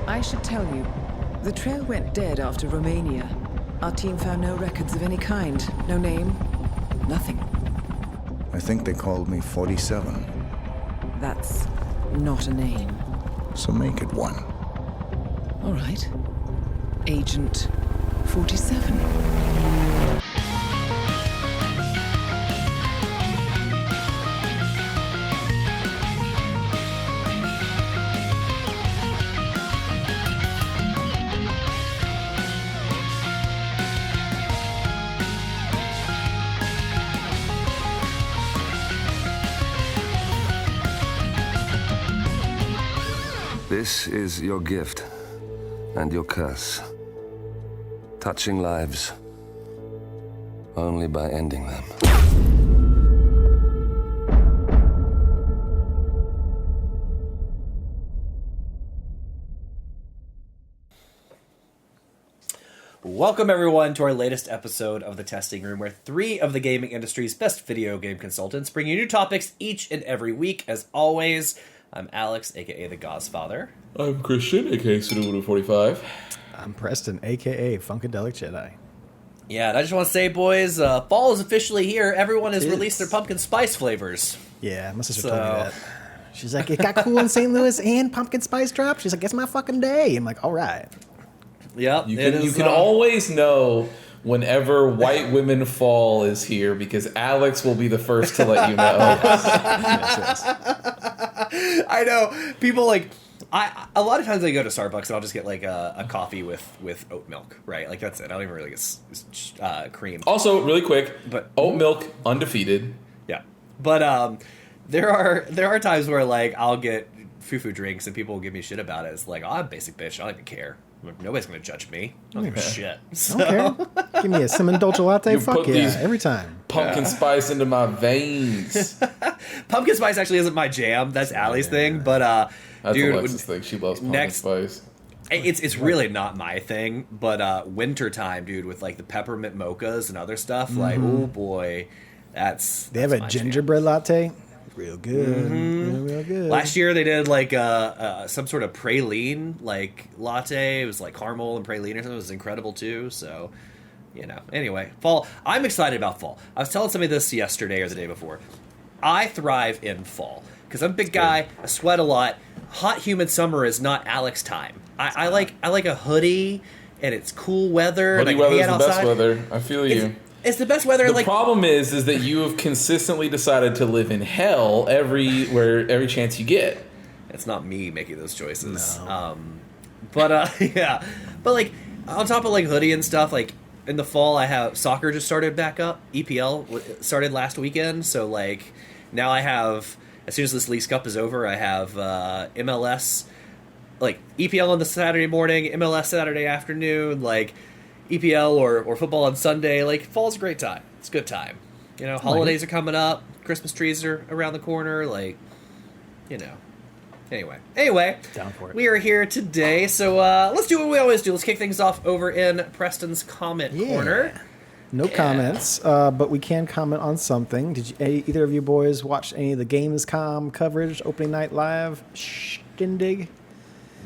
I should tell you, the trail went dead after Romania. Our team found no records of any kind. No name. Nothing. I think they called me 47. That's not a name. So make it one. All right. Agent 47. This is your gift and your curse. Touching lives only by ending them. Welcome everyone to our latest episode of The Testing Room, where three of the gaming industry's best video game consultants bring you new topics each and every week. As always, I'm Alex, aka the Godfather. I'm Christian, aka Sudoku45. I'm Preston, a.k.a. Funkadelic Jedi. Yeah, and I just want to say, boys, fall is officially here. Everyone has released their pumpkin spice flavors. Yeah, my sister told me that. She's like, it got cool in St. Louis and pumpkin spice dropped. She's like, it's my fucking day. I'm like, all right. Yep. You can always know whenever white women fall is here because Alex will be the first to let you know. Yes. I know. People like... a lot of times I go to Starbucks and I'll just get like a coffee with oat milk, right? Like that's it. I don't even really get cream. Also, really quick, but oat milk undefeated. Yeah, but there are times where like I'll get foo-foo drinks and people will give me shit about it. It's like, oh, I'm a basic bitch. I don't even care. Nobody's gonna judge me. I don't give a shit. So. I don't care. Give me a cinnamon dolce latte. You Fuck put yeah, these every time. Pumpkin spice into my veins. Pumpkin spice actually isn't my jam. That's Allie's thing. But That's dude, Alexa's thing. She loves pumpkin spice. It's really not my thing, but wintertime, dude, with like the peppermint mochas and other stuff, like, oh boy, They have a gingerbread latte. Real good. Real good. Last year they did like some sort of praline like latte. It was like caramel and praline or something. It was incredible too. So, you know. Anyway, fall. I'm excited about fall. I was telling somebody this yesterday or the day before. I thrive in fall because I'm a big guy. I sweat a lot. Hot, humid summer is not Alex time. I like a hoodie and it's cool weather. Hoodie and weather is the best weather. I feel you. It's the best weather. The problem is that you have consistently decided to live in hell every chance you get. It's not me making those choices. No. Yeah. But like on top of like hoodie and stuff, like in the fall I have soccer just started back up. EPL started last weekend, so like now I have, as soon as this Leagues Cup is over, I have MLS, like EPL on the Saturday morning, MLS Saturday afternoon, like EPL or football on Sunday. Like fall's a great time. It's a good time. You know, holidays are coming up. Christmas trees are around the corner. Like, you know. Anyway, Down for it. we are here today. So let's do what we always do. Let's kick things off over in Preston's comment corner. No comments, but we can comment on something. Did either of you boys watch any of the Gamescom coverage, opening night live? Shindig?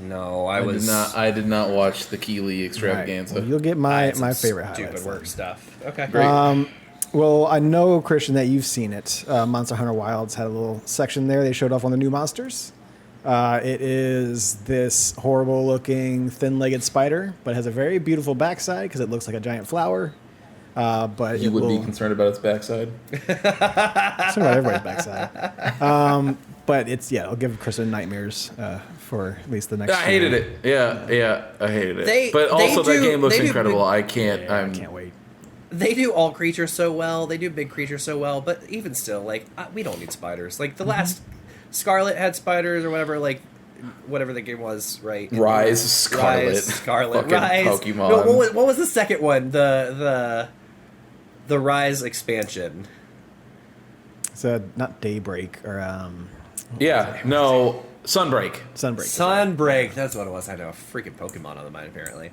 No, I did not watch the Keeley extravaganza. Right. Well, you'll get my favorite highlights. Stupid work stuff. Okay, Great. Well, I know, Christian, that you've seen it. Monster Hunter Wilds had a little section there. They showed off one of the new monsters. It is this horrible-looking, thin-legged spider, but it has a very beautiful backside because it looks like a giant flower. But You would be concerned about its backside? Concerned about everybody's backside. But it'll give Kristen nightmares for at least the next. I hated it. Yeah, I hated it. But they also, that do- game looks they do incredible. big- I can't. I can't wait. They do all creatures so well. They do big creatures so well. But even still, like, we don't need spiders. Like, the last Scarlet had spiders or whatever, like, whatever the game was, right? Rise, Scarlet. Fucking Rise. Pokemon. No, what was the second one? The Rise expansion. It's not Daybreak or Sunbreak. Sunbreak. That's what it was. I know. Freaking Pokemon on the mind, apparently.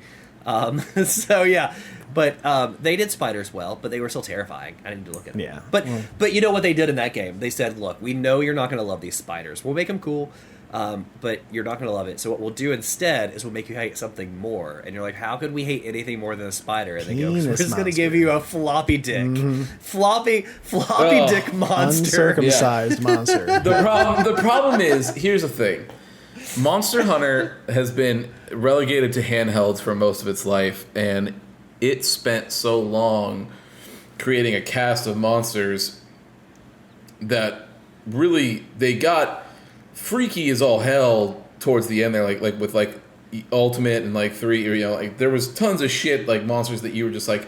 So yeah, but they did spiders well, but they were still terrifying. I didn't need to look at them. Yeah. But you know what they did in that game? They said, "Look, we know you're not going to love these spiders. We'll make them cool. But you're not going to love it. So what we'll do instead is we'll make you hate something more. And you're like, how could we hate anything more than a spider? And they go, we're just going to give you a floppy dick. Floppy dick monster. Uncircumcised monster. The problem is, here's the thing. Monster Hunter has been relegated to handhelds for most of its life, and it spent so long creating a cast of monsters that really they got freaky as all hell towards the end there, like with like Ultimate and like 3, or like there was tons of shit like monsters that you were just like,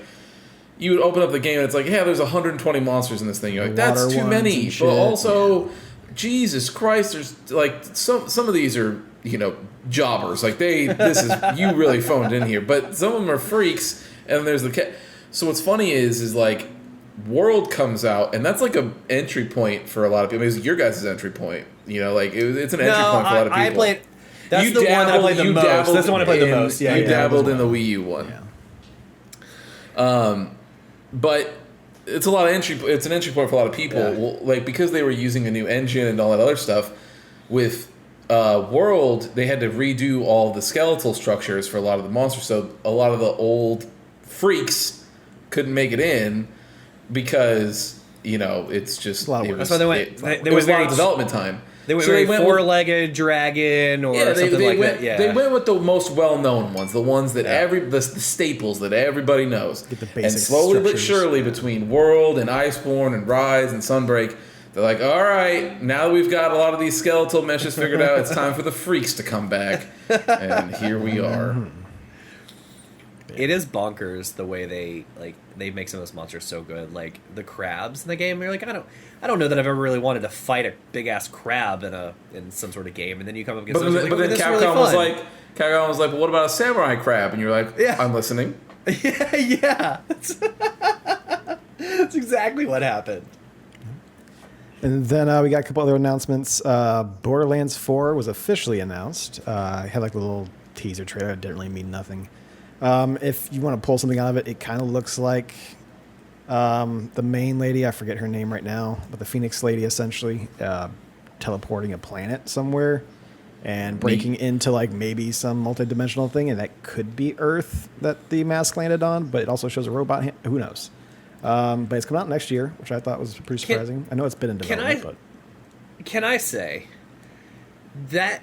you would open up the game and it's like, yeah, there's 120 monsters in this thing. You're like, that's too many. But also, Jesus Christ, there's like some of these are jobbers. Like this is you really phoned in here. But some of them are freaks, and there's the So what's funny is like World comes out, and that's like a entry point for a lot of people. It's your guys' entry point. Like it's an entry point for a lot of people. I played. That's the one that I played the most. That's the one I played the most. Yeah, you dabbled in the Wii U one. Yeah. But it's a lot of entry. It's an entry point for a lot of people. Yeah. Well, like because they were using a new engine and all that other stuff. With World, they had to redo all the skeletal structures for a lot of the monsters. So a lot of the old freaks couldn't make it in because it's just a lot of work. That's why they went. It was a lot of development time. They went very four-legged dragon or something like that. Yeah, they went with the most well-known ones, the ones that the staples that everybody knows. Get the and basic slowly but structures. surely, between World and Iceborne and Rise and Sunbreak, they're like, all right, now that we've got a lot of these skeletal meshes figured out, it's time for the freaks to come back. And here we are. It is bonkers the way they make some of those monsters so good. Like the crabs in the game, you're like, I don't know that I've ever really wanted to fight a big ass crab in some sort of game, and then you come up against. But then Capcom was like, well, what about a samurai crab? And you're like, yeah. I'm listening. yeah. That's exactly what happened. And then we got a couple other announcements. Borderlands 4 was officially announced. I had like a little teaser trailer. It didn't really mean nothing. If you want to pull something out of it, it kind of looks like the main lady, I forget her name right now, but the Phoenix lady essentially teleporting a planet somewhere and breaking into like maybe some multidimensional thing, and that could be Earth that the mask landed on, but it also shows a robot hand. Who knows? But it's coming out next year, which I thought was pretty surprising. I know it's been in development, but can I say that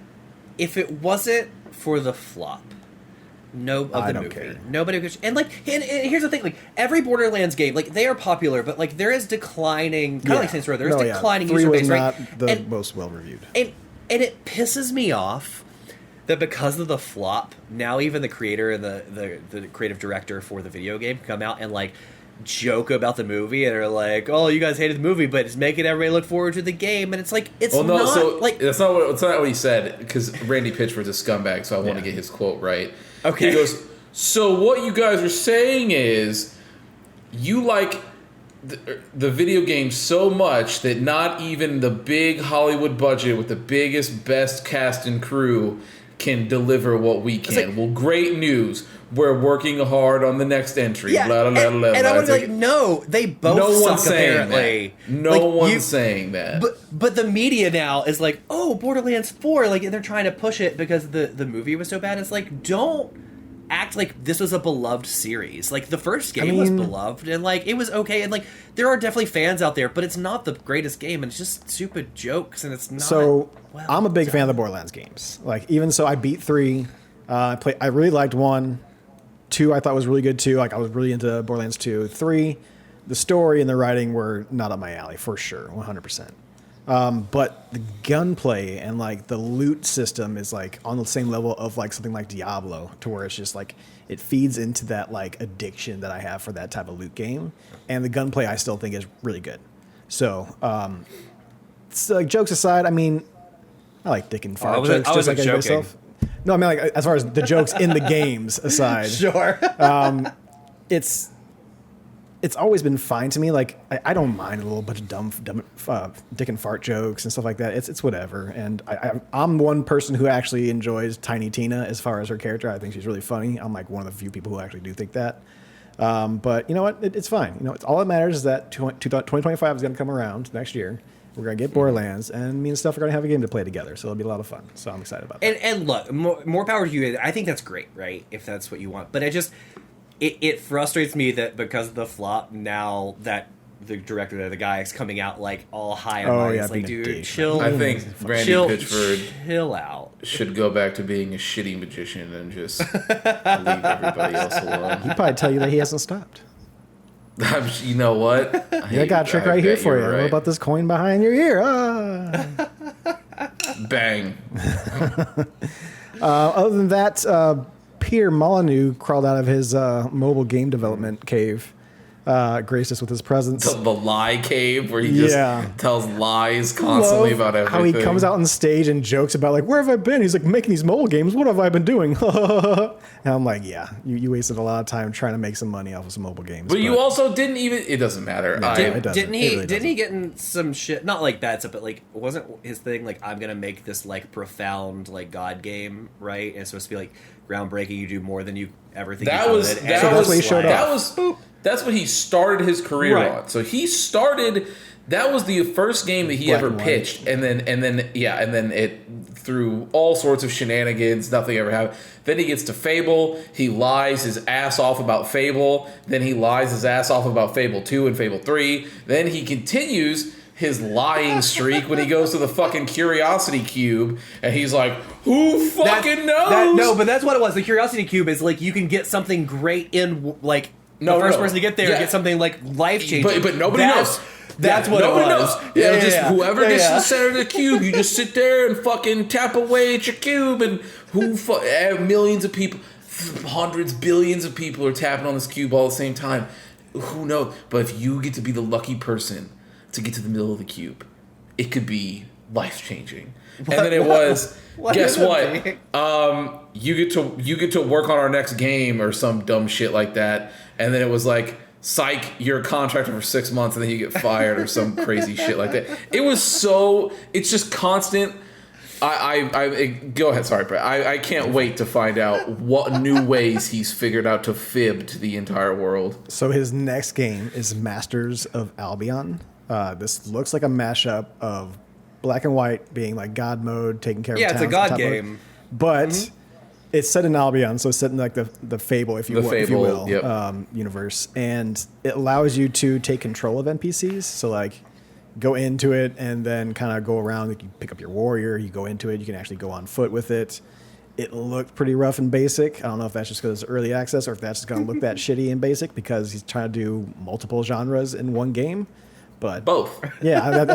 if it wasn't for the flop I don't care. nobody would. And and here's the thing: like every Borderlands game, like they are popular, but like there is declining. Kind of like Saints Row, there is declining 3 user was base, not right? the most well reviewed. And it pisses me off that because of the flop, now even the creator and the creative director for the video game come out and like joke about the movie and are like, "Oh, you guys hated the movie, but it's making everybody look forward to the game." And it's like, that's not what he said, because Randy Pitchford's a scumbag, so I want to get his quote right. Okay. He goes, so what you guys are saying is you like the video game so much that not even the big Hollywood budget with the biggest, best cast and crew can deliver what we can. Well, great news. We're working hard on the next entry. Yeah, blah, blah, blah, blah, and I would be like, no, they both suck, apparently. No one's saying that. But the media now is like, oh, Borderlands 4, like, and they're trying to push it because the movie was so bad. It's like, don't act like this was a beloved series. Like, the first game was beloved, and, like, it was okay, and, like, there are definitely fans out there, but it's not the greatest game, and it's just stupid jokes, and it's not... So, I'm a big fan of the Borderlands games. Like, even so, I beat 3. I really liked 1. 2 I thought was really good too. Like I was really into Borderlands 2. 3, the story and the writing were not up my alley for sure, 100%. But the gunplay and like the loot system is like on the same level of like something like Diablo, to where it's just like it feeds into that like addiction that I have for that type of loot game. And the gunplay I still think is really good. So, like jokes aside, I mean, I like dick and fart jokes just like everybody else. No, I mean, like, as far as the jokes in the games aside. Sure. It's always been fine to me. Like, I don't mind a little bunch of dumb dick and fart jokes and stuff like that. It's whatever. And I'm one person who actually enjoys Tiny Tina as far as her character. I think she's really funny. I'm like one of the few people who actually do think that. But you know what? It's fine. You know, all that matters is that 2025 is going to come around next year. We're gonna get Borderlands, and me and Steph are gonna have a game to play together. So it'll be a lot of fun. So I'm excited about that. And look, more power to you. I think that's great, right? If that's what you want. But it frustrates me that because of the flop, now that the director, the guy, is coming out like all high and mighty. It's like, dude, chill. I think Randy Pitchford chill out. should go back to being a shitty magician and just leave everybody else alone. He'd probably tell you that he hasn't stopped. You know what? I got a trick right here for you. Right. What about this coin behind your ear? Bang. Other than that, Peter Molyneux crawled out of his mobile game development cave, graced us with his presence. The lie cave where he just tells lies constantly about everything. How he comes out on stage and jokes about, like, where have I been? He's like, making these mobile games. What have I been doing? And I'm like, yeah, you wasted a lot of time trying to make some money off of some mobile games. But you also didn't even. It doesn't matter. No, it doesn't. Didn't he get in some shit? Not like bad stuff, but like wasn't his thing like I'm gonna make this like profound like God game, right? And it's supposed to be like groundbreaking. You do more than you ever think. That's what he showed off. That's what he started his career on. So he started. That was the first game that he ever pitched, and then it through all sorts of shenanigans, nothing ever happened. Then he gets to Fable. He lies his ass off about Fable. Then he lies his ass off about Fable 2 and Fable 3. Then he continues his lying streak when he goes to the fucking Curiosity Cube, and he's like, "Who fucking knows?" No, but that's what it was. The Curiosity Cube is like you can get something great in like the first person to get there, get something like life changing. But nobody knows. That's what it was. Whoever gets to the center of the cube, you just sit there and fucking tap away at your cube, and millions of people, hundreds, billions of people are tapping on this cube all at the same time. Who knows? But if you get to be the lucky person to get to the middle of the cube, it could be life changing. And then it was. Guess what? You get to work on our next game or some dumb shit like that. And then it was like, psych, you're a contractor for 6 months and then you get fired or some crazy shit like that. It was so, it's just constant. Go ahead, sorry, Brett. I can't wait to find out what new ways he's figured out to fib to the entire world. So his next game is Masters of Albion. This looks like a mashup of Black and White being like God mode, taking care of towns. Yeah, it's a God game. Mode. But it's set in Albion, so it's set in like the Fable, if you will, universe. And it allows you to take control of NPCs. So like go into it and then kind of go around. Like you pick up your warrior, you go into it, you can actually go on foot with it. It looked pretty rough and basic. I don't know if that's just because it's early access or if that's just going to look that shitty and basic because he's trying to do multiple genres in one game. But both. Yeah, I think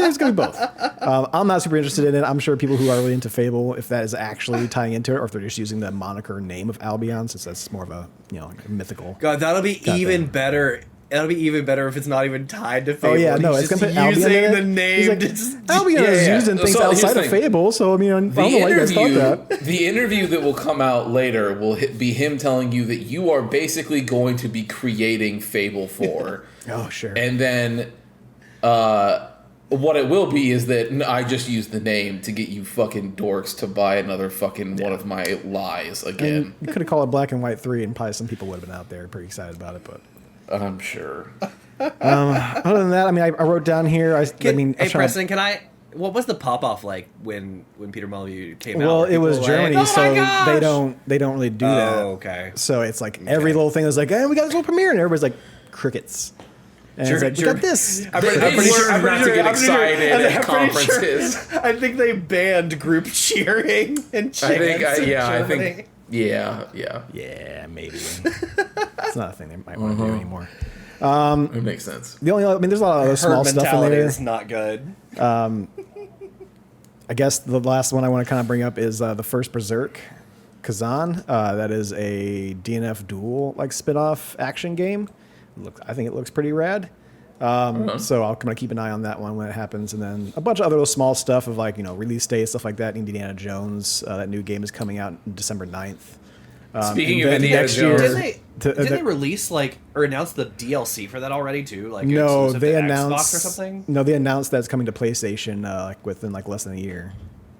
it's going to be both. I'm not super interested in it. I'm sure people who are really into Fable, if that is actually tying into it, or if they're just using the moniker name of Albion, since that's more of a mythical. God, that'll be even better. It'll be even better if it's not even tied to Fable. Oh yeah, no, it's going to put Albion in it. The name. Like, Albion is used in things outside of Fable, so I mean, I don't know why you guys thought that. The interview that will come out later will be him telling you that you are basically going to be creating Fable 4. Oh sure. And then what it will be is that I just used the name to get you fucking dorks to buy another fucking one of my lies again. And you could have called it Black and White 3, and probably some people would have been out there pretty excited about it, but I'm sure. Other than that, I mean, I wrote down here. Hey, Preston, what was the pop off like when Peter Molyneux came out? Well, it was Germany, like, so they don't really do that. Oh, okay. So it's like every little thing is like, hey, we got this little premiere, and everybody's like crickets. And it's like, we got this. I'm pretty sure not to get excited at conferences. I think they banned group cheering and chants. Yeah, maybe. It's not a thing they might want to do anymore. It makes sense. There's a lot of other small stuff in there. Is not good. I guess the last one I want to kind of bring up is the first Berserk, Kazan. That is a DNF Duel like spin-off action game. I think it looks pretty rad. So I'm gonna keep an eye on that one when it happens, and then a bunch of other little small stuff of like these days, stuff like that. Indiana Jones, that new game is coming out December 9th. Speaking of Indiana Jones, did they release or announce the DLC for that already too? Like no, they announced Xbox or something. No, they announced that it's coming to PlayStation within less than a year.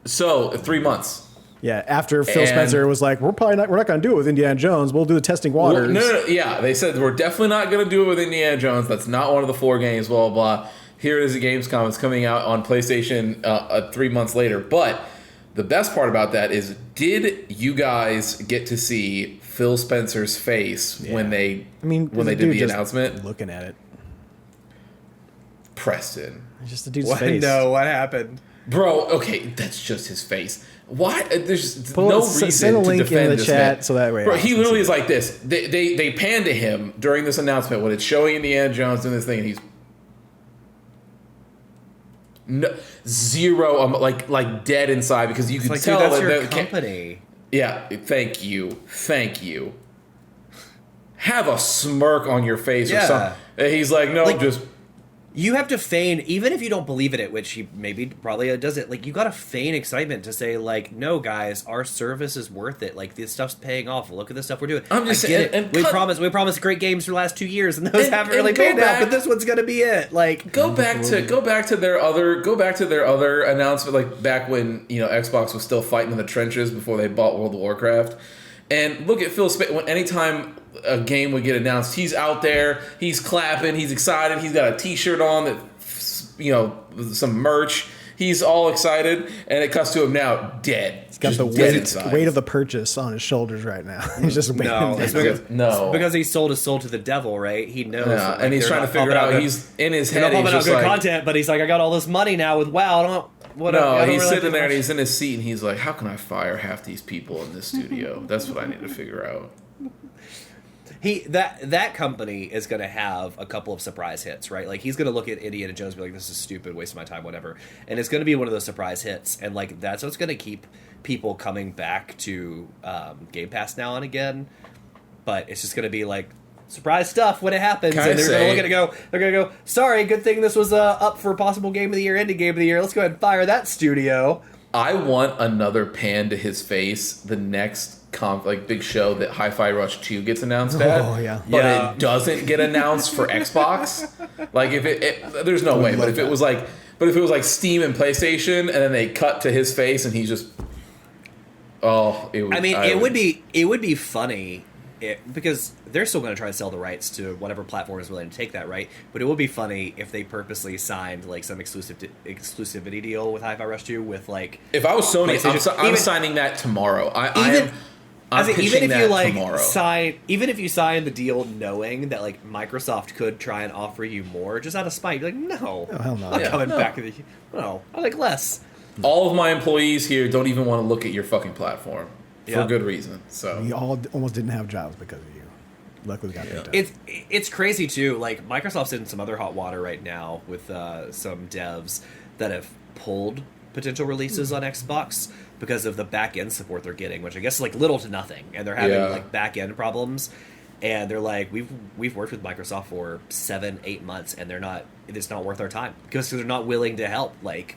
So 3 months. Yeah, after Phil Spencer was like, we're not going to do it with Indiana Jones. We'll do the testing waters. No. Yeah, they said we're definitely not going to do it with Indiana Jones. That's not one of the 4 games. Blah blah blah. here it is at Gamescom. It's coming out on PlayStation 3 months later. But the best part about that is, did you guys get to see Phil Spencer's face when they did the announcement? Looking at it, Preston. it's just the dude's What? face. No, what happened? Bro, okay, that's just his face. Why? There's Pull no it- reason send a to link in defend the this chat man. so that way Bro, Alex he can literally see is like this. They pan to him during this announcement when it's showing Indiana Jones doing this thing, and he's zero, like dead inside, because you It's can like, tell dude, that's that your the company. Yeah, thank you. Have a smirk on your face or Yeah. something. And he's like, no, Like, just. You have to feign, even if you don't believe in it, which he maybe probably doesn't. Like, you got to feign excitement to say, like, no, guys, our service is worth it. Like, this stuff's paying off. Look at the stuff we're doing. I'm just I get saying, it. We promised great games for the last 2 years, and those haven't really go panned out. back- But this one's gonna be it. Like, Go back to their other announcement, like back when Xbox was still fighting in the trenches before they bought World of Warcraft, and look at Phil Spencer. Anytime a game would get announced, he's out there, he's clapping, he's excited, he's got a T-shirt on that some merch. He's all excited, and it cuts to him now dead. He's got the weight of the purchase on his shoulders right now. He's just waiting. no, it's because he sold his soul to the devil, right? He knows, Yeah, that, like, and he's they're trying to not figure pumping out. good- He's in his they're head. not He's pumping out just good like, content, but he's like, I got all this money now with WoW. I don't. What? I no, don't he's really sitting do there and much. he's in his seat, and he's like, how can I fire half these people in this studio? That's what I need to figure out. That company is going to have a couple of surprise hits, right? Like, he's going to look at Indiana Jones and be like, this is stupid, waste of my time, whatever. And it's going to be one of those surprise hits. And, like, that's what's going to keep people coming back to Game Pass now and again. But it's just going to be, like, surprise stuff when it happens. Can I And they're going say- to look at it they're going to go, sorry, good thing this was up for possible Game of the Year, indie Game of the Year. Let's go ahead and fire that studio. I want another pan to his face the next big show that Hi-Fi Rush 2 gets announced at. Oh, yeah. But Yeah. it doesn't get announced for Xbox. Like, if there's no way, but if it was like Steam and PlayStation, and then they cut to his face and he's just it would be funny because they're still going to try to sell the rights to whatever platform is willing to take that, right? But it would be funny if they purposely signed like some exclusivity deal with Hi-Fi Rush 2 with like. If I was Sony, I'm even- signing that tomorrow. Even pitching if that you like tomorrow. even if you sign the deal knowing that like Microsoft could try and offer you more just out of spite, you're like, no, Oh, hell no. I'm not Yeah, coming no. back to the. No, I like less. All of my employees here don't even want to look at your fucking platform for Yeah. good reason. So We all almost didn't have jobs because of you. Luckily, we got picked up. It's crazy too. Like Microsoft's in some other hot water right now with some devs that have pulled potential releases on Xbox because of the back end support they're getting, which I guess is like little to nothing, and they're having Yeah. like back end problems. And they're like, we've worked with Microsoft for 7-8 months, and it's not worth our time because they're not willing to help. Like,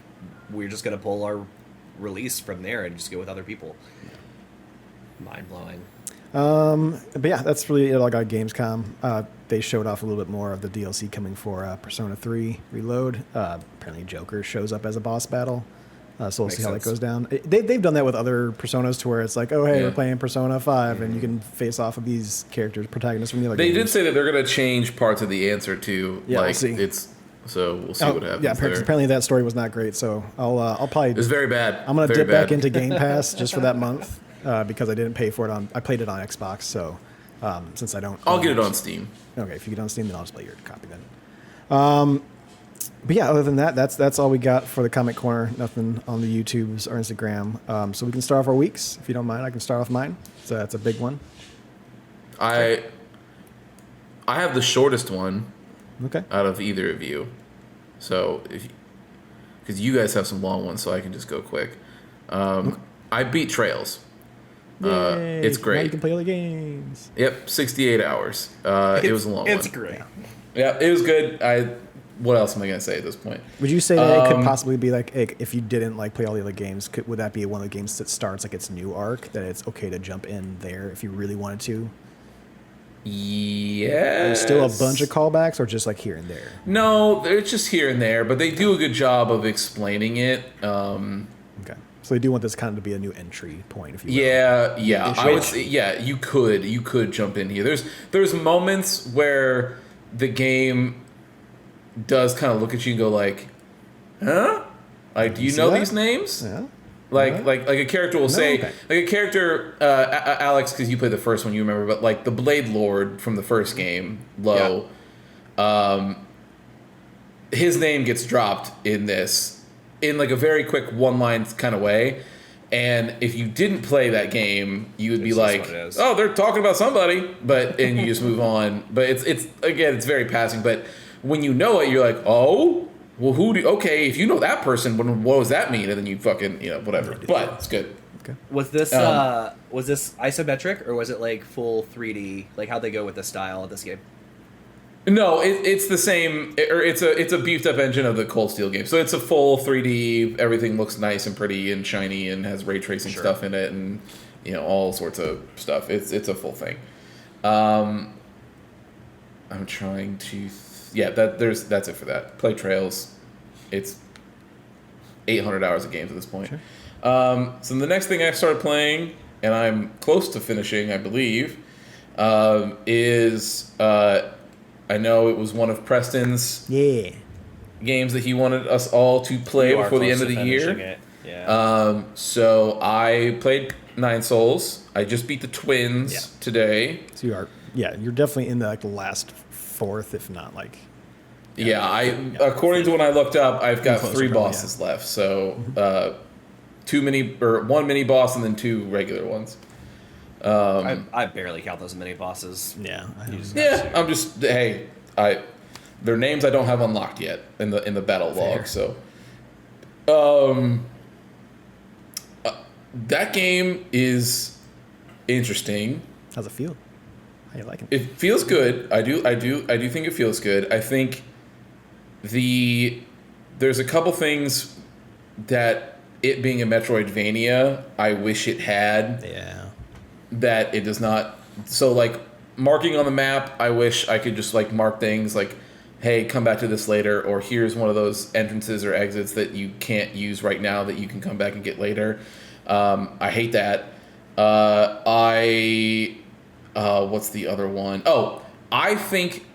we're just gonna pull our release from there and just go with other people. Mind blowing. But yeah, that's really it. I got Gamescom. They showed off a little bit more of the DLC coming for Persona 3 Reload. Apparently, Joker shows up as a boss battle. So we'll Makes see how that sense. goes down. They've done that with other Personas to where it's like, oh, hey, Yeah. we're playing Persona 5, and you can face off of these characters, protagonists from the other they games. did say that they're going to change parts of the answer to Yeah, we'll like see. so we'll see what happens. Yeah, there. apparently that story was not great, so I'll probably... It was very bad. I'm going to Very dip back bad. into Game Pass just for that month because I didn't pay for it I played it on Xbox, so since I don't... I'll get it on Steam. Okay, if you get on Steam, then I'll just play your copy then. But yeah, other than that, that's all we got for the Comic Corner. Nothing on the YouTubes or Instagram. So we can start off our weeks. If you don't mind, I can start off mine. So that's a big one. I have the shortest one Okay. out of either of you. So because you guys have some long ones, so I can just go quick. I beat Trails. Yay, It's Now great. you can play all the games. Yep, 68 hours. It was a long one. It's great. Yeah, it was good. What else am I gonna say at this point? Would you say that it could possibly be like if you didn't like play all the other games, would that be one of the games that starts like its new arc? That it's okay to jump in there if you really wanted to? Yeah. There's still a bunch of callbacks, or just like here and there. No, it's just here and there, but they do a good job of explaining it. Okay. So they do want this kind of to be a new entry point, if you will. Yeah. I would say, yeah, you could jump in here. There's moments where the game does kind of look at you and go like, huh? Like, do you see know that? these names? Yeah. Like a character will say, okay. like a character, Alex, because you played the first one, you remember, but like the Blade Lord from the first game, Low, his name gets dropped in this in like a very quick one-line kind of way. And if you didn't play that game, you would be It's just like, what it is. "Oh, they're talking about somebody," and you just move on. But it's again, it's very passing. But when you know it, you're like, "Oh, well, okay, if you know that person, what does that mean?" And then you fucking, whatever. But it's good. Was this isometric or was it like full 3D? Like how'd they go with the style of this game? No, it's the same, or it's a beefed up engine of the Cold Steel game. So it's a full 3D. Everything looks nice and pretty and shiny and has ray tracing stuff in it, and all sorts of stuff. It's a full thing. I'm trying to. That's it for that. Play Trails. It's 800 hours of games at this point. Sure. So the next thing I started playing, and I'm close to finishing, I believe, is I know it was one of Preston's games that he wanted us all to play You are before the close end of to the year. finishing it. Yeah. So I played Nine Souls. I just beat the twins today. So you're definitely in the last fourth, if not like. According to when I looked up, I've got Closer, 3 probably, bosses left. So one mini boss and then 2 regular ones. I barely count those mini bosses. Yeah. I'm just their names I don't have unlocked yet in the battle log. So, that game is interesting. How's it feel? How you liking? It feels good. I do think it feels good. I think there's a couple things that it being a Metroidvania, I wish it had. Yeah. That it does not. So like marking on the map, I wish I could just like mark things like, hey, come back to this later, or here's one of those entrances or exits that you can't use right now that you can come back and get later. I hate that. What's the other one? Oh, I think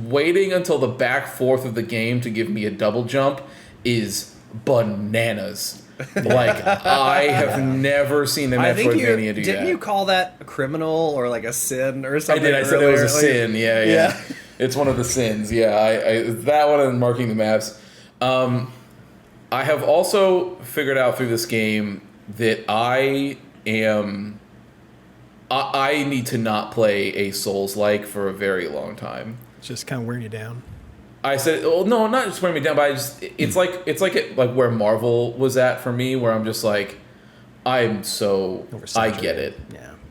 waiting until the back fourth of the game to give me a double jump is bananas. Like, I have never seen a Metroidvania do that. Didn't you call that a criminal or like a sin or something? I did. I said it was a sin. Yeah. It's one of the sins. Yeah, I that one and marking the maps. I have also figured out through this game that I need to not play a Souls-like for a very long time. It's just kind of wearing you down. I said, well, no, not just wearing me down, but it's like where Marvel was at for me, where I'm just like, I get it.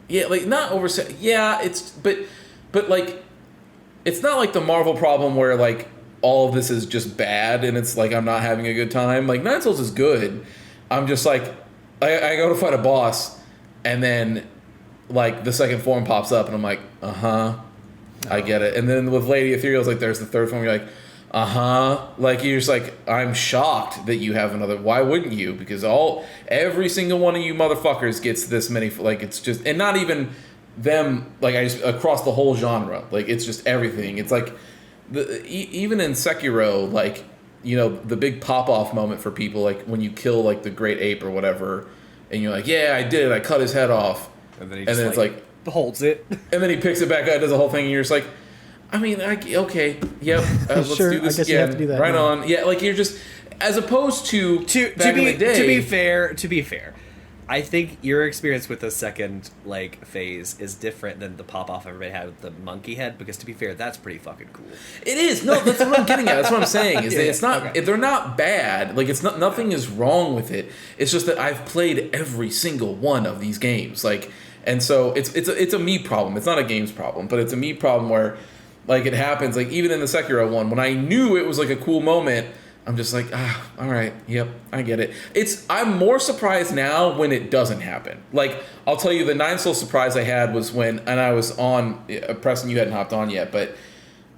Yeah, like not oversaturated. Yeah, but like, it's not like the Marvel problem where like all of this is just bad and it's like I'm not having a good time. Like Nine Souls is good. I'm just like, I go to fight a boss, and then like the second form pops up, and I'm like, I get it. And then with Lady Ethereal, it's like there's the third form. You're like, like you're just like, I'm shocked that you have another. Why wouldn't you? Because every single one of you motherfuckers gets this many. Like it's just, and not even them. Like across the whole genre. Like it's just everything. It's like even in Sekiro, like the big pop off moment for people, like when you kill like the great ape or whatever, and you're like, yeah, I did it. I cut his head off, and then it's like holds it, and then he picks it back up, does the whole thing, and you're just like, I mean, okay, yep, let's Sure, do this I guess you again. have to do that right now. on, yeah. Like you're just, as opposed to back in the day. To be fair, I think your experience with the second like phase is different than the pop off everybody had with the monkey head. Because to be fair, that's pretty fucking cool. It is. No, that's what I'm getting at. That's what I'm saying. Is that it's not. Okay. They're not bad. Like it's not. Nothing is wrong with it. It's just that I've played every single one of these games. Like, and so it's a me problem. It's not a games problem, but it's a me problem where, like, it happens. Like even in the Sekiro one, when I knew it was like a cool moment, I'm just like, all right, yep, I get it. I'm more surprised now when it doesn't happen. Like, I'll tell you, the Nine Souls surprise I had was and I was on, Preston, you hadn't hopped on yet, but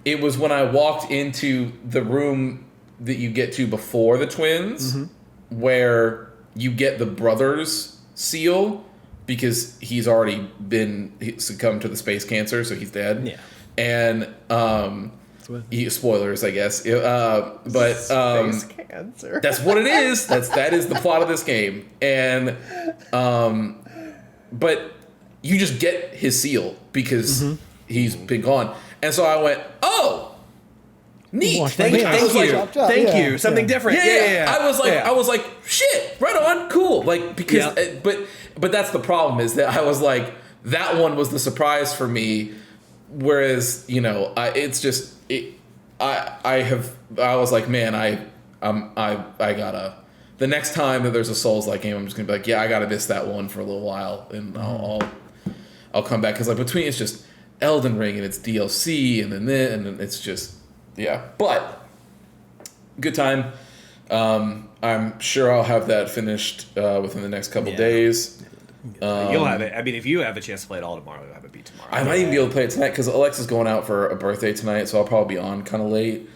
it was when I walked into the room that you get to before the twins, where you get the brother's seal, because he's already succumbed to the space cancer, so he's dead. Yeah. And Spoilers, I guess. But Face cancer. that's what it is. That is the plot of this game. And but you just get his seal because he's been gone. And so I went, oh, neat. Thank you. Something different. Yeah. I was like, shit, right on, cool. Like, because, but that's the problem, is that I was like, that one was the surprise for me. Whereas, I was like, man, I gotta, the next time that there's a Souls-like game, I'm just gonna be like, yeah, I gotta miss that one for a little while, and I'll come back, because like between it's just Elden Ring and it's DLC and then it's just, yeah, but good time. I'm sure I'll have that finished within the next couple days. You'll have it. I mean, if you have a chance to play it all tomorrow, you'll have it beat tomorrow. I might even be able to play it tonight because Alexa's going out for a birthday tonight, so I'll probably be on kind of late.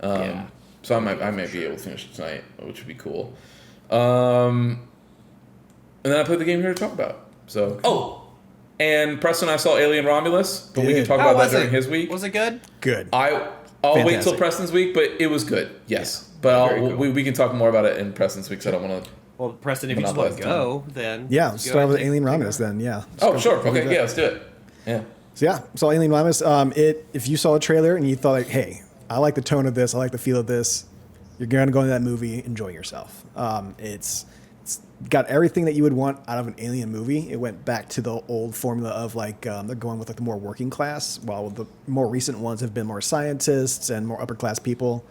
So I might be able to finish it tonight, which would be cool. And then I played the game here to talk about. So and Preston, I saw Alien Romulus, but we can talk about that during his week. Was it good? Good. I'll wait till Preston's week, but it was good. Yes, but we can talk more about it in Preston's week. So I don't want to. Well, Preston, if you just want to go, then let's start with Alien Romulus. Then Sure. Okay. Yeah, let's do it. Yeah. So Alien Romulus. If you saw a trailer and you thought like, hey, I like the tone of this, I like the feel of this, you're gonna go into that movie, enjoy yourself. It's got everything that you would want out of an Alien movie. It went back to the old formula of like they're going with like the more working class, while the more recent ones have been more scientists and more upper class people.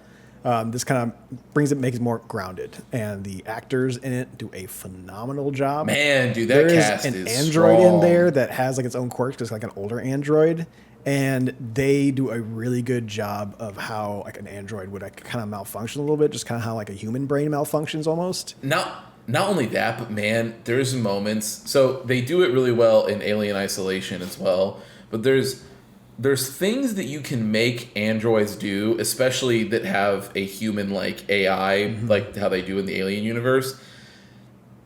This kind of makes it more grounded, and the actors in it do a phenomenal job. Man, dude, that cast is There's an android strong in there that has like its own quirks, just like an older android, and they do a really good job of how like an android would like kind of malfunction a little bit, just kind of how like a human brain malfunctions almost. Not only that, but man, there's moments. So they do it really well in Alien Isolation as well, but there's things that you can make androids do, especially that have a human-like AI, like how they do in the Alien universe,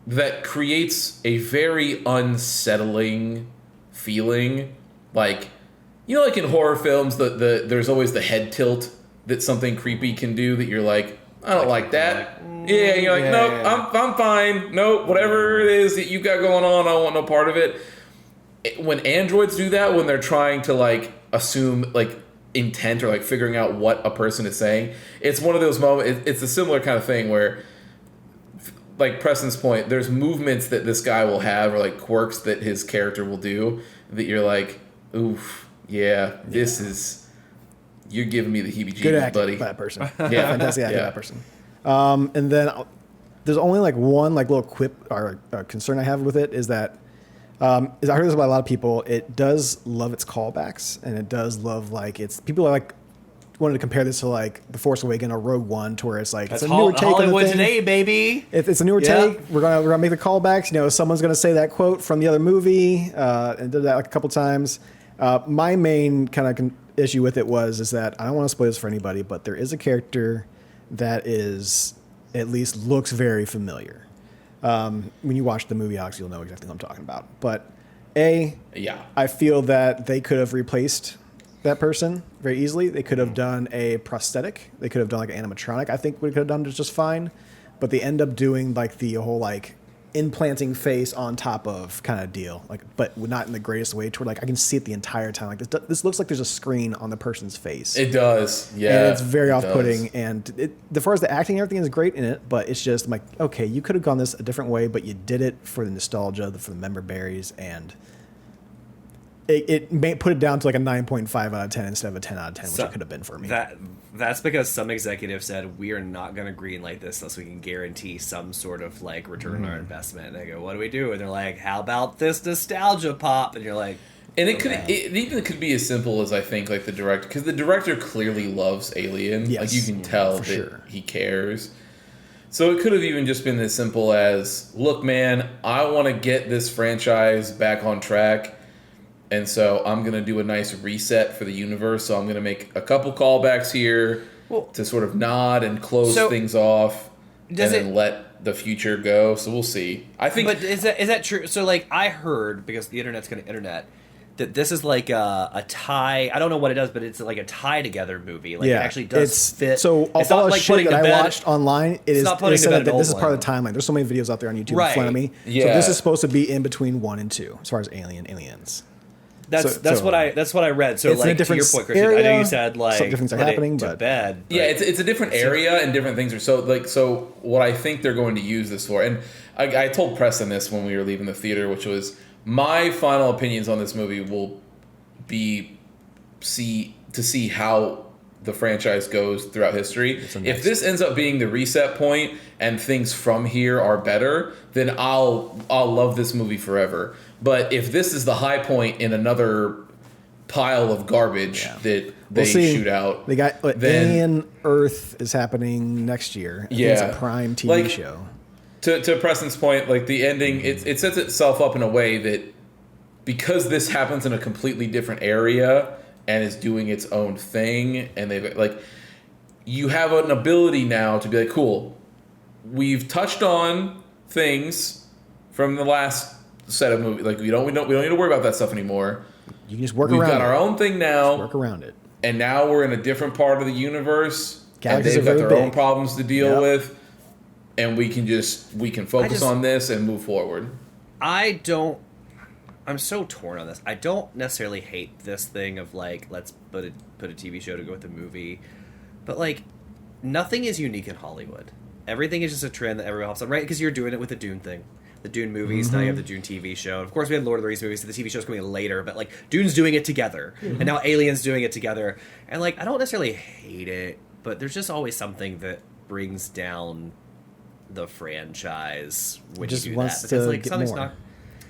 that creates a very unsettling feeling. Like, like in horror films, there's always the head tilt that something creepy can do that you're like, I don't like that. Yeah, you're like, nope, I'm fine. Nope, whatever it is that you got going on, I don't want no part of it. When androids do that, when they're trying to like assume like intent or like figuring out what a person is saying, it's one of those moments. It's a similar kind of thing where, like Preston's point, there's movements that this guy will have or like quirks that his character will do that you're like, oof, this is, you're giving me the heebie-jeebies, buddy. By that person. Fantastic acting by that person. And then there's only like one like little quip or concern I have with it is that. I heard this about a lot of people. It does love its callbacks, and it does love like it's people are like wanted to compare this to like The Force Awakens or Rogue One, to where it's like That's it's a newer take on the Hollywood thing. today, baby. It's a newer take. We're gonna make the callbacks. Someone's gonna say that quote from the other movie, and did that like a couple times. My main kind of issue with it is that I don't want to spoil this for anybody, but there is a character that is at least looks very familiar. When you watch the movie, Alex, you'll know exactly what I'm talking about. But I feel that they could have replaced that person very easily. They could have done a prosthetic. They could have done like an animatronic. I think we could have done just fine. But they end up doing like the whole like implanting face on top of kind of deal, like, but not in the greatest way. To where like I can see it the entire time. Like this looks like there's a screen on the person's face. It does, yeah. And it's very off-putting. And as far as the acting, everything is great in it. But it's just I'm like, okay, you could have gone this a different way, but you did it for the nostalgia, for the member berries, and it may put it down to like a 9.5 out of 10 instead of a 10 out of 10, which it could have been for me. That's because some executive said, we are not going to greenlight this unless we can guarantee some sort of like return on our investment. And they go, what do we do? And they're like, how about this nostalgia pop? And you're like, and it even could be as simple as I think like the director, because the director clearly loves Alien. Yes. Like you can tell that sure. he cares. So it could have even just been as simple as, look, man, I want to get this franchise back on track. And so I'm going to do a nice reset for the universe. So I'm going to make a couple callbacks here to sort of nod and close things off and then let the future go. So we'll see. I think. But is that true? So like I heard, because the internet's going to internet, that this is like a tie. I don't know what it does, but it's like a tie together movie. Like it actually does fit. So it's all not the like shit putting that to I bed. watched online, it not putting is to said bed that an this is old part of the one. timeline. There's so many videos out there on YouTube Right. in front of me. Yeah. So this is supposed to be in between 1 and 2 as far as aliens. That's what I read. So It's in a like to different your point, Christian, I know area. you said like Some different things are put it happening, to but- bed. Yeah, it's a different area and different things are so what I think they're going to use this for, and I told Preston this when we were leaving the theater, which was my final opinions on this movie will be to see how the franchise goes throughout history. If this ends up being the reset point and things from here are better, then I'll love this movie forever. But if this is the high point in another pile of garbage that they shoot out, They got then- Alien Earth is happening next year. I think it's a Prime TV Like, show. To Preston's point, like the ending, it sets itself up in a way that because this happens in a completely different area and is doing its own thing, and they've like, you have an ability now to be like, cool, we've touched on things from the last set of movies. Like we don't need to worry about that stuff anymore. You can just work We've around got it. our own thing now, Work around it. and now we're in a different part of the universe, Galaxies and they've are got very their own big. problems to deal Yep. with, and we can focus on this and move forward. I'm so torn on this. I don't necessarily hate this thing of like let's put a TV show to go with a movie, but like nothing is unique in Hollywood. Everything is just a trend that everyone hops on, right? Because you're doing it with the Dune thing, the Dune movies. Now you have the Dune TV show. And of course, we had Lord of the Rings movies. So the TV show's coming later, but like Dune's doing it together, and now Alien's doing it together. And like I don't necessarily hate it, but there's just always something that brings down the franchise when Just you do wants that. to Because like get something's more. not.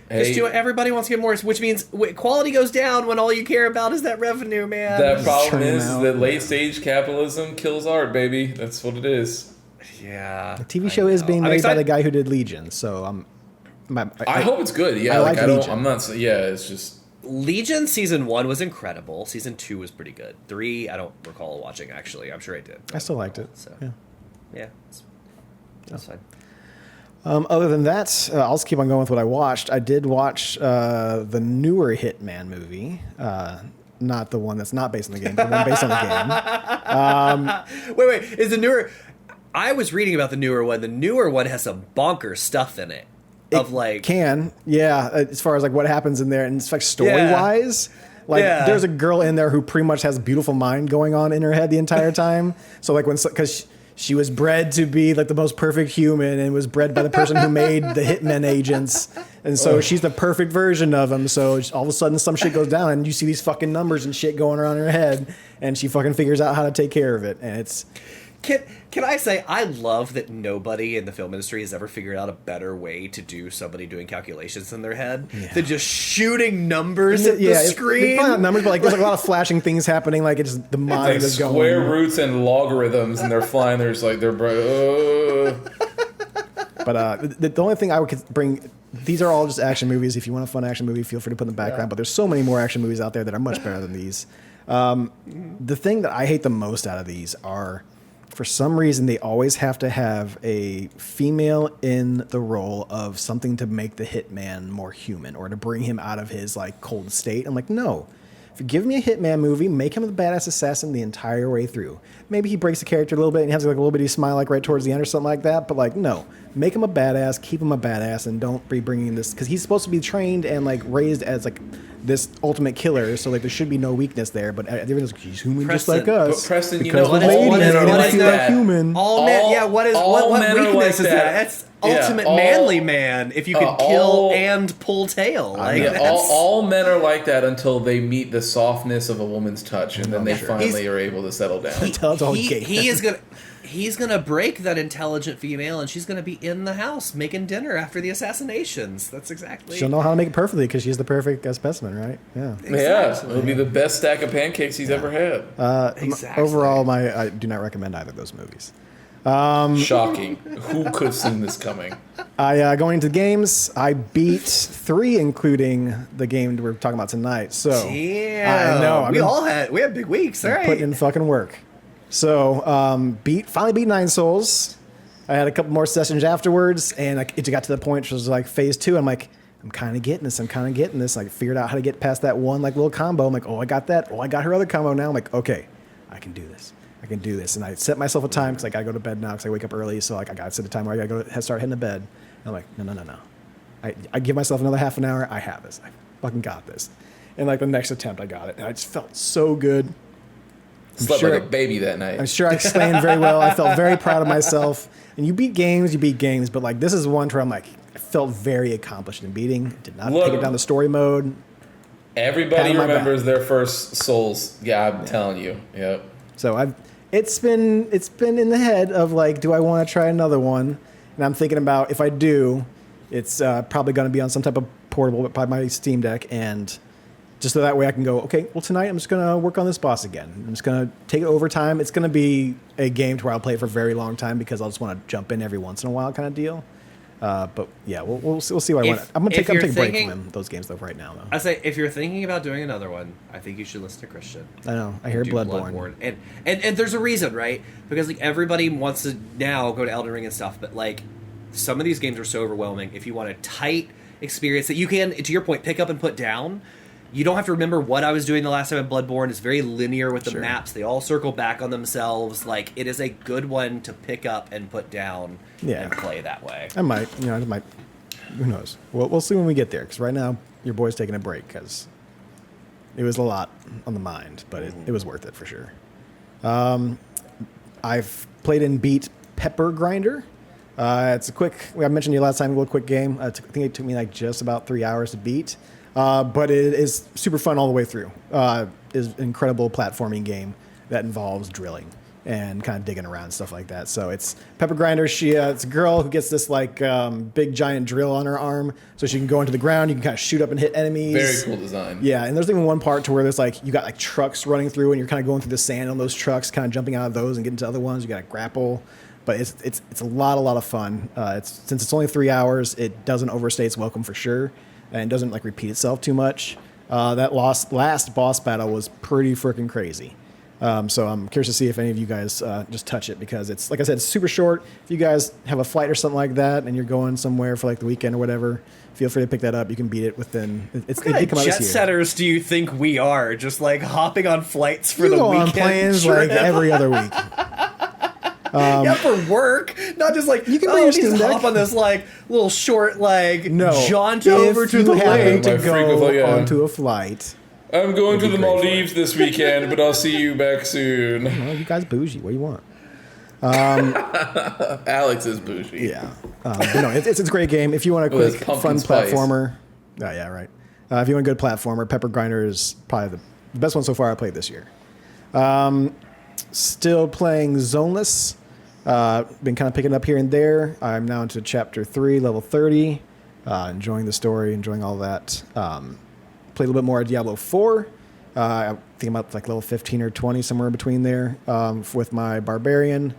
Hey, Everybody wants to get more, which means quality goes down when all you care about is that revenue, man. that problem churning is out. that late stage capitalism kills art, baby. That's what it is. Yeah. The TV show is being I'm made by excited- the guy who did Legion, so I hope it's good. Yeah, I like like I don't. Legion. I'm not. Yeah, it's just. Legion season 1 was incredible. Season 2 was pretty good. 3, I don't recall watching actually. I'm sure I did. I still liked it. So Yeah. yeah, that's fine. Other than that, I'll just keep on going with what I watched. I did watch the newer Hitman movie, not the one that's not based on the game, but the one based on the game. Wait, is the newer? I was reading about the newer one. The newer one has some bonkers stuff in it. Of like, As far as like what happens in there, and it's like story wise, like there's a girl in there who pretty much has a beautiful mind going on in her head the entire time. So like because she was bred to be like the most perfect human and was bred by the person who made the Hitman agents. And so she's the perfect version of him. So all of a sudden some shit goes down and you see these fucking numbers and shit going around in her head and she fucking figures out how to take care of it. And it's... Can I say I love that nobody in the film industry has ever figured out a better way to do somebody doing calculations in their head than just shooting numbers at the screen? It's not numbers, but like there's like a lot of flashing things happening. Like it's the mind Like is going. square roots and logarithms, and they're flying. There's like they're. But the only thing I would bring, these are all just action movies. If you want a fun action movie, feel free to put in the background. But there's so many more action movies out there that are much better than these. The thing that I hate the most out of these are, for some reason, they always have to have a female in the role of something to make the hitman more human or to bring him out of his like cold state. I'm like, no. If you give me a Hitman movie, make him the badass assassin the entire way through. Maybe he breaks the character a little bit and has like a little bitty smile like right towards the end or something like that. But like, no, make him a badass, keep him a badass, and don't be bringing this because he's supposed to be trained and like raised as like this ultimate killer. So like there should be no weakness there. But everyone's like, he's human just like Preston, us. But Preston, you because know, we're all ladies men and are we like feel that. human. All men, what men are weakness like is that. that? That's ultimate all- manly man if you can kill and pull tail. Like Yeah, that's, all men are like that until they meet the softness of a woman's touch, and then they finally are able to settle down. Until it's all gay. he's gonna break that intelligent female, and she's gonna be in the house making dinner after the assassinations. That's exactly. She'll know how to make it perfectly because she's the perfect specimen, right? Yeah. Yeah, it'll be the best stack of pancakes he's ever had. Exactly. Overall, I do not recommend either of those movies. Shocking. Who could have seen this coming? Going into games, I beat 3, including the game we're talking about tonight. So Damn. I know We had big weeks. All right. putting in fucking work. So finally beat 9 Souls. I had a couple more sessions afterwards, and it got to the point which was like phase 2. I'm like, I'm kind of getting this. I figured out how to get past that one like little combo. I'm like, oh, I got that. Oh, I got her other combo now. I'm like, okay, I can do this. And I set myself a time because I got to go to bed now because I wake up early. So like I got to set a time where I got to go start heading to bed. And I'm like, no. I give myself another half an hour. I have this. I fucking got this. And like the next attempt, I got it. And I just felt so good. Slept like a baby that night. I'm sure I explained very well. I felt very proud of myself. And you beat games. But like this is one where I'm like, I felt very accomplished in beating. Did not take it down the story mode. Everybody remembers their first Souls. Yeah, I'm telling you. Yep. So it's been in the head of like, do I want to try another one? And I'm thinking about if I do, it's probably going to be on some type of portable, but probably my Steam Deck, and just so that way I can go, okay, well tonight I'm just going to work on this boss again. I'm just going to take it over time. It's going to be a game to where I'll play it for a very long time because I'll just want to jump in every once in a while kind of deal. But yeah, we'll see what I want. I'm going to take a break from those games though right now though. I say if you're thinking about doing another one, I think you should listen to Christian. I know. I hear Bloodborne. And there's a reason, right? Because like everybody wants to now go to Elden Ring and stuff, but like some of these games are so overwhelming. If you want a tight experience that you can, to your point, pick up and put down, you don't have to remember what I was doing the last time in Bloodborne. It's very linear with the maps. They all circle back on themselves. Like, it is a good one to pick up and put down and play that way. I might. Who knows? We'll see when we get there. Because right now, your boy's taking a break because it was a lot on the mind. But it was worth it for sure. I've played and beat Pepper Grinder. It's a quick, I mentioned you last time, a little quick game. I think it took me like just about 3 hours to beat. But it is super fun all the way through. It's an incredible platforming game that involves drilling and kind of digging around and stuff like that. So it's Pepper Grinder. It's a girl who gets this like big giant drill on her arm, so she can go into the ground. You can kind of shoot up and hit enemies. Very cool design. Yeah, and there's even one part to where there's like you got like trucks running through, and you're kind of going through the sand on those trucks, kind of jumping out of those and getting to other ones. You got to grapple. But it's a lot of fun. Since it's only 3 hours, it doesn't overstay its welcome for sure. And doesn't like repeat itself too much. That last boss battle was pretty freaking crazy. So I'm curious to see if any of you guys just touch it because it's, like I said, it's super short. If you guys have a flight or something like that and you're going somewhere for like the weekend or whatever, feel free to pick that up. You can beat it within. It did come out this year. Jet setters do you think we are? Just like hopping on flights for the go weekend? On planes like every other week. Yeah, for work, not just like you can bring your Steam Deck. Hop on this like little short jaunt if over to the lake to go onto a flight. I'm going to the Maldives this weekend, but I'll see you back soon. Well, you guys bougie. What do you want? Alex is bougie. Yeah, but no, it's a great game. If you want a quick, fun platformer, yeah, right. If you want a good platformer, Pepper Grinder is probably the best one so far I played this year. Still playing Zoneless. Been kind of picking it up here and there. I'm now into chapter 3, level 30. Enjoying the story, enjoying all that. Played a little bit more of Diablo 4. I think I'm up to like level 15 or 20, somewhere in between there, with my Barbarian,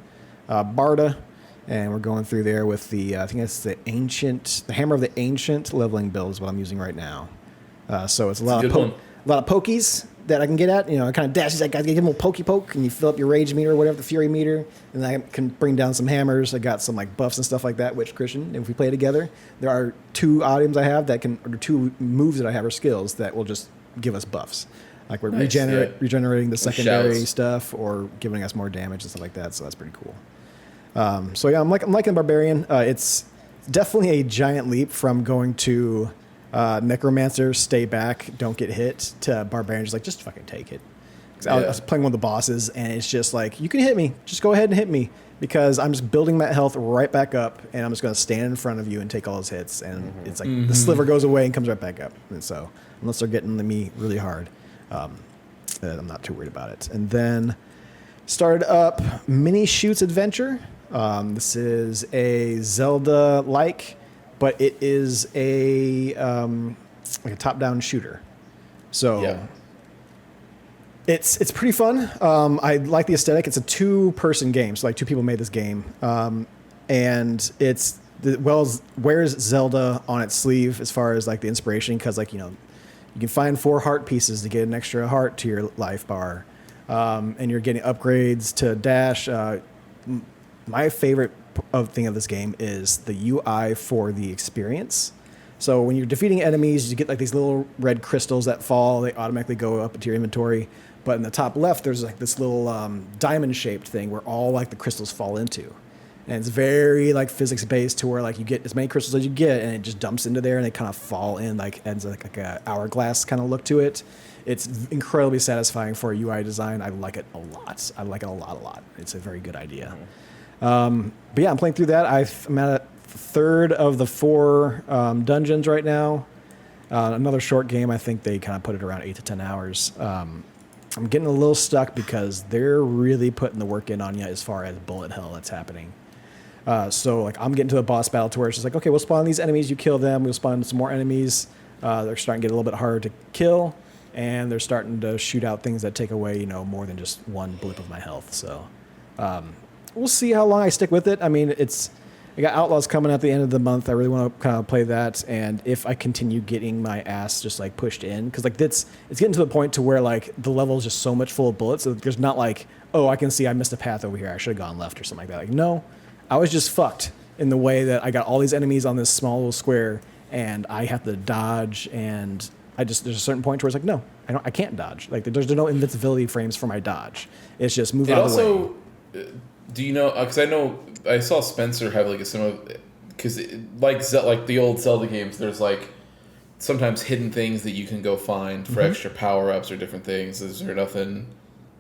Barda. And we're going through there with I think it's the Hammer of the Ancient leveling build is what I'm using right now. So it's a lot of pokies that I can get at, kind of dashes. I got to give him a pokey poke, and you fill up your rage meter or whatever, the fury meter, and I can bring down some hammers. I got some like buffs and stuff like that. Which Christian, if we play together, there are 2 items I have or 2 moves that I have or skills that will just give us buffs. Like we're regenerating the secondary stuff or giving us more damage and stuff like that. So that's pretty cool. So yeah, I'm liking Barbarian. It's definitely a giant leap from going to Necromancer, stay back, don't get hit, to Barbarian, just fucking take it. I was playing one of the bosses, and it's just like, you can hit me, just go ahead and hit me, because I'm just building that health right back up, and I'm just going to stand in front of you and take all his hits, and it's like the sliver goes away and comes right back up. And so, unless they're getting me really hard, I'm not too worried about it. And then started up Mini Shoots Adventure. This is a Zelda-like, but it is a top-down shooter. So it's pretty fun. I like the aesthetic. It's a 2-person game, so like 2 people made this game, and it's wears Zelda on its sleeve as far as like the inspiration, because you can find 4 heart pieces to get an extra heart to your life bar, and you're getting upgrades to dash. My favorite thing of this game is the UI for the experience. So when you're defeating enemies, you get like these little red crystals that fall. They automatically go up into your inventory. But in the top left, there's like this little diamond-shaped thing where all like the crystals fall into. And it's very like physics-based to where like you get as many crystals as you get, and it just dumps into there, and they kind of fall in like ends like a hourglass kind of look to it. It's incredibly satisfying for a UI design. I like it a lot. I like it a lot. It's a very good idea. But yeah, I'm playing through that. I'm at a third of the 4 dungeons right now. Another short game. I think they kind of put it around 8 to 10 hours. I'm getting a little stuck because they're really putting the work in on you as far as bullet hell that's happening. So like I'm getting to a boss battle to where it's just like, okay, we'll spawn these enemies, you kill them, we'll spawn some more enemies. They're starting to get a little bit harder to kill, and they're starting to shoot out things that take away, more than just one blip of my health. So we'll see how long I stick with it. I mean, I got Outlaws coming at the end of the month. I really want to kind of play that, and if I continue getting my ass just like pushed in, because like it's getting to the point to where like the level is just so much full of bullets, so there's not like, oh, I can see I missed a path over here, I should have gone left or something like that. Like, no, I was just fucked in the way that I got all these enemies on this small little square, and I have to dodge, and there's a certain point where it's like, no, I can't dodge. Like there's no invincibility frames for my dodge. It's just move out of the way. Do you know? Because I saw Spencer have like a similar, because like the old Zelda games, there's like sometimes hidden things that you can go find for extra power ups or different things. Is there nothing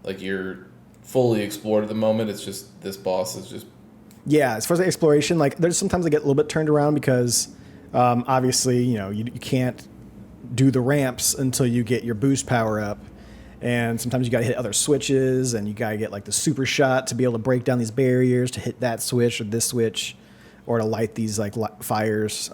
like you're fully explored at the moment? It's just this boss is just. Yeah, as far as the exploration, like there's sometimes I get a little bit turned around because obviously you can't do the ramps until you get your boost power up. And sometimes you got to hit other switches, and you got to get like the super shot to be able to break down these barriers, to hit that switch or this switch, or to light these like fires,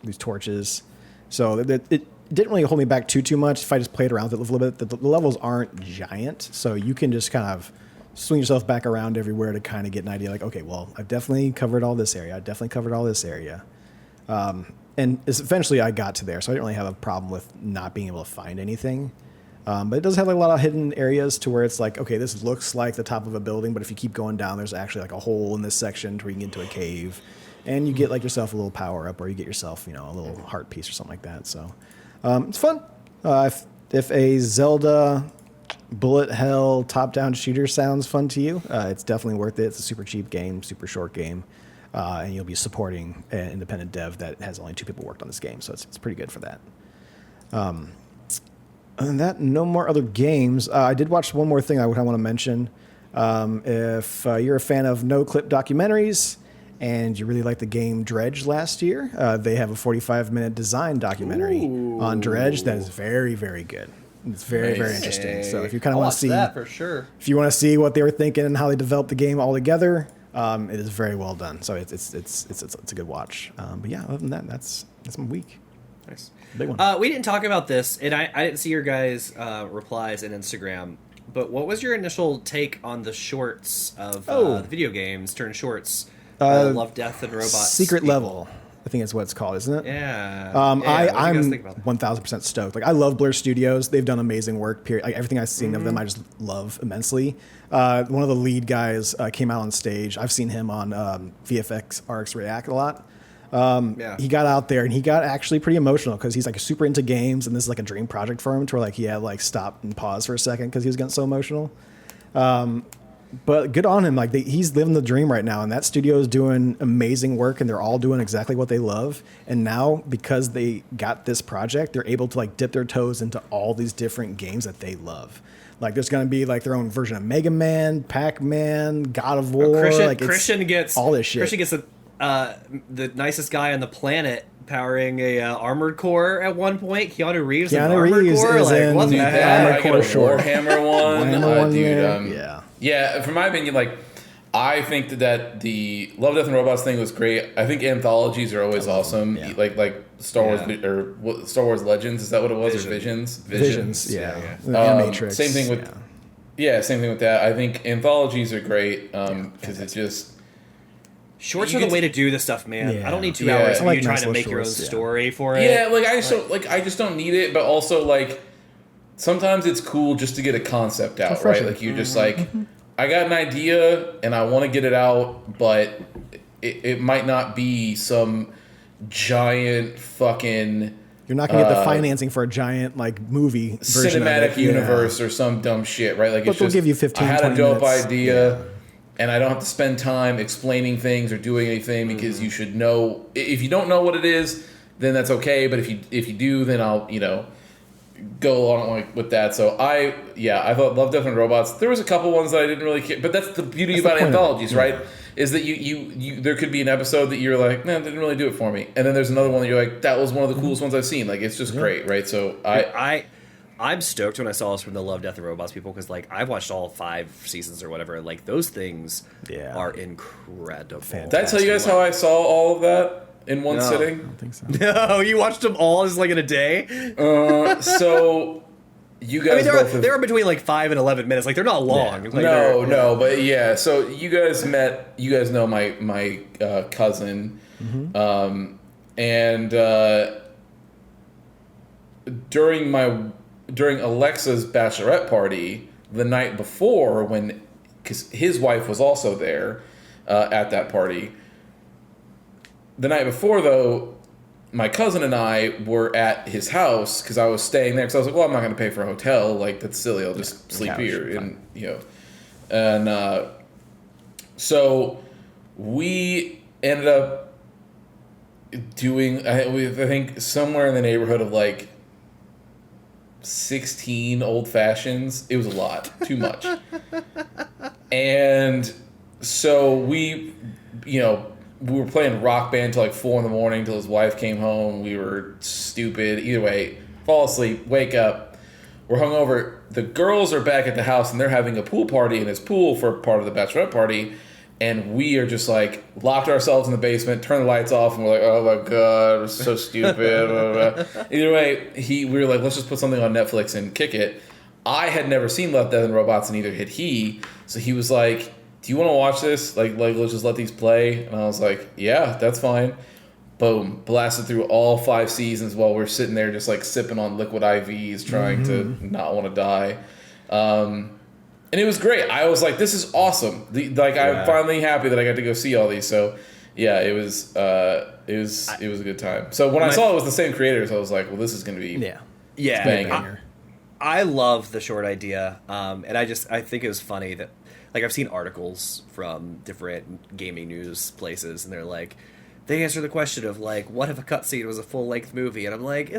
these torches. So it didn't really hold me back too much if I just played around with it a little bit. The levels aren't giant, so you can just kind of swing yourself back around everywhere to kind of get an idea like, okay, well, I've definitely covered all this area. And eventually I got to there, so I didn't really have a problem with not being able to find anything. But it does have like a lot of hidden areas to where it's like, okay, this looks like the top of a building, but if you keep going down, there's actually like a hole in this section to where you can get into a cave, and you get like yourself a little power up, or you get yourself, a little heart piece or something like that. So it's fun. If a Zelda bullet hell top-down shooter sounds fun to you, it's definitely worth it. It's a super cheap game, super short game, and you'll be supporting an independent dev that has only 2 people worked on this game, so it's pretty good for that. Other than that, no more other games. I did watch one more thing I want to mention. If you're a fan of no-clip documentaries and you really liked the game Dredge last year, they have a 45-minute design documentary on Dredge that is very, very good. It's very, very interesting. So if you kind of want to see that for sure, if you want to see what they were thinking and how they developed the game all together, it is very well done. So it's a good watch. But yeah, other than that, that's my week. nice. Big one. We didn't talk about this, and I didn't see your guys' replies in Instagram. But what was your initial take on the shorts of the video games turned shorts? Love, Death, and Robots. Secret Level, I think it's what it's called, isn't it? Yeah. I'm what do you guys think about that? 1000% stoked. Like I love Blur Studios. They've done amazing work. Period. Like everything I've seen of them, I just love immensely. One of the lead guys came out on stage. I've seen him on VFX Arcs React a lot. He got out there and he got actually pretty emotional because he's like super into games, and this is like a dream project for him to where like he had like stop and pause for a second because he was getting so emotional. But good on him. Like he's living the dream right now, and that studio is doing amazing work, and they're all doing exactly what they love. And now because they got this project, they're able to like dip their toes into all these different games that they love. Like there's going to be like their own version of Mega Man, Pac-Man, God of War. Christian gets all this shit. Christian gets the nicest guy on the planet powering a Armored Core at one point. Keanu Reeves in Armored Core. Is like in what the the heck? Armored Core short. Warhammer one, dude. Yeah. Yeah, from my opinion, like I think that the Love, Death, and Robots thing was great. I think anthologies are always awesome. Yeah. Like Star Wars or Star Wars Legends. Is that what it was? Or Visions? Yeah. Animatrix. Same thing with same thing with that. I think anthologies are great because it's just. Shorts are the way to do this stuff, man. Yeah. I don't need 2 hours of you trying nice to make your own shorts, story for it. Yeah, like I just don't need it, but also like sometimes it's cool just to get a concept out, right? Like you're just like, I got an idea and I want to get it out, but it might not be some giant fucking You're not going to get the financing for a giant like movie version cinematic of it. universe or some dumb shit, right? Like, But it's they'll just, give you 15, I had a 20 dope minutes. idea, and I don't have to spend time explaining things or doing anything because you should know. If you don't know what it is, then that's okay. But if you do, then I'll go along with that. So I thought Love, Death and Robots. There was a couple ones that I didn't really care, but that's the beauty That's the about point of it. anthologies, right? Is that you there could be an episode that you're like, man, didn't really do it for me, and then there's another one that you're like, that was one of the coolest ones I've seen. Like, it's just great, right? So I'm stoked when I saw this from the Love, Death, and Robots people because like I've watched all 5 seasons or whatever. Like those things are incredible. Fantastic. did I tell you guys how I saw all of that in one No. sitting? I don't think so. No, you watched them all just like in a day. So you guys I mean, both have, they're between like 5 and 11 minutes. Like they're not long. Like, no, but yeah. So you guys know my cousin, and during Alexa's bachelorette party the night before, because his wife was also there at that party. The night before, though, my cousin and I were at his house because I was staying there. Because I was like, well, I'm not going to pay for a hotel. Like, that's silly. I'll just sleep couch, here. And so we ended up doing, I think, somewhere in the neighborhood of like 16 old fashions. It was a lot. Too much. And so we were playing Rock Band till like 4 a.m. till his wife came home. We were stupid. Either way, fall asleep, wake up. We're hungover. The girls are back at the house and they're having a pool party in his pool for part of the bachelorette party. And we are just like locked ourselves in the basement, turn the lights off, and we're like, oh my God, it's so stupid. Blah, blah, blah. Either way, we were like, let's just put something on Netflix and kick it. I had never seen Love, Death, and Robots, and neither had he. So he was like, do you want to watch this? Like let's just let these play. And I was like, yeah, that's fine. Boom, blasted through all 5 seasons while we're sitting there just like sipping on liquid IVs, trying to not want to die. And it was great. I was like, this is awesome. I'm finally happy that I got to go see all these. So yeah, it was a good time. So when I saw it was the same creators, I was like, well, this is going to be banging. I love the short idea, and I think it was funny that, like, I've seen articles from different gaming news places, and they're like, they answer the question of like, what if a cutscene was a full length movie? And I'm like,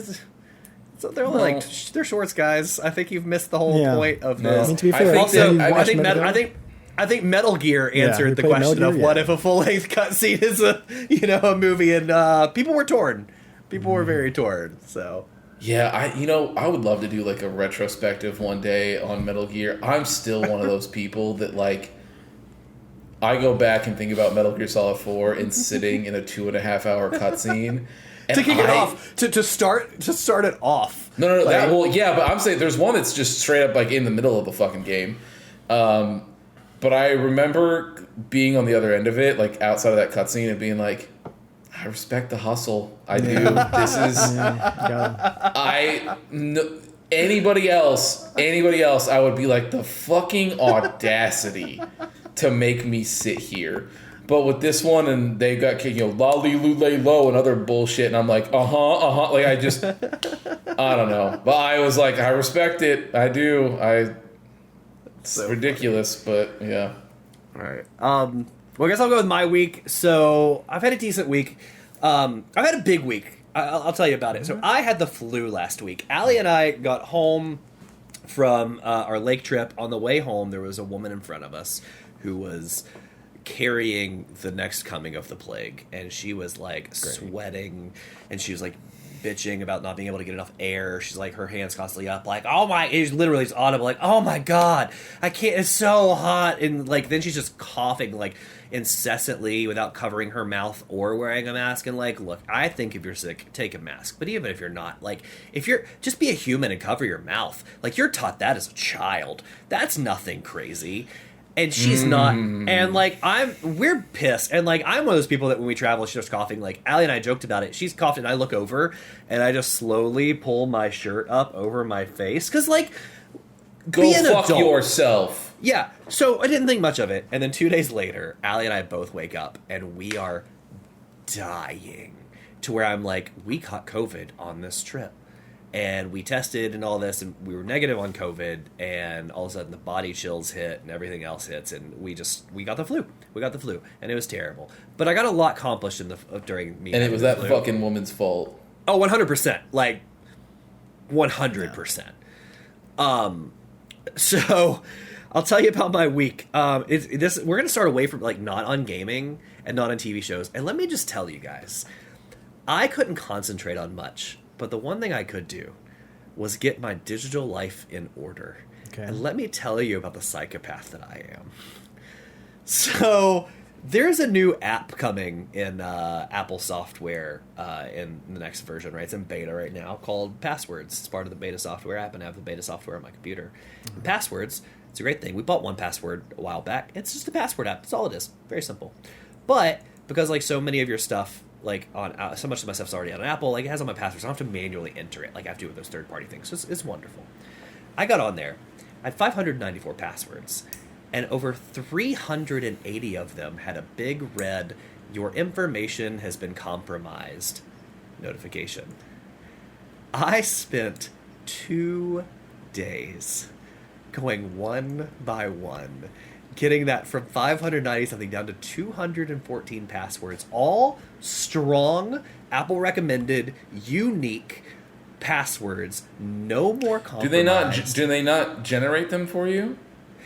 they're only they're shorts, guys. I think you've missed the whole point of this. I mean, to be fair, I think Metal Gear answered the question of what if a full length cutscene is a movie, and people were torn. People were very torn. So. Yeah, I would love to do like a retrospective one day on Metal Gear. I'm still one of those people that like, I go back and think about Metal Gear Solid 4 and sitting in a 2.5 hour cutscene. To kick it off, to start it off. No. But I'm saying there's one that's just straight up like in the middle of the fucking game. But I remember being on the other end of it, like outside of that cutscene, and being like, I respect the hustle. I do. This is anybody else, I would be like, the fucking audacity to make me sit here. But with this one, and they got lolly lule low and other bullshit, and I'm like, like I don't know. But I was like, I respect it. I do. It's so ridiculous, funny. But yeah. All right. Well, I guess I'll go with my week. So I've had a decent week. I've had a big week. I'll tell you about it. So I had the flu last week. Allie and I got home from our lake trip. On the way home, there was a woman in front of us who was carrying the next coming of the plague, and she was like sweating, and she was like bitching about not being able to get enough air. She's like, her hands constantly up, like, oh my, it's literally it's audible, like, oh my God, I can't, it's so hot. And like, then she's just coughing like incessantly without covering her mouth or wearing a mask. And like, look, I think if you're sick, take a mask. But even if you're not, like, if you're, just be a human and cover your mouth. Like, you're taught that as a child. That's nothing crazy. And she's not, and like we're pissed, and like I'm one of those people that when we travel, she starts coughing. Like Allie and I joked about it. She's coughed, and I look over, and I just slowly pull my shirt up over my face, because like, go fuck yourself. Yeah. So I didn't think much of it, and then 2 days later, Allie and I both wake up, and we are dying. to where I'm like, we caught COVID on this trip. And we tested and all this, and we were negative on COVID, and all of a sudden the body chills hit and everything else hits, and we got the flu. We got the flu, and it was terrible. But I got a lot accomplished during me. And it was that flu. fucking woman's fault. Oh, 100%. Like, 100%. So, I'll tell you about my week. We're going to start away from, like, not on gaming and not on TV shows. And let me just tell you guys, I couldn't concentrate on much. But the one thing I could do was get my digital life in order. Okay. And let me tell you about the psychopath that I am. So, there's a new app coming in Apple software in the next version, right? It's in beta right now called Passwords. It's part of the beta software app, and I have the beta software on my computer. And Passwords, it's a great thing. We bought 1Password a while back. It's just a password app. That's all it is. Very simple. But because, like, so many of your stuff, like, on so much of my stuff's already on Apple, like, it has all my passwords. I don't have to manually enter it like I have to with those third-party things. So it's wonderful. I got on there. I had 594 passwords, and over 380 of them had a big red, "Your information has been compromised" notification. I spent 2 days going one by one, getting that from 590 something down to 214 passwords, all strong, Apple recommended, unique passwords, no more compromise. Do they not generate them for you?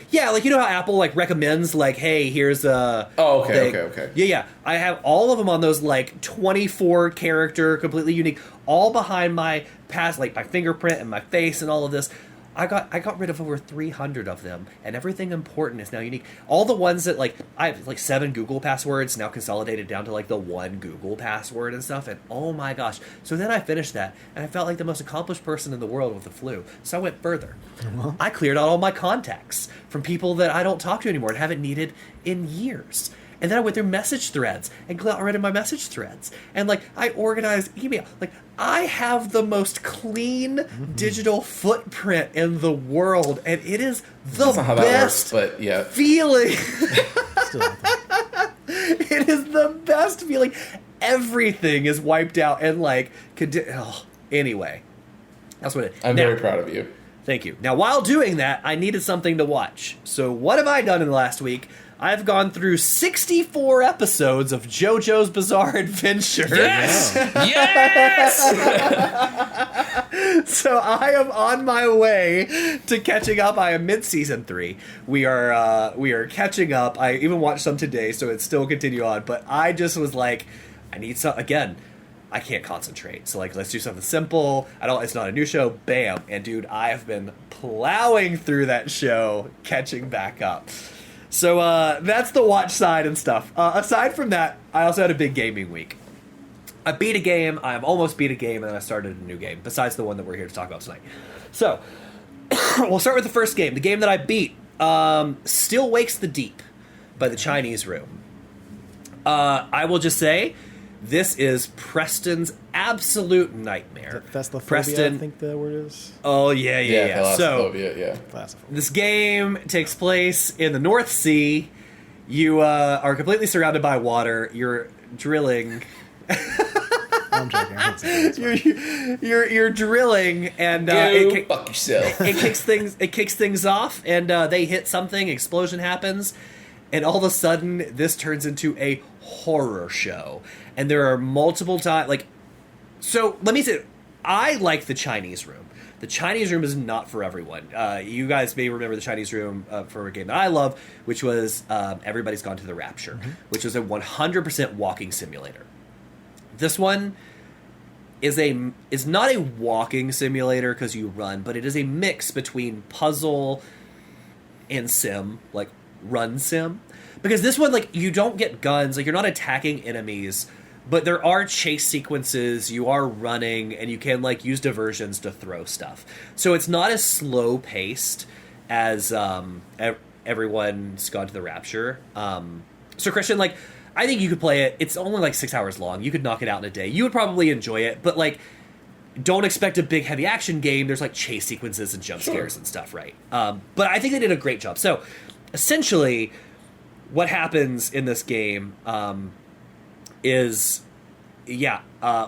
Yeah, like, you know how Apple, like, recommends, like, hey, here's a... Oh, okay, thing. okay. Yeah. I have all of them on those, like, 24 character, completely unique, all behind my my fingerprint and my face and all of this. I got rid of over 300 of them, and everything important is now unique. All the ones that, like, I have, like, 7 Google passwords now consolidated down to, like, the 1 Google password and stuff, and oh my gosh. So then I finished that, and I felt like the most accomplished person in the world with the flu. So I went further. I cleared out all my contacts from people that I don't talk to anymore and haven't needed in years. And then I went through message threads and got rid of my message threads. And, like, I organized email. Like, I have the most clean digital footprint in the world. And it is the That's not how that best works, but yeah. feeling. Still out there. It is the best feeling. Everything is wiped out. And, like, anyway. That's what it is. I'm very proud of you. Thank you. Now, while doing that, I needed something to watch. So what have I done in the last week? I've gone through 64 episodes of JoJo's Bizarre Adventure. Yes! Yes! So I am on my way to catching up. I am mid-season 3. We are catching up. I even watched some today, so it's still continue on. But I just was like, I need some, again, I can't concentrate. So, like, let's do something simple. It's not a new show. Bam. And, dude, I have been plowing through that show, catching back up. So, that's the watch side and stuff. Aside from that, I also had a big gaming week. I beat a game, I've almost beat a game, and then I started a new game, besides the one that we're here to talk about tonight. So, we'll start with the first game. The game that I beat, Still Wakes the Deep by the Chinese Room. I will just say, this is Preston's absolute nightmare. Thalassalophobia, Preston, I think the word is. Oh, yeah. So, Thalassophobia. this game takes place in the North Sea. You are completely surrounded by water. You're drilling. I'm joking. I can't say that. You're drilling, and fuck yourself. It kicks things off, and they hit something. Explosion happens, and all of a sudden, this turns into a horror show. And there are multiple times, like, so let me say, I like the Chinese Room. The Chinese Room is not for everyone. You guys may remember the Chinese Room for a game that I love, which was Everybody's Gone to the Rapture, which was a 100% walking simulator. This one is not a walking simulator because you run, but it is a mix between puzzle and sim, like run sim. Because this one, like, you don't get guns, like, you're not attacking enemies, but there are chase sequences, you are running, and you can, like, use diversions to throw stuff. So it's not as slow-paced as Everyone's Gone to the Rapture. So, Christian, like, I think you could play it. It's only, like, 6 hours long. You could knock it out in a day. You would probably enjoy it, but, like, don't expect a big, heavy action game. There's, like, chase sequences and jump scares and stuff, right? But I think they did a great job. So, essentially, what happens in this game is yeah,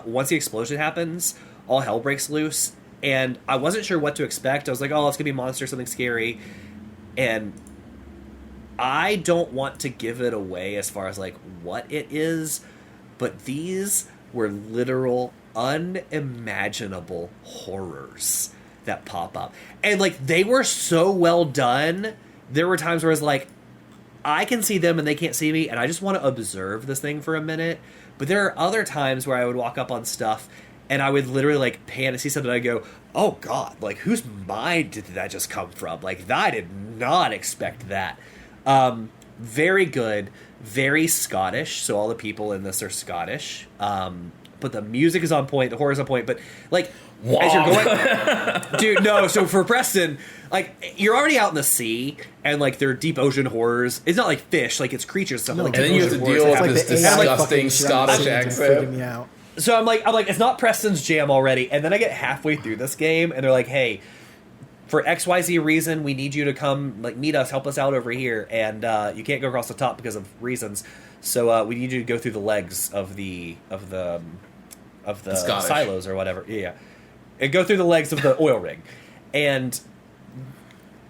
once the explosion happens, all hell breaks loose, and I wasn't sure what to expect. I was like, oh, it's gonna be a monster, something scary, and I don't want to give it away as far as like what it is, but these were literal unimaginable horrors that pop up. And like they were so well done. There were times where I was like, I can see them and they can't see me, and I just want to observe this thing for a minute. But there are other times where I would walk up on stuff and I would literally like pan and see something and I'd go, oh god, like whose mind did that just come from? Like I did not expect that. Very good, very Scottish. So all the people in this are Scottish. But the music is on point, the horror is on point. But like, as you're going, dude, no. So for Preston, like you're already out in the sea, and like they're deep ocean horrors. It's not like fish, like it's creatures. Stuff like and then you have to deal with like this the AI disgusting Scottish freaking accent. me out. So I'm like, it's not Preston's jam already. And then I get halfway through this game, and they're like, hey, for XYZ reason, we need you to come like meet us, help us out over here, and you can't go across the top because of reasons. So we need you to go through the legs of the Scottish silos or whatever. Yeah, and go through the legs of the oil rig. And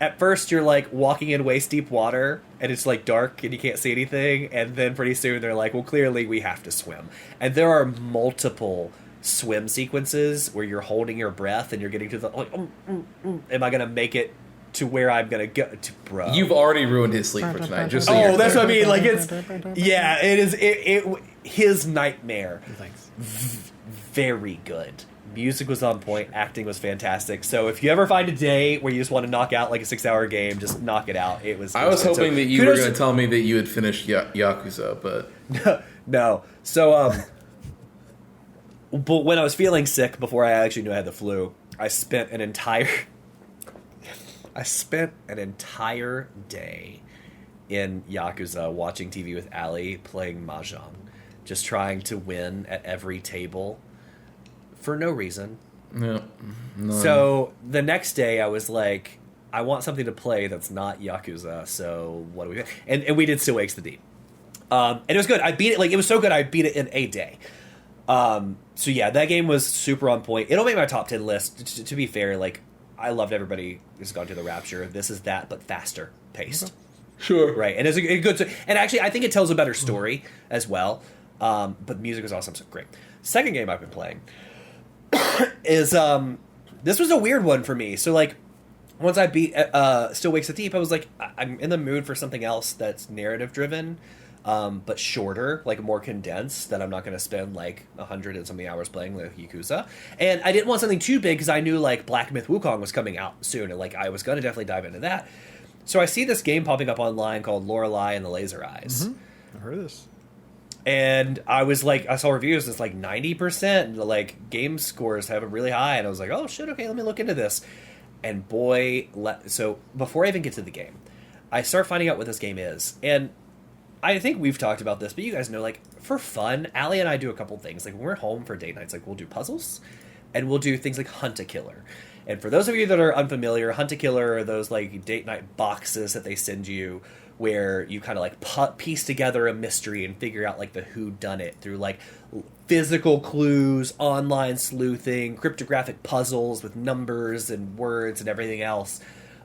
at first, you're like walking in waist deep water, and it's like dark, and you can't see anything. And then pretty soon, they're like, well, clearly we have to swim. And there are multiple swim sequences where you're holding your breath and you're getting to the like, am I gonna make it to where I'm gonna go to, bro? You've already ruined his sleep for tonight. Just so Oh, you're that's clear. what I mean. Like it's, yeah, it is. It his nightmare. Thanks. Very good. Music was on point. Acting was fantastic. So if you ever find a day where you just want to knock out like a 6-hour game, just knock it out. It was. I was good. hoping So that you were kudos going to tell me that you had finished Yakuza, but No. So but when I was feeling sick before I actually knew I had the flu, I spent an entire day in Yakuza watching TV with Allie playing Mahjong, just trying to win at every table for no reason. no. So the next day I was like, I want something to play that's not Yakuza, so what do we and we did Still Wakes the Deep. And it was good. I beat it, like it was so good I beat it in a day. So yeah, that game was super on point. It'll make my top 10 list. To be fair, like I loved everybody who's gone to the Rapture. This is that, but faster paced. Sure. Right, and it's a good. And actually, I think it tells a better story as well. But music was awesome, so great. Second game I've been playing is this was a weird one for me. So like, once I beat Still Wakes the Deep, I was like, I'm in the mood for something else that's narrative driven. But shorter, like more condensed, that I'm not going to spend like 100 and something hours playing like Yakuza. And I didn't want something too big because I knew like Black Myth Wukong was coming out soon, and like I was going to definitely dive into that. So I see this game popping up online called Lorelei and the Laser Eyes. Mm-hmm. I've heard of this. And I was like, I saw reviews, it's like 90%, like game scores have it really high, and I was like, oh shit, okay, let me look into this. And boy, so before I even get to the game, I start finding out what this game is, and I think we've talked about this, but you guys know, like, for fun, Allie and I do a couple things. Like, when we're home for date nights, like, we'll do puzzles, and we'll do things like Hunt a Killer. And for those of you that are unfamiliar, Hunt a Killer are those, like, date night boxes that they send you where you kind of, like, piece together a mystery and figure out, like, the whodunit through, like, physical clues, online sleuthing, cryptographic puzzles with numbers and words and everything else.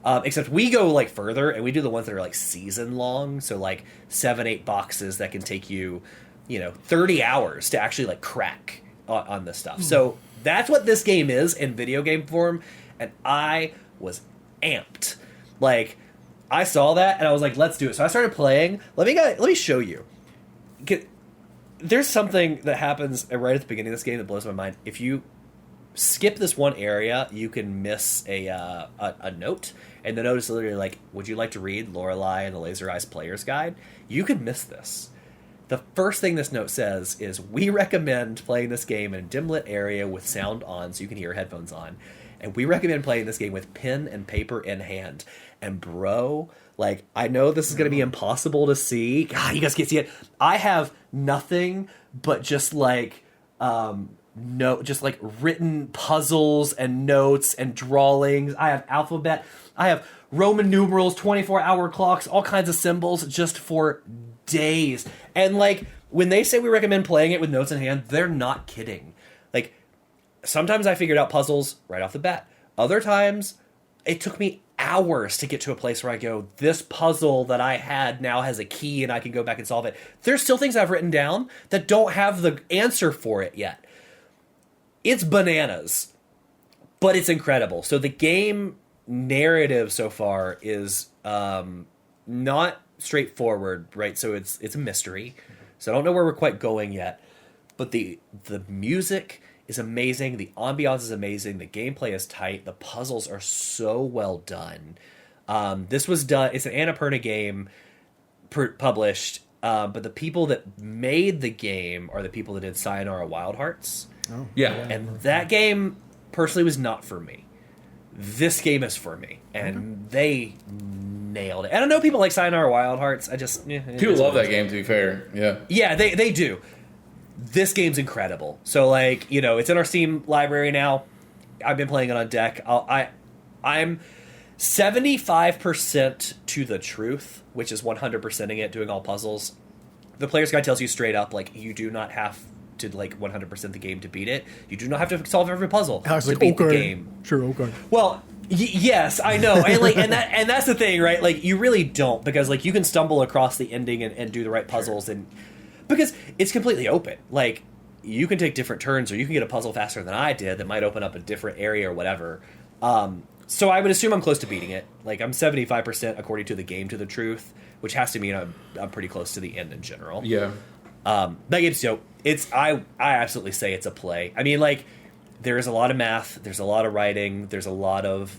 Except we go like further, and we do the ones that are like season long, so like 7-8 boxes that can take you, 30 hours to actually like crack on this stuff. So that's what this game is in video game form, and I was amped. Like, I saw that and I was like, let's do it. So I started playing. Let me show you. There's something that happens right at the beginning of this game that blows my mind. If you skip this one area, you can miss a note, and the note is literally like, would you like to read Lorelei and the Laser Eyes Player's Guide? You could miss this. The first thing this note says is, we recommend playing this game in a dim lit area with sound on so you can hear your headphones on, and we recommend playing this game with pen and paper in hand. And bro, like, I know this is going to be impossible to see. God, you guys can't see it. I have nothing but just like just like written puzzles and notes and drawings. I have alphabet. I have Roman numerals, 24-hour clocks, all kinds of symbols just for days. And like, when they say we recommend playing it with notes in hand, they're not kidding. Like, sometimes I figured out puzzles right off the bat. Other times, it took me hours to get to a place where I go, this puzzle that I had now has a key and I can go back and solve it. There's still things I've written down that don't have the answer for it yet. It's bananas, but it's incredible. So the game narrative so far is not straightforward, right? So it's a mystery. So I don't know where we're quite going yet, but the music is amazing. The ambiance is amazing. The gameplay is tight. The puzzles are so well done. This was done. It's an Annapurna game published, but the people that made the game are the people that did Sayonara Wild Hearts. Oh, Yeah. And that game personally was not for me. This game is for me, and they nailed it. And I know people like Sayonara Wild Hearts. I just People love that game, to be fair. Yeah. Yeah, they do. This game's incredible. So, like, you know, it's in our Steam library now. I've been playing it on deck. I'm 75% to the truth, which is 100%ing it, doing all puzzles. The player's guide tells you straight up, like, you do not have to, like, 100% the game to beat it. You do not have to solve every puzzle Alex to like, beat the okay. game. Sure, okay. Well, yes, I know, and like, and that's the thing, right? Like, you really don't, because like you can stumble across the ending and do the right puzzles, and because it's completely open. Like, you can take different turns, or you can get a puzzle faster than I did that might open up a different area or whatever. So I would assume I'm close to beating it. Like, I'm 75% according to the game to the truth, which has to mean I'm pretty close to the end in general. Yeah. That game's dope. I absolutely say it's a play. I mean, like, there is a lot of math, there's a lot of writing, there's a lot of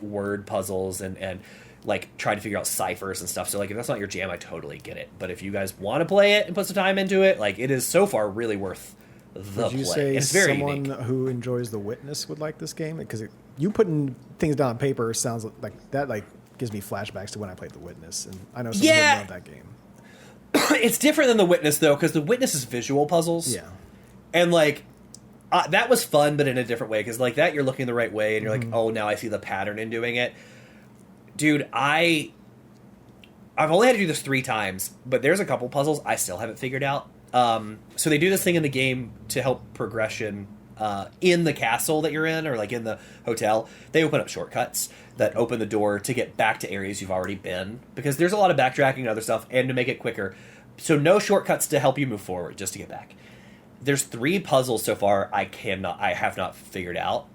word puzzles and like trying to figure out ciphers and stuff. So like, if that's not your jam, I totally get it. But if you guys want to play it and put some time into it, like, it is so far really worth the Would you play. say And it's very someone unique. who enjoys The Witness would like this game? Because you putting things down on paper sounds like that. Like, gives me flashbacks to when I played The Witness, and I know someone Yeah. who loved that game. It's different than The Witness though, because The Witness is visual puzzles. Yeah. And like, that was fun, but in a different way. Because like that, you're looking the right way, and you're like, oh, now I see the pattern in doing it. Dude, I've only had to do this 3 times, but there's a couple puzzles I still haven't figured out. So they do this thing in the game to help progression in the castle that you're in, or like in the hotel. They open up shortcuts that open the door to get back to areas you've already been, because there's a lot of backtracking and other stuff, and to make it quicker. So no shortcuts to help you move forward, just to get back. There's 3 puzzles so far I have not figured out.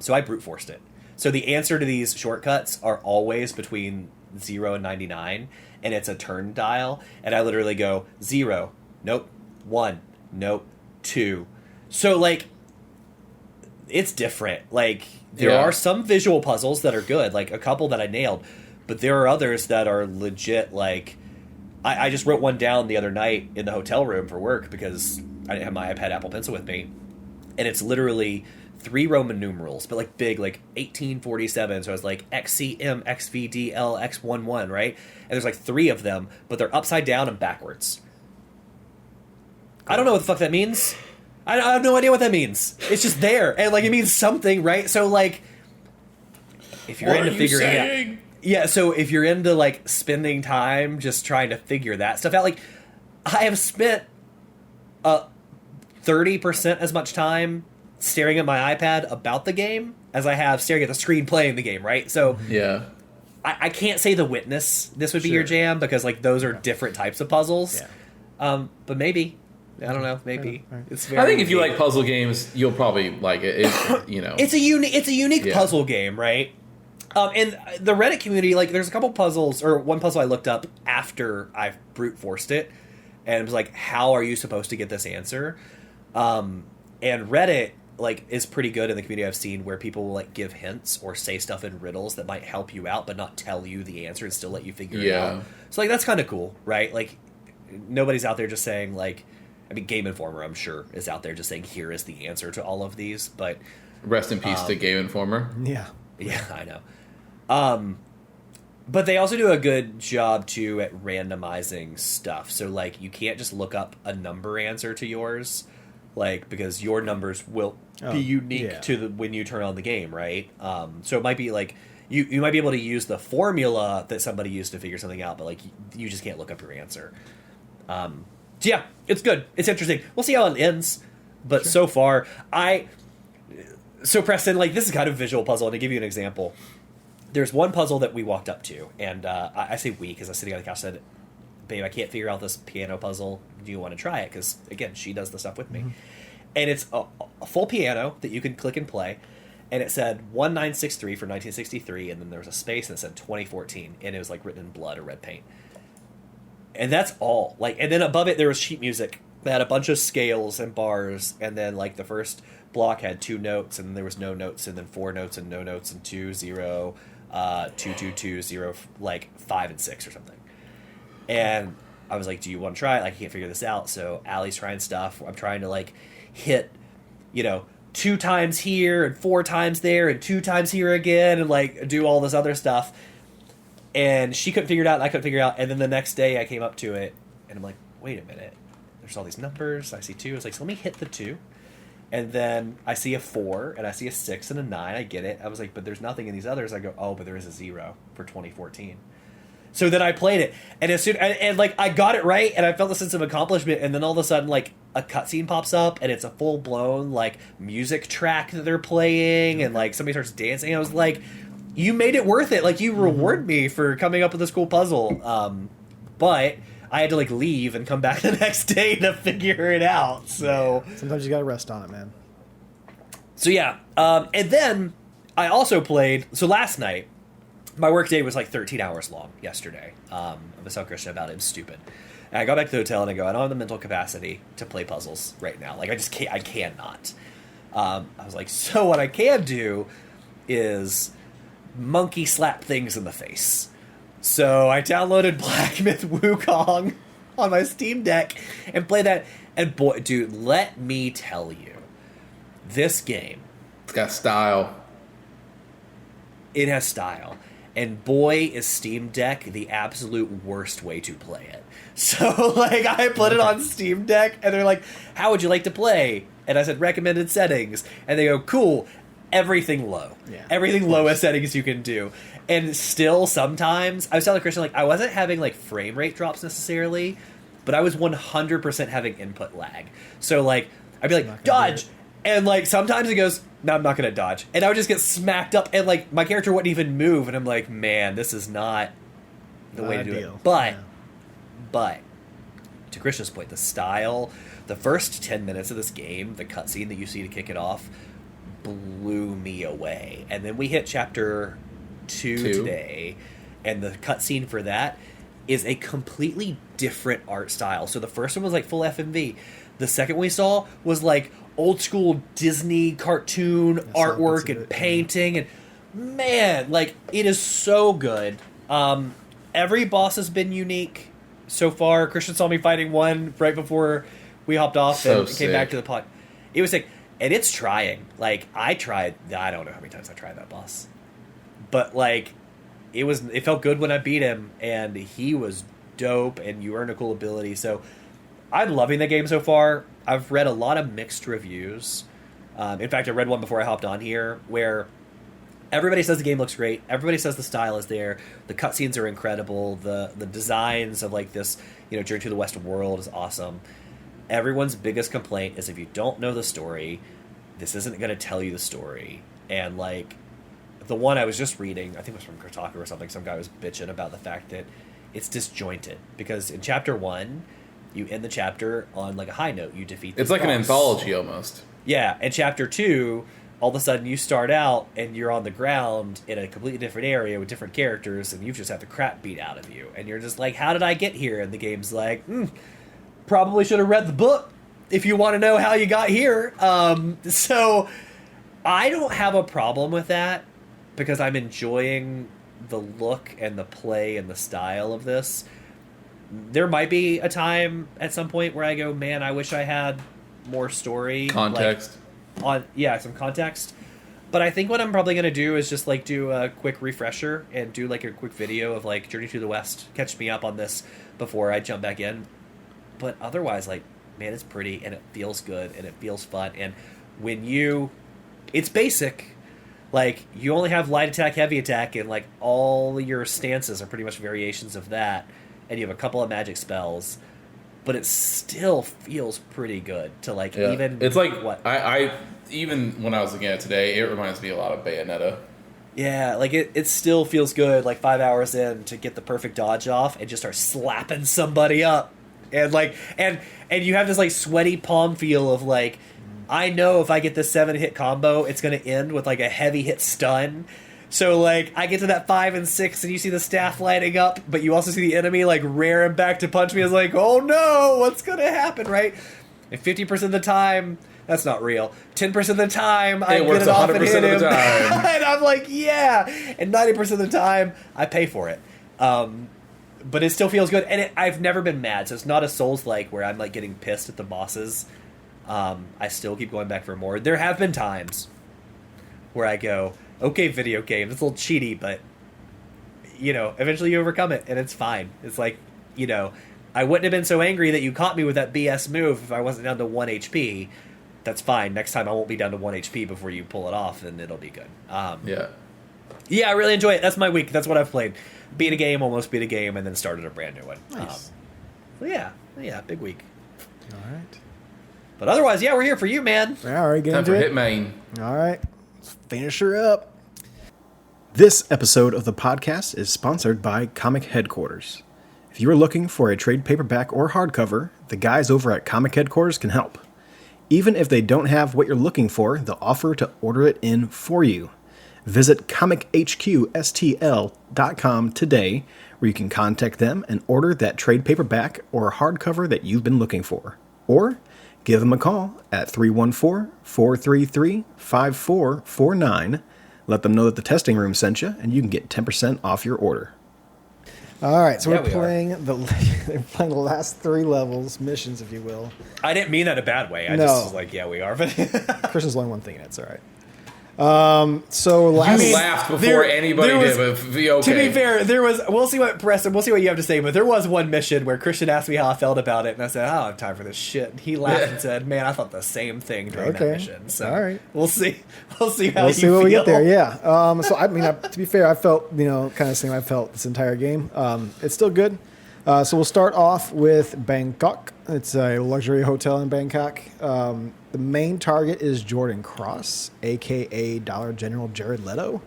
So I brute forced it. So the answer to these shortcuts are always between 0 and 99, and it's a turn dial, and I literally go 0, nope, 1, nope, 2. So like, it's different. Like, there Yeah. are some visual puzzles that are good, like a couple that I nailed, but there are others that are legit. Like, I just wrote one down the other night in the hotel room for work because I didn't have my iPad Apple Pencil with me, and it's literally 3 Roman numerals, but like big, like 1847. So I was like XCM, XVDL, X11, right? And there's like 3 of them, but they're upside down and backwards. I don't know what the fuck that means. I have no idea what that means. It's just there, and like, it means something, right? So like, if you're into figuring it out, yeah. So if you're into like spending time just trying to figure that stuff out, like, I have spent 30% as much time staring at my iPad about the game as I have staring at the screen playing the game, right? So Yeah. I can't say The Witness this would be your jam, because like those are different types of puzzles. Yeah. But maybe. I don't know. Maybe Right. it's. I think if you unique. like puzzle games, you'll probably like it. You know. It's a unique Yeah. puzzle game, right? And the Reddit community, like, there's a couple puzzles, or one puzzle I looked up after I've brute forced it, and it was like, how are you supposed to get this answer? And Reddit, like, is pretty good in the community I've seen, where people will like give hints or say stuff in riddles that might help you out, but not tell you the answer and still let you figure it Yeah. out. So like, that's kind of cool, right? Like, nobody's out there just saying like, I mean, Game Informer, I'm sure, is out there just saying, here is the answer to all of these, but Rest in peace to Game Informer. Yeah. yeah, I know. But they also do a good job too at randomizing stuff. So like, you can't just look up a number answer to yours, like, because your numbers will be unique to the when you turn on the game, right? So it might be like you might be able to use the formula that somebody used to figure something out, but like, you just can't look up your answer. Yeah, it's good. It's interesting. We'll see how it ends. But so far, So Preston, like, this is kind of a visual puzzle, and to give you an example, there's one puzzle that we walked up to, and I say we because I was sitting on the couch and said, babe, I can't figure out this piano puzzle. Do you want to try it? Because, again, she does the stuff with me. And it's a full piano that you can click and play, and it said 1963 for 1963, and then there was a space, and it said 2014, and it was, like, written in blood or red paint. And that's all. Like, and then above it, there was sheet music that had a bunch of scales and bars, and then, like, the first block had 2 notes, and then there was no notes, and then 4 notes and no notes, and 2, 0, 2, 2, 2, 0, like 5 and 6 or something. And I was like, do you want to try it? Like, I can't figure this out. So Allie's trying stuff. I'm trying to, like, hit, 2 times here and 4 times there and 2 times here again, and, like, do all this other stuff. And she couldn't figure it out, and I couldn't figure it out. And then the next day I came up to it, and I'm like, wait a minute. There's all these numbers. I see 2. It's like, so let me hit the 2. And then I see a 4, and I see a 6 and a 9. I get it. I was like, but there's nothing in these others. I go, oh, but there is a 0 for 2014. So then I played it, and as soon and like I got it right, and I felt a sense of accomplishment. And then all of a sudden, like, a cutscene pops up, and it's a full blown, like, music track that they're playing, and, like, somebody starts dancing. I was like, you made it worth it. Like, you reward me for coming up with this cool puzzle. But I had to, like, leave and come back the next day to figure it out. So sometimes you gotta rest on it, man. So yeah, and then I also played. So last night, my work day was like 13 hours long yesterday. I was telling Christian about it. It was stupid. And I got back to the hotel and I go, I don't have the mental capacity to play puzzles right now. Like, I just can't. I cannot. I was like, so what I can do is monkey slap things in the face. So I downloaded Black Myth Wukong on my Steam Deck and played that. And boy, dude, let me tell you, this game, It's got style. it has style. And boy, is Steam Deck the absolute worst way to play it. So, like, I put it on Steam Deck, and they're like, how would you like to play? And I said, recommended settings. And they go, cool, everything low. Yeah, everything lowest settings you can do. And still, sometimes, I was telling Christian, like, I wasn't having, like, frame rate drops necessarily, but I was 100% having input lag. So, like, I'd be like, dodge! And, like, sometimes it goes, no, I'm not going to dodge. And I would just get smacked up, and, like, my character wouldn't even move. And I'm like, man, this is not the way to do it. But, to Christian's point, the style, the first 10 minutes of this game, the cutscene that you see to kick it off, blew me away. And then we hit chapter 2 today, and the cutscene for that is a completely different art style. So the first one was, like, full FMV. The second one we saw was, like, old school Disney cartoon artwork and painting, and man, like, it is so good. Every boss has been unique so far. Christian saw me fighting one right before we hopped off and came back to the pod. It was like, and it's trying. Like, I don't know how many times I tried that boss, but, like, it felt good when I beat him, and he was dope, and you earned a cool ability. So I'm loving the game so far. I've read a lot of mixed reviews. In fact, I read one before I hopped on here where everybody says the game looks great. Everybody says the style is there. The cutscenes are incredible. The designs of, like, this, Journey to the West world is awesome. Everyone's biggest complaint is if you don't know the story, this isn't going to tell you the story. And, like, the one I was just reading, I think it was from Kotaku or something, some guy was bitching about the fact that it's disjointed. Because in Chapter 1, you end the chapter on, like, a high note. You defeat this It's like boss. an anthology almost. Yeah, and Chapter 2, all of a sudden you start out and you're on the ground in a completely different area with different characters, and you've just had the crap beat out of you. And you're just like, how did I get here? And the game's like, probably should have read the book if you want to know how you got here. So I don't have a problem with that because I'm enjoying the look and the play and the style of this. There might be a time at some point where I go, man, I wish I had more story. Context. Like, some context. But I think what I'm probably going to do is just, like, do a quick refresher and do, like, a quick video of, like, Journey to the West. Catch me up on this before I jump back in. But otherwise, like, man, it's pretty, and it feels good, and it feels fun. And when it's basic. Like, you only have light attack, heavy attack, and, like, all your stances are pretty much variations of that. And you have a couple of magic spells. but it still feels pretty good to like Yeah. even. It's like what I even when I was looking at it today, it reminds me a lot of Bayonetta. Yeah, like it still feels good, like 5 hours in, to get the perfect dodge off and just start slapping somebody up. And like and you have this like sweaty palm feel of like, I know if I get this 7-hit combo, it's gonna end with like a heavy hit stun. So like I get to that 5 and 6 and you see the staff lighting up, but you also see the enemy like rearing back to punch me. It's like, oh no, what's gonna happen, right? And 50% of the time, that's not real. 10% of the time, I get it off and hit him. Of the time. And I'm like, yeah. And 90% of the time, I pay for it. But it still feels good. And I've never been mad. So it's not a Souls-like where I'm like getting pissed at the bosses. I still keep going back for more. There have been times where I go, okay, video game, it's a little cheaty, but, you know, eventually you overcome it and it's fine. It's like, you know, I wouldn't have been so angry that you caught me with that BS move if I wasn't down to 1 HP. That's fine. Next time I won't be down to 1 HP before you pull it off, and it'll be good. Yeah, I really enjoy it. That's my week. That's what I've played. Beat a game, almost beat a game, and then started a brand new one. Nice. So yeah, big week. All right. But otherwise, yeah, we're here for you, man. All right, get Time into for it. Hitman. All right, let's finish her up. This episode of the podcast is sponsored by Comic Headquarters. If you are looking for a trade paperback or hardcover, the guys over at Comic Headquarters can help. Even if they don't have what you're looking for, they'll offer to order it in for you. Visit comichqstl.com today, where you can contact them and order that trade paperback or hardcover that you've been looking for. Or give them a call at 314-433-5449. Let them know that the testing room sent you, and you can get 10% off your order. All right, so we're playing the last 3 levels, missions, if you will. I didn't mean that in a bad way. I No. just was like, yeah, we are. But Christian's only one thing, and it's all right. So last You laughed before anybody did, but okay. To be fair, there was. We'll see what Preston. We'll see what you have to say. But there was one mission where Christian asked me how I felt about it, and I said, "I don't have time for this shit." And he laughed and said, "Man, I thought the same thing during that mission." So all right, we'll see. We'll see how we'll you see what feel. we get there. Yeah. So I mean, to be fair, I felt kind of the same I felt this entire game. It's still good. So we'll start off with Bangkok. It's a luxury hotel in Bangkok. The main target is Jordan Cross, a.k.a. Dollar General Jared Leto.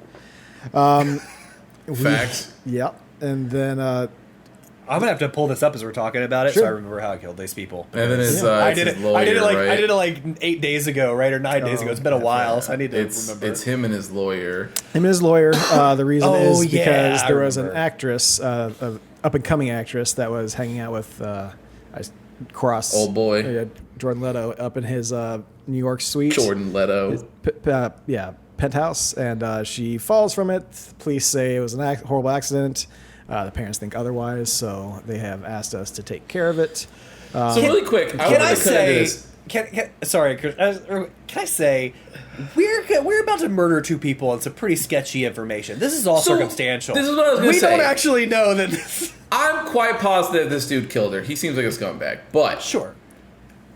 Facts. Yep. And then I'm gonna have to pull this up as we're talking about it, Sure. so I remember how I killed these people. And then it's, I it's did his it. lawyer, I did it like right? I did it like 8 days ago, right, or 9 days ago. It's been a while, so I need to remember. It's him and his lawyer. him and his lawyer. The reason Oh, is yeah, because I there was an remember. actress, an up-and-coming actress that was hanging out with Cross. Old boy. Jordan Leto up in his New York suite. Jordan Leto. Penthouse, and she falls from it. Police say it was an horrible accident. The parents think otherwise, so they have asked us to take care of it. So really quick, Can I want to cut into say? this. Sorry, Chris, can I say we're about to murder 2 people on some pretty sketchy information. This is all So, circumstantial. this is what I was gonna we say. don't actually know that. This, I'm quite positive this dude killed her. He seems like a scumbag. But sure.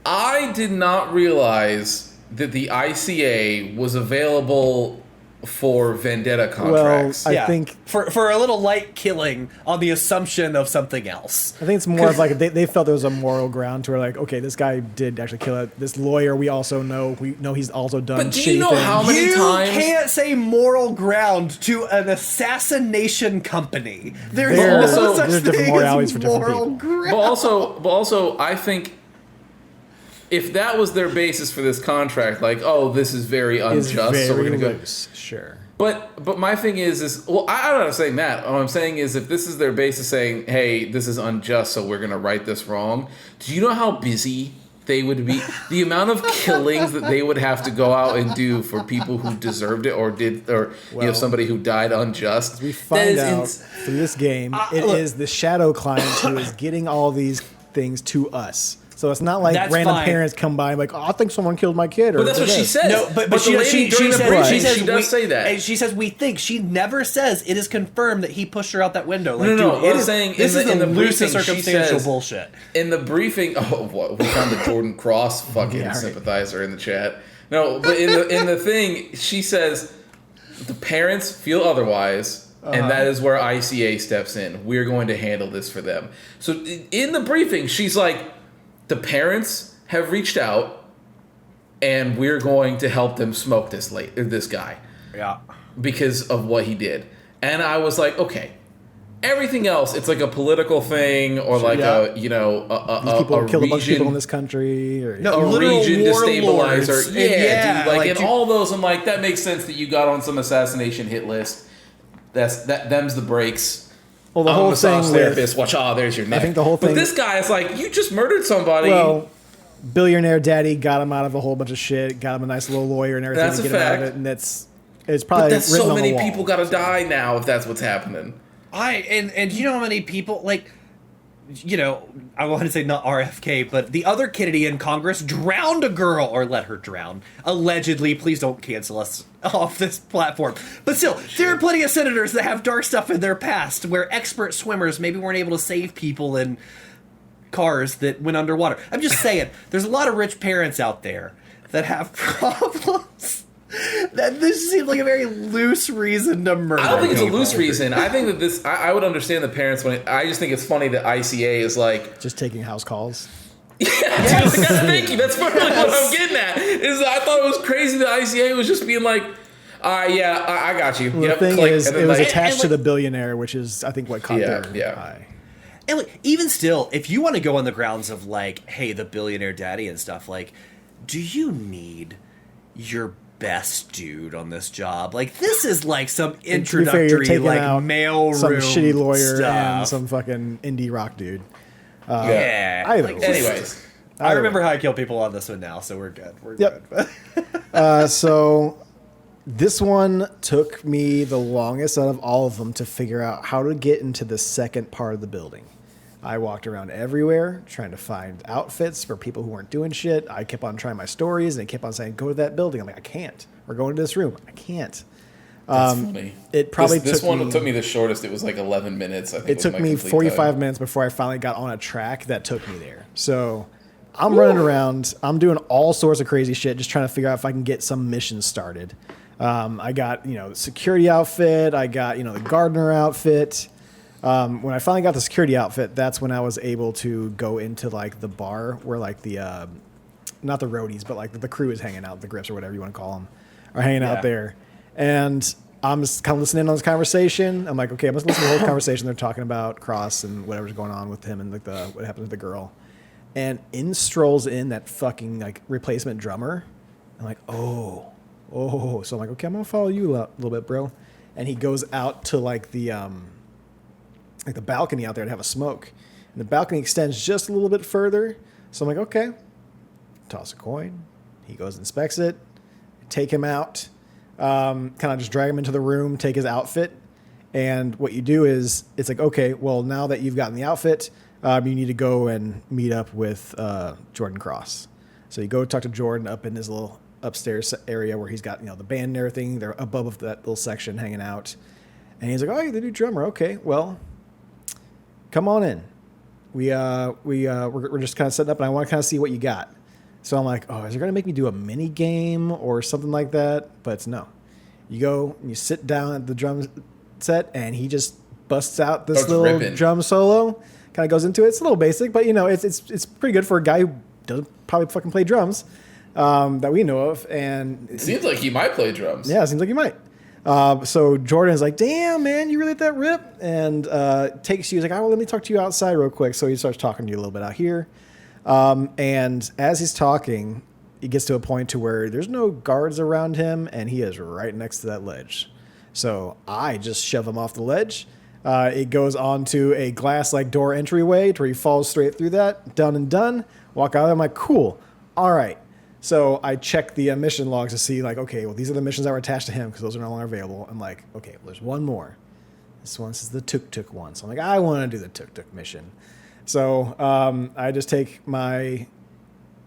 I did not realize that the ICA was available for vendetta contracts. I think for a little light killing on the assumption of something else. I think it's more of like they felt there was a moral ground to where like, okay, this guy did actually kill it. This lawyer, we know he's also done. But do you shitty know things. how many You times- can't say moral ground to an assassination company. There's There- no also- such there's different thing moralities as for different moral people. ground. but also, I think if that was their basis for this contract, like, oh, this is very Is unjust, so we're very gonna go. loose. Sure. But my thing is well, I'm not saying that. What I'm saying is if this is their basis saying, hey, this is unjust, so we're gonna right this wrong. Do you know how busy they would be? The amount of killings that they would have to go out and do for people who deserved it or Well, somebody who died unjust. We find That is out through this game, it look- is the shadow client who is getting all these things to us. So it's not like That's random fine. parents come by and like, oh, I think someone killed my kid. Or But that's what she this. says. No, but the she, lady during the says, briefing, she says she does we, say that. And she says we think. She never says it is confirmed that he pushed her out that window. Like, No, dude, what it I'm is- saying this in is the- in the the loosest briefing, she circumstantial says- bullshit. In the briefing, we found the Jordan Cross fucking Yeah, right. sympathizer in the chat. No, but in the thing, she says the parents feel otherwise, and that is where ICA steps in. We're going to handle this for them. So in the briefing, she's like, the parents have reached out, and we're going to help them smoke this guy. Yeah. Because of what he did. And I was like, okay. Everything else, it's like a political thing, or like a These people kill a bunch of people in this country, or a region destabilizer. Yeah, dude. Like in all those, I'm like, that makes sense that you got on some assassination hit list. Them's the breaks. Well, the whole thing therapist. Watch, there's your neck. I think the whole thing. But this guy is like, you just murdered somebody. Well, billionaire daddy got him out of a whole bunch of shit. Got him a nice little lawyer and everything to get him out of it, and it's probably. But that's written so on the many wall. people got to die now if that's what's happening. And you know how many people, like, you know, I want to say not RFK, but the other Kennedy in Congress drowned a girl, or let her drown. Allegedly. Please don't cancel us off this platform. But still, there are plenty of senators that have dark stuff in their past where expert swimmers maybe weren't able to save people in cars that went underwater. I'm just saying, there's a lot of rich parents out there that have problems. That this seems like a very loose reason to murder. I don't think it's a people. loose reason. I think that this. I would understand the parents when. I just think it's funny that ICA is like just taking house calls. Yeah, dude, like, thank you. That's probably what I'm getting at. Is I thought it was crazy that ICA was just being like, I got you. Well, the thing is, it was attached and to the billionaire, which is I think what caught their eye. And like, even still, if you want to go on the grounds of like, hey, the billionaire daddy and stuff, like, do you need your best dude on this job? Like, this is like some introductory like mailroom some shitty lawyer stuff. and some fucking indie rock dude. Anyways, I remember how I kill people on this one now, so we're good. We're good. So this one took me the longest out of all of them to figure out how to get into the second part of the building. I walked around everywhere trying to find outfits for people who weren't doing shit. I kept on trying my stories, and they kept on saying, go to that building. I'm like, I can't. We're going to this room. I can't. That's funny. It probably this one took me the shortest. It was like 11 minutes. I think it took me 45 minutes before I finally got on a track that took me there. So I'm running around. I'm doing all sorts of crazy shit, just trying to figure out if I can get some missions started. I got, security outfit. I got, the gardener outfit. When I finally got the security outfit, that's when I was able to go into like the bar where like the, not the roadies, but like the crew is hanging out, the grips or whatever you want to call them, are hanging out there. And I'm just kind of listening on this conversation. I'm like, okay, I'm just listening to the whole conversation. They're talking about Cross and whatever's going on with him and like what happened to the girl. And in strolls in that fucking like replacement drummer. I'm like, oh. So I'm like, okay, I'm gonna follow you a little bit, bro. And he goes out to like the balcony out there to have a smoke. And the balcony extends just a little bit further. So I'm like, okay, toss a coin. He goes and inspects it, take him out, kind of just drag him into the room, take his outfit. And what you do is it's like, okay, well, now that you've gotten the outfit, you need to go and meet up with Jordan Cross. So you go talk to Jordan up in his little upstairs area where he's got, the band and everything. They're above that little section hanging out. And he's like, oh, you're the new drummer. Okay, well, come on in. We're just kind of setting up, and I want to kind of see what you got. So I'm like, oh, is it going to make me do a mini game or something like that? But it's no. You go and you sit down at the drum set, and he just busts out this little drum solo. Kind of goes into it. It's a little basic, but it's pretty good for a guy who doesn't probably fucking play drums that we know of. And it seems like he might play drums. Yeah, it seems like he might. So Jordan's like, damn, man, you really let that rip? And takes you, he's like, well, let me talk to you outside real quick. So he starts talking to you a little bit out here. And as he's talking, he gets to a point to where there's no guards around him, and he is right next to that ledge. So I just shove him off the ledge. It goes onto a glass like door entryway to where he falls straight through that. Done and done. Walk out. I'm like, cool. All right. So I check the mission logs to see like, okay, well, these are the missions that were attached to him because those are no longer available. I'm like, okay, well, there's one more. This is the tuk-tuk one. So I'm like, I want to do the tuk-tuk mission. So I just take my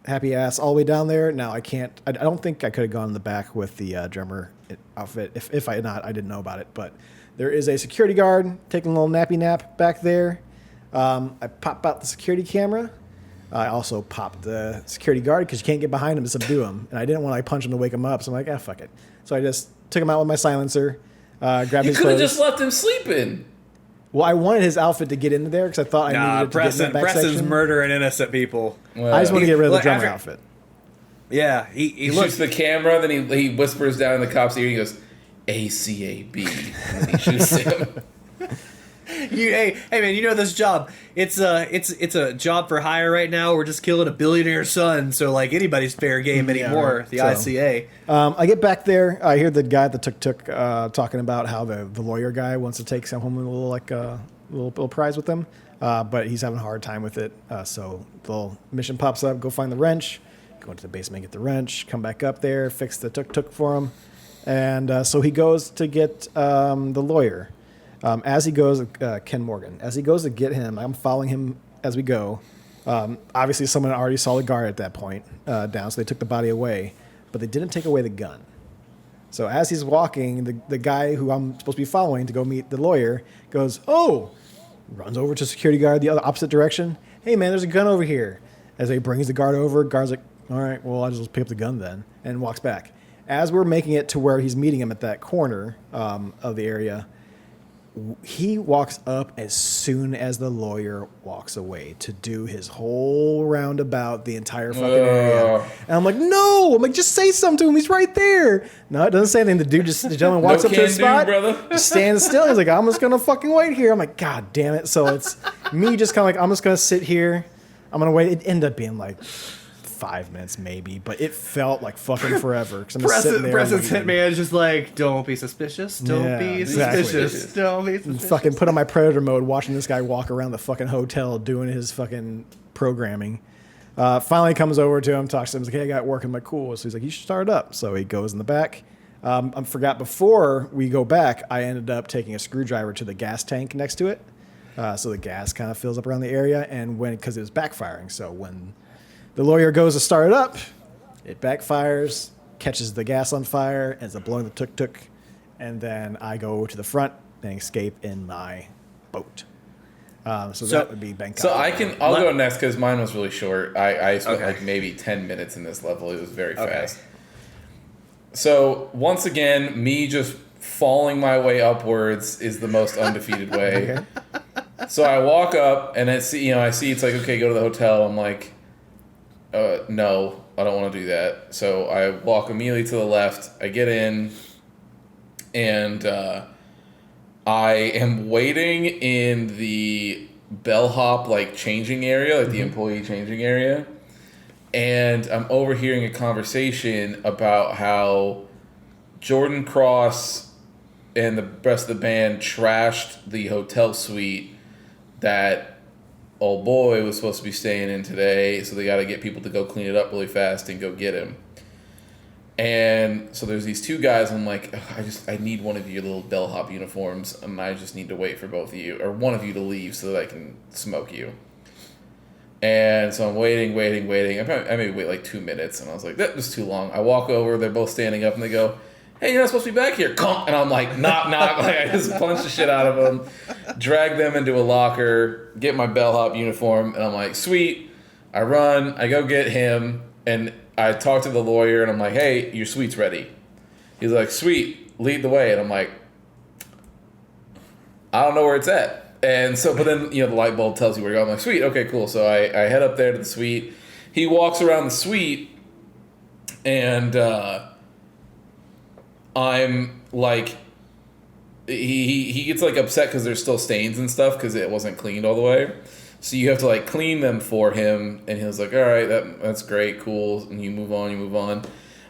happy ass all the way down there. Now I can't. I don't think I could have gone in the back with the drummer outfit. If I had not, I didn't know about it. But there is a security guard taking a little nappy nap back there. I pop out the security camera. I also popped the security guard because you can't get behind him to subdue him. And I didn't want to punch him to wake him up. So I'm like, fuck it. So I just took him out with my silencer, grabbed his clothes. You could have just left him sleeping. Well, I wanted his outfit to get into there because I thought I needed it to get in that back Preston's section. murdering innocent people. Well, I just want to get rid of the Look, drummer after- outfit. Yeah, he he shoots looks. the camera, then he whispers down in the cop's ear, and he goes, ACAB. And then he shoots him. Hey man, you know this job. It's a job for hire right now. We're just killing a billionaire's son, so like anybody's fair game anymore. right. The So- ICA. I get back there. I hear the guy at the tuk-tuk talking about how the lawyer guy wants to take some home a little prize with him, but he's having a hard time with it. So the little mission pops up. Go find the wrench. Go into the basement, get the wrench. Come back up there, fix the tuk-tuk for him. And so he goes to get the lawyer. As he goes, Ken Morgan. As he goes to get him, I'm following him as we go. Obviously, someone already saw the guard at that point down, so they took the body away. But they didn't take away the gun. So as he's walking, the guy who I'm supposed to be following to go meet the lawyer goes, oh, runs over to security guard the other opposite direction. Hey, man, there's a gun over here. As he brings the guard over, guard's like, all right, well, I'll just pick up the gun then, and walks back. As we're making it to where he's meeting him at that corner of the area, he walks up as soon as the lawyer walks away to do his whole roundabout the entire fucking area. And I'm like, no! I'm like, just say something to him. He's right there. No, it doesn't say anything. The gentleman walks No up to the can do, spot, brother. just stands still. He's like, I'm just gonna fucking wait here. I'm like, God damn it. So it's me just kind of like, I'm just gonna sit here. I'm gonna wait. It ended up being like 5 minutes maybe, but it felt like fucking forever because I'm just sitting there. Preston's waiting. hitman is just like, don't be suspicious. Don't Yeah, be exactly. suspicious. Don't be suspicious. Fucking put on my predator mode, watching this guy walk around the fucking hotel doing his fucking programming. Finally comes over to him, talks to him, he's like, hey, I got work. I'm like, cool. So he's like, you should start it up. So he goes in the back. I forgot before we go back, I ended up taking a screwdriver to the gas tank next to it. So the gas kind of fills up around the area, and because it was backfiring. So when the lawyer goes to start it up, it backfires, catches the gas on fire, ends up blowing the tuk-tuk, and then I go to the front and escape in my boat. So that would be Bangkok. So I'll go next because mine was really short. I spent like maybe 10 minutes in this level. It was very fast. So once again, me just falling my way upwards is the most undefeated way. Okay. So I walk up and I see it's like, okay, go to the hotel. I'm like, no, I don't want to do that. So I walk immediately to the left. I get in, and I am waiting in the bellhop like changing area, like the employee changing area, and I'm overhearing a conversation about how Jordan Cross and the rest of the band trashed the hotel suite that old boy was supposed to be staying in today, so they got to get people to go clean it up really fast and go get him. And so there's these two guys, and I'm like, I need one of your little bellhop uniforms, and I just need to wait for both of you, or one of you to leave so that I can smoke you. And so I'm waiting. I maybe wait like 2 minutes, and I was like, that was too long. I walk over, they're both standing up, and they go, hey, you're not supposed to be back here. And I'm like, knock. Like, I just punch the shit out of them, drag them into a locker, get my bellhop uniform, and I'm like, sweet. I run, I go get him, and I talk to the lawyer, and I'm like, hey, your suite's ready. He's like, sweet, lead the way. And I'm like, I don't know where it's at. And so, but then, the light bulb tells you where you're going. I'm like, sweet, okay, cool. So I head up there to the suite. He walks around the suite, and I'm like, he gets like upset because there's still stains and stuff because it wasn't cleaned all the way. So you have to like clean them for him, and he was like, all right, that's great, cool. And you move on.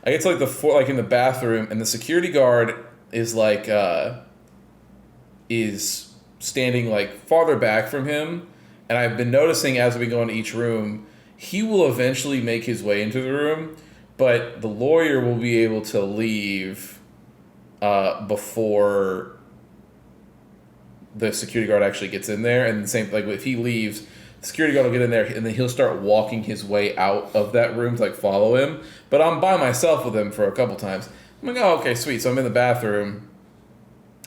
I get to like in the bathroom, and the security guard is like is standing like farther back from him, and I've been noticing as we go into each room, he will eventually make his way into the room, but the lawyer will be able to leave before the security guard actually gets in there. And the same, like if he leaves, the security guard will get in there, and then he'll start walking his way out of that room to like follow him. But I'm by myself with him for a couple times. I'm like, oh, okay, sweet. So I'm in the bathroom,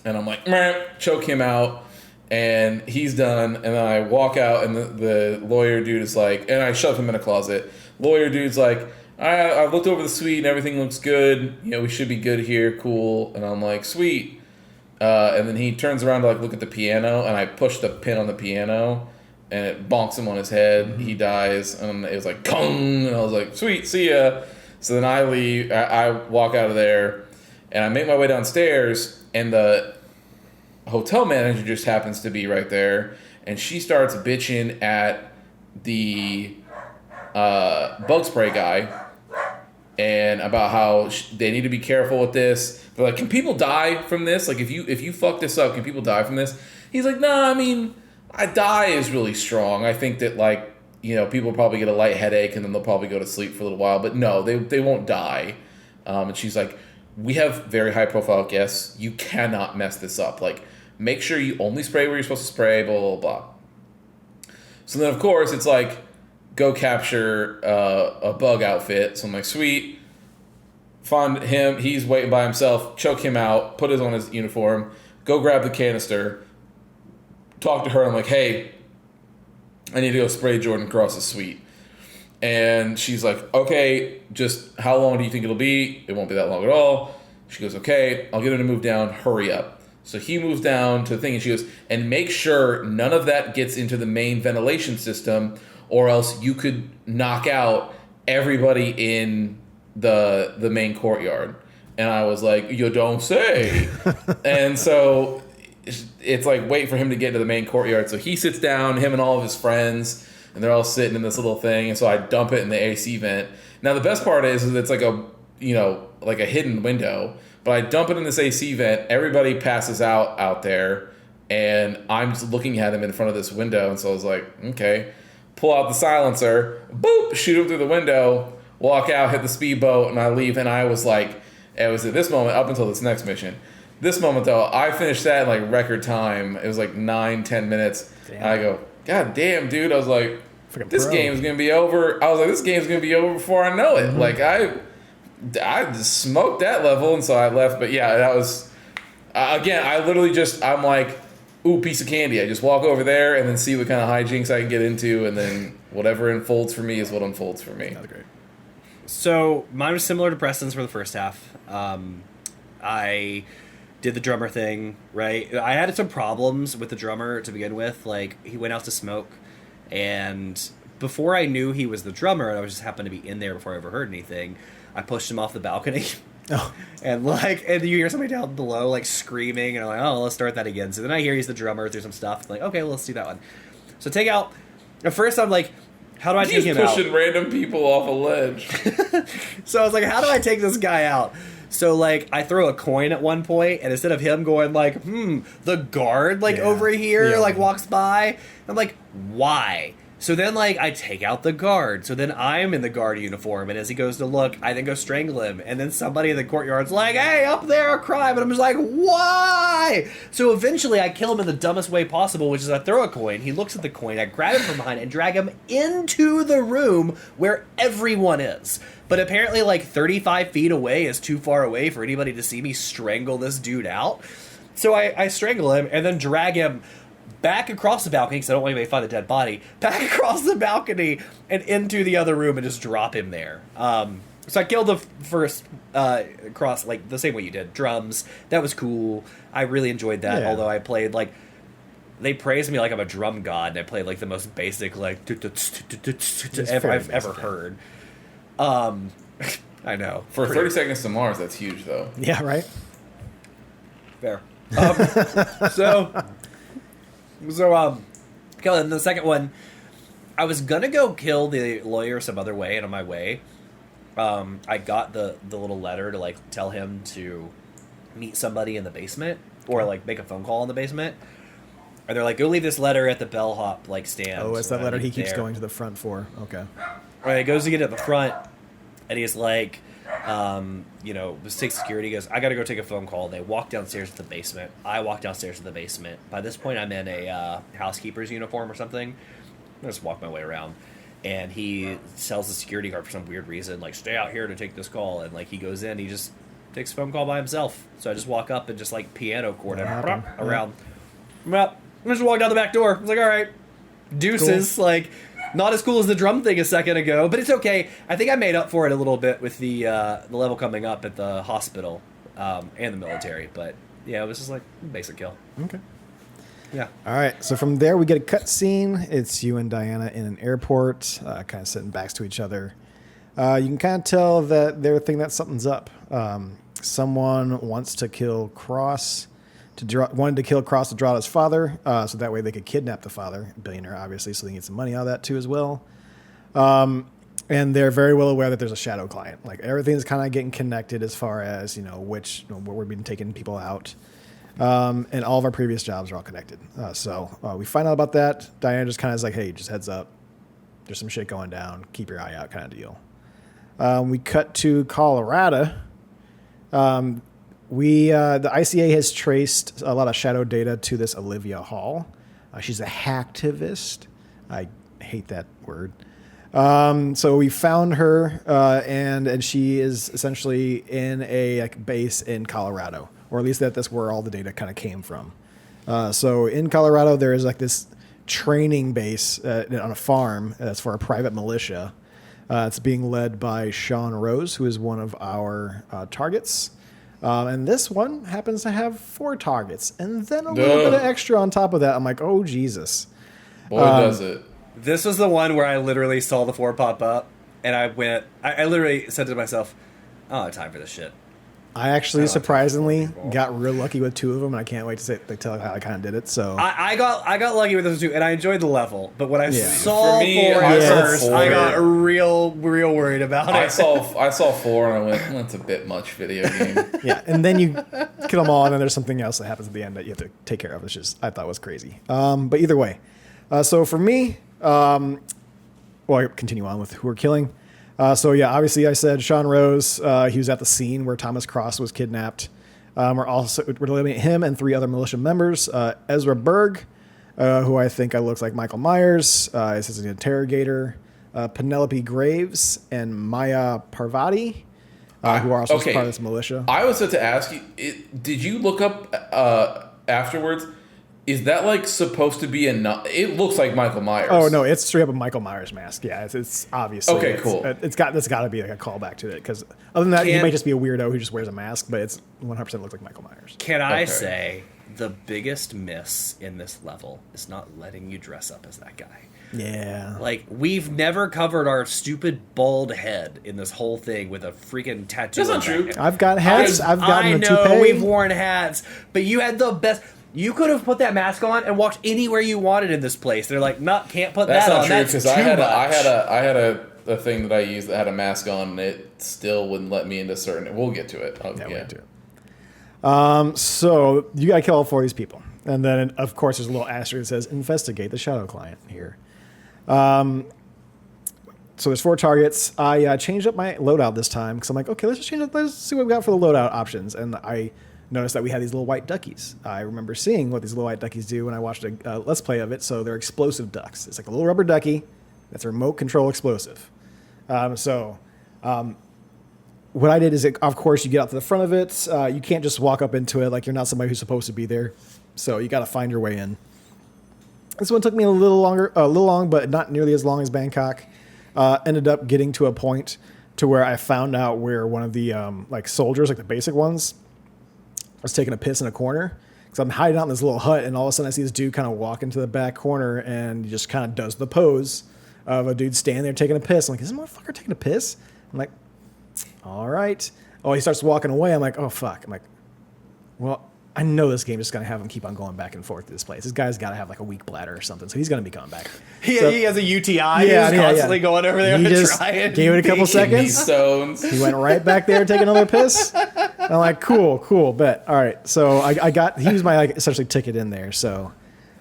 and I'm like, meh, choke him out, and he's done. And then I walk out, and the lawyer dude is like, and I shove him in a closet. Lawyer dude's like, I looked over the suite and everything looks good. We should be good here. Cool. And I'm like, sweet. And then he turns around to like look at the piano, and I push the pin on the piano, and it bonks him on his head. He dies, and it was like kong, and I was like, sweet, see ya. So then I leave. I walk out of there, and I make my way downstairs, and the hotel manager just happens to be right there, and she starts bitching at the bug spray guy, and about how they need to be careful with this. They're like, can people die from this? Like, if you fuck this up, can people die from this? He's like, nah, I mean, die is really strong. I think that, like, you know, people probably get a light headache and then they'll probably go to sleep for a little while, but no, they won't die. And she's like, we have very high profile guests. You cannot mess this up. Like, make sure you only spray where you're supposed to spray, blah, blah, blah. So then, of course, it's like, go capture a bug outfit. So I'm like, sweet. Find him. He's waiting by himself. Choke him out. Put it on his uniform. Go grab the canister. Talk to her. I'm like, hey, I need to go spray Jordan across the suite. And she's like, okay, just how long do you think it'll be? It won't be that long at all. She goes, okay, I'll get him to move down. Hurry up. So he moves down to the thing, and she goes, and make sure none of that gets into the main ventilation system, or else you could knock out everybody in the main courtyard. And I was like, you don't say. And so it's like, wait for him to get into the main courtyard. So he sits down, him and all of his friends, and they're all sitting in this little thing. And so I dump it in the AC vent. Now the best part is it's like a, you know, like a hidden window, but I dump it in this AC vent. Everybody passes out there, and I'm just looking at him in front of this window. And so I was like, okay, pull out the silencer, boop, shoot him through the window, walk out, hit the speedboat, and I leave. And I was like, it was at this moment up until this next mission. This moment, though, I finished that in like record time. It was like 9-10 minutes. And I go, God damn, dude. I was like, this game's going to be over. I was like, this game's going to be over before I know it. Mm-hmm. Like, I just smoked that level, and so I left. But yeah, that was, again, I literally just, I'm like, ooh, piece of candy. I just walk over there and then see what kind of hijinks I can get into, and then whatever unfolds for me is what unfolds for me. That's great. So mine was similar to Preston's for the first half. I did the drummer thing, right? I had some problems with the drummer to begin with. Like, he went out to smoke, and before I knew he was the drummer, and I just happened to be in there before I ever heard anything, I pushed him off the balcony. Oh. And you hear somebody down below like screaming, and I'm like, oh, let's start that again. So then I hear he's the drummer through some stuff. I'm like, okay, well, let's do that one. So take out. At first, I'm like, how do I take him out? He's pushing random people off a ledge. So I was like, how do I take this guy out? So like, I throw a coin at one point, and instead of him going like, the guard over here like walks by, I'm like, why? So then, like, I take out the guard. So then I'm in the guard uniform, and as he goes to look, I then go strangle him. And then somebody in the courtyard's like, hey, up there, a crime. And I'm just like, why? So eventually I kill him in the dumbest way possible, which is I throw a coin. He looks at the coin. I grab him from behind and drag him into the room where everyone is. But apparently, like, 35 feet away is too far away for anybody to see me strangle this dude out. So I strangle him and then drag him back across the balcony, because I don't want anybody to find the dead body, back across the balcony and into the other room and just drop him there. So I killed the first cross, like, the same way you did. Drums. That was cool. I really enjoyed that, although I played, like, they praised me like I'm a drum god, and I played, like, the most basic, like, I've ever heard. I know. For 30 Seconds to Mars, that's huge, though. Yeah, right? Fair. And the second one, I was gonna go kill the lawyer some other way, and on my way, I got the little letter to, like, tell him to meet somebody in the basement, or, like, make a phone call in the basement. And they're like, go leave this letter at the bellhop, like, stand. Oh, it's that letter he keeps going to the front for. Okay. Right, he goes to get at the front, and he's like, just take security. He goes, I gotta go take a phone call. They walk downstairs to the basement. I walk downstairs to the basement. By this point, I'm in a housekeeper's uniform or something. I just walk my way around. And he tells the security guard for some weird reason, like, stay out here to take this call. And, like, he goes in, he just takes a phone call by himself. So I just walk up and just, like, piano chord him around. Well, I just walk down the back door. I was like, all right, deuces. Cool. Like, not as cool as the drum thing a second ago, but it's okay. I think I made up for it a little bit with the level coming up at the hospital and the military. But Yeah, it was just like basic kill. Okay. Yeah. All right. So from there, we get a cut scene. It's you and Diana in an airport, kind of sitting backs to each other. You can kind of tell that they're thinking that something's up. Someone wants to kill Cross. Wanted to kill Cross to draw out his father, so that way they could kidnap the father, billionaire obviously, so they can get some money out of that too as well. And they're very well aware that there's a shadow client. Like everything's kind of getting connected as far as where we've been taking people out, and all of our previous jobs are all connected. So we find out about that. Diana just kind of is like, "Hey, just heads up. There's some shit going down. Keep your eye out," kind of deal. We cut to Colorado. The ICA has traced a lot of shadow data to this Olivia Hall. She's a hacktivist. I hate that word. So we found her, and she is essentially in a base in Colorado, or at least that's where all the data kind of came from. So in Colorado, there is this training base on a farm that's for a private militia. It's being led by Sean Rose, who is one of our targets. And this one happens to have 4 targets. And then a little bit of extra on top of that. I'm like, oh, Jesus. Boy, does it. This was the one where I literally saw the 4 pop up, and I literally said to myself, I don't have time for this shit. I actually surprisingly got real lucky with 2 of them, and I can't wait to tell how I kind of did it. So I got lucky with those 2, and I enjoyed the level. But when I saw For me, 4 I at saw first, 4. I got real worried about it. I saw 4 and I went, that's a bit much video game. yeah, and then you kill them all, and then there's something else that happens at the end that you have to take care of, which is I thought was crazy. But either way, so for me, I continue on with who we're killing. Obviously I said Sean Rose. He was at the scene where Thomas Cross was kidnapped. We're eliminating him and 3 other militia members. Ezra Berg, who I think looks like Michael Myers, is an interrogator. Penelope Graves and Maya Parvati, who are also part of this militia. I was set to ask you, did you look up afterwards? Is that supposed to be it looks like Michael Myers. Oh no, it's straight up a Michael Myers mask. Yeah, it's obviously cool. It's got to be a callback to it, because other than that, he might just be a weirdo who just wears a mask, but it's 100% looks like Michael Myers. Can I say the biggest miss in this level is not letting you dress up as that guy? Yeah. We've never covered our stupid bald head in this whole thing with a freaking tattoo. That's not true. I've got hats. I've gotten a toupee. I know we've worn hats, but you had the best. You could have put that mask on and walked anywhere you wanted in this place. They're like, no, can't put that on. That's not true, because I had a thing that I used that had a mask on, and it still wouldn't let me into certain. We'll get to it. We'll get to it. So you got to kill all 4 of these people, and then of course there's a little asterisk that says investigate the shadow client here. So there's 4 targets. I changed up my loadout this time because I'm like, okay, let's just change it. Let's see what we got for the loadout options, and I noticed that we had these little white duckies. I remember seeing what these little white duckies do when I watched a Let's Play of it. So they're explosive ducks. It's like a little rubber ducky that's a remote control explosive. What I did is, of course, you get out to the front of it. You can't just walk up into it like you're not somebody who's supposed to be there. So you got to find your way in. This one took me a little long, but not nearly as long as Bangkok. Ended up getting to a point to where I found out where one of the soldiers, the basic ones, was taking a piss in a corner, because I'm hiding out in this little hut, and all of a sudden I see this dude kind of walk into the back corner, and he just kind of does the pose of a dude standing there taking a piss. I'm like, is this motherfucker taking a piss? I'm like, all right. Oh, he starts walking away. I'm like, oh fuck. I'm like, well, I know this game is going to have him keep on going back and forth to this place. This guy's got to have a weak bladder or something, so he's going to be coming back. He has a UTI. He's constantly going over there he and just trying. Gave it a couple seconds. Stones. He went right back there, taking another piss. And I'm like, cool, bet. All right, so he was my essentially ticket in there. So,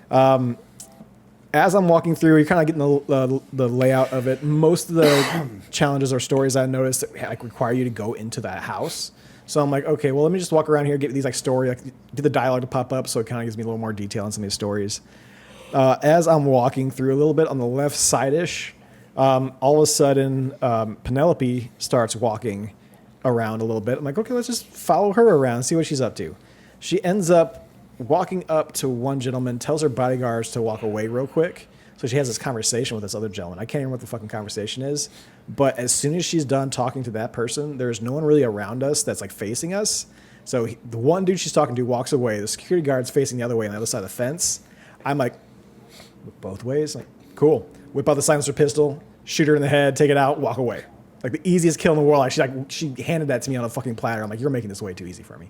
as I'm walking through, you're kind of getting the layout of it. Most of the challenges or stories I noticed that require you to go into that house. So I'm like, okay, well, let me just walk around here, get these story, get the dialogue to pop up, so it kind of gives me a little more detail on some of these stories. As I'm walking through a little bit on the left side-ish, all of a sudden, Penelope starts walking around a little bit. I'm like, okay, let's just follow her around, see what she's up to. She ends up walking up to one gentleman, tells her bodyguards to walk away real quick. So she has this conversation with this other gentleman. I can't remember what the fucking conversation is. But as soon as she's done talking to that person, there's no one really around us that's facing us. So the one dude she's talking to walks away. The security guard's facing the other way on the other side of the fence. I'm like, both ways? Like, cool. Whip out the silencer pistol, shoot her in the head, take it out, walk away. Like the easiest kill in the world. Like, she handed that to me on a fucking platter. I'm like, you're making this way too easy for me.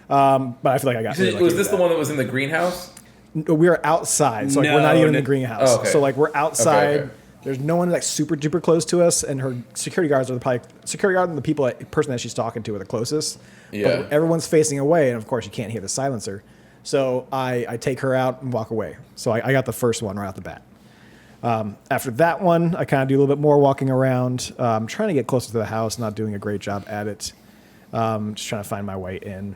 But I feel like I got really lucky Was with this the that. one that was in the greenhouse? We are outside, so like we're not even in the greenhouse. Oh, okay. So like we're outside. Okay. There's no one like super duper close to us, and her security guards are the probably security guard and the person that she's talking to are the closest. Yeah. But everyone's facing away, and of course you can't hear the silencer. So I take her out and walk away. So I got the first one right out the bat. After that one, I kind of do a little bit more walking around. Trying to get closer to the house, not doing a great job at it. Just trying to find my way in.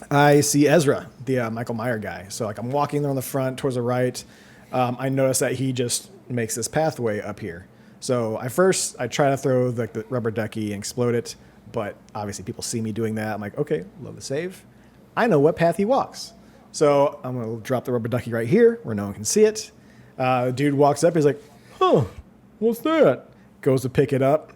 I see Ezra, the Michael Meyer guy. So like I'm walking there on the front towards the right. I notice that he just makes this pathway up here. So I try to throw the rubber ducky and explode it, but obviously people see me doing that. I'm like, okay, love the save. I know what path he walks. So I'm going to drop the rubber ducky right here where no one can see it. The dude walks up. He's like, huh, what's that? Goes to pick it up.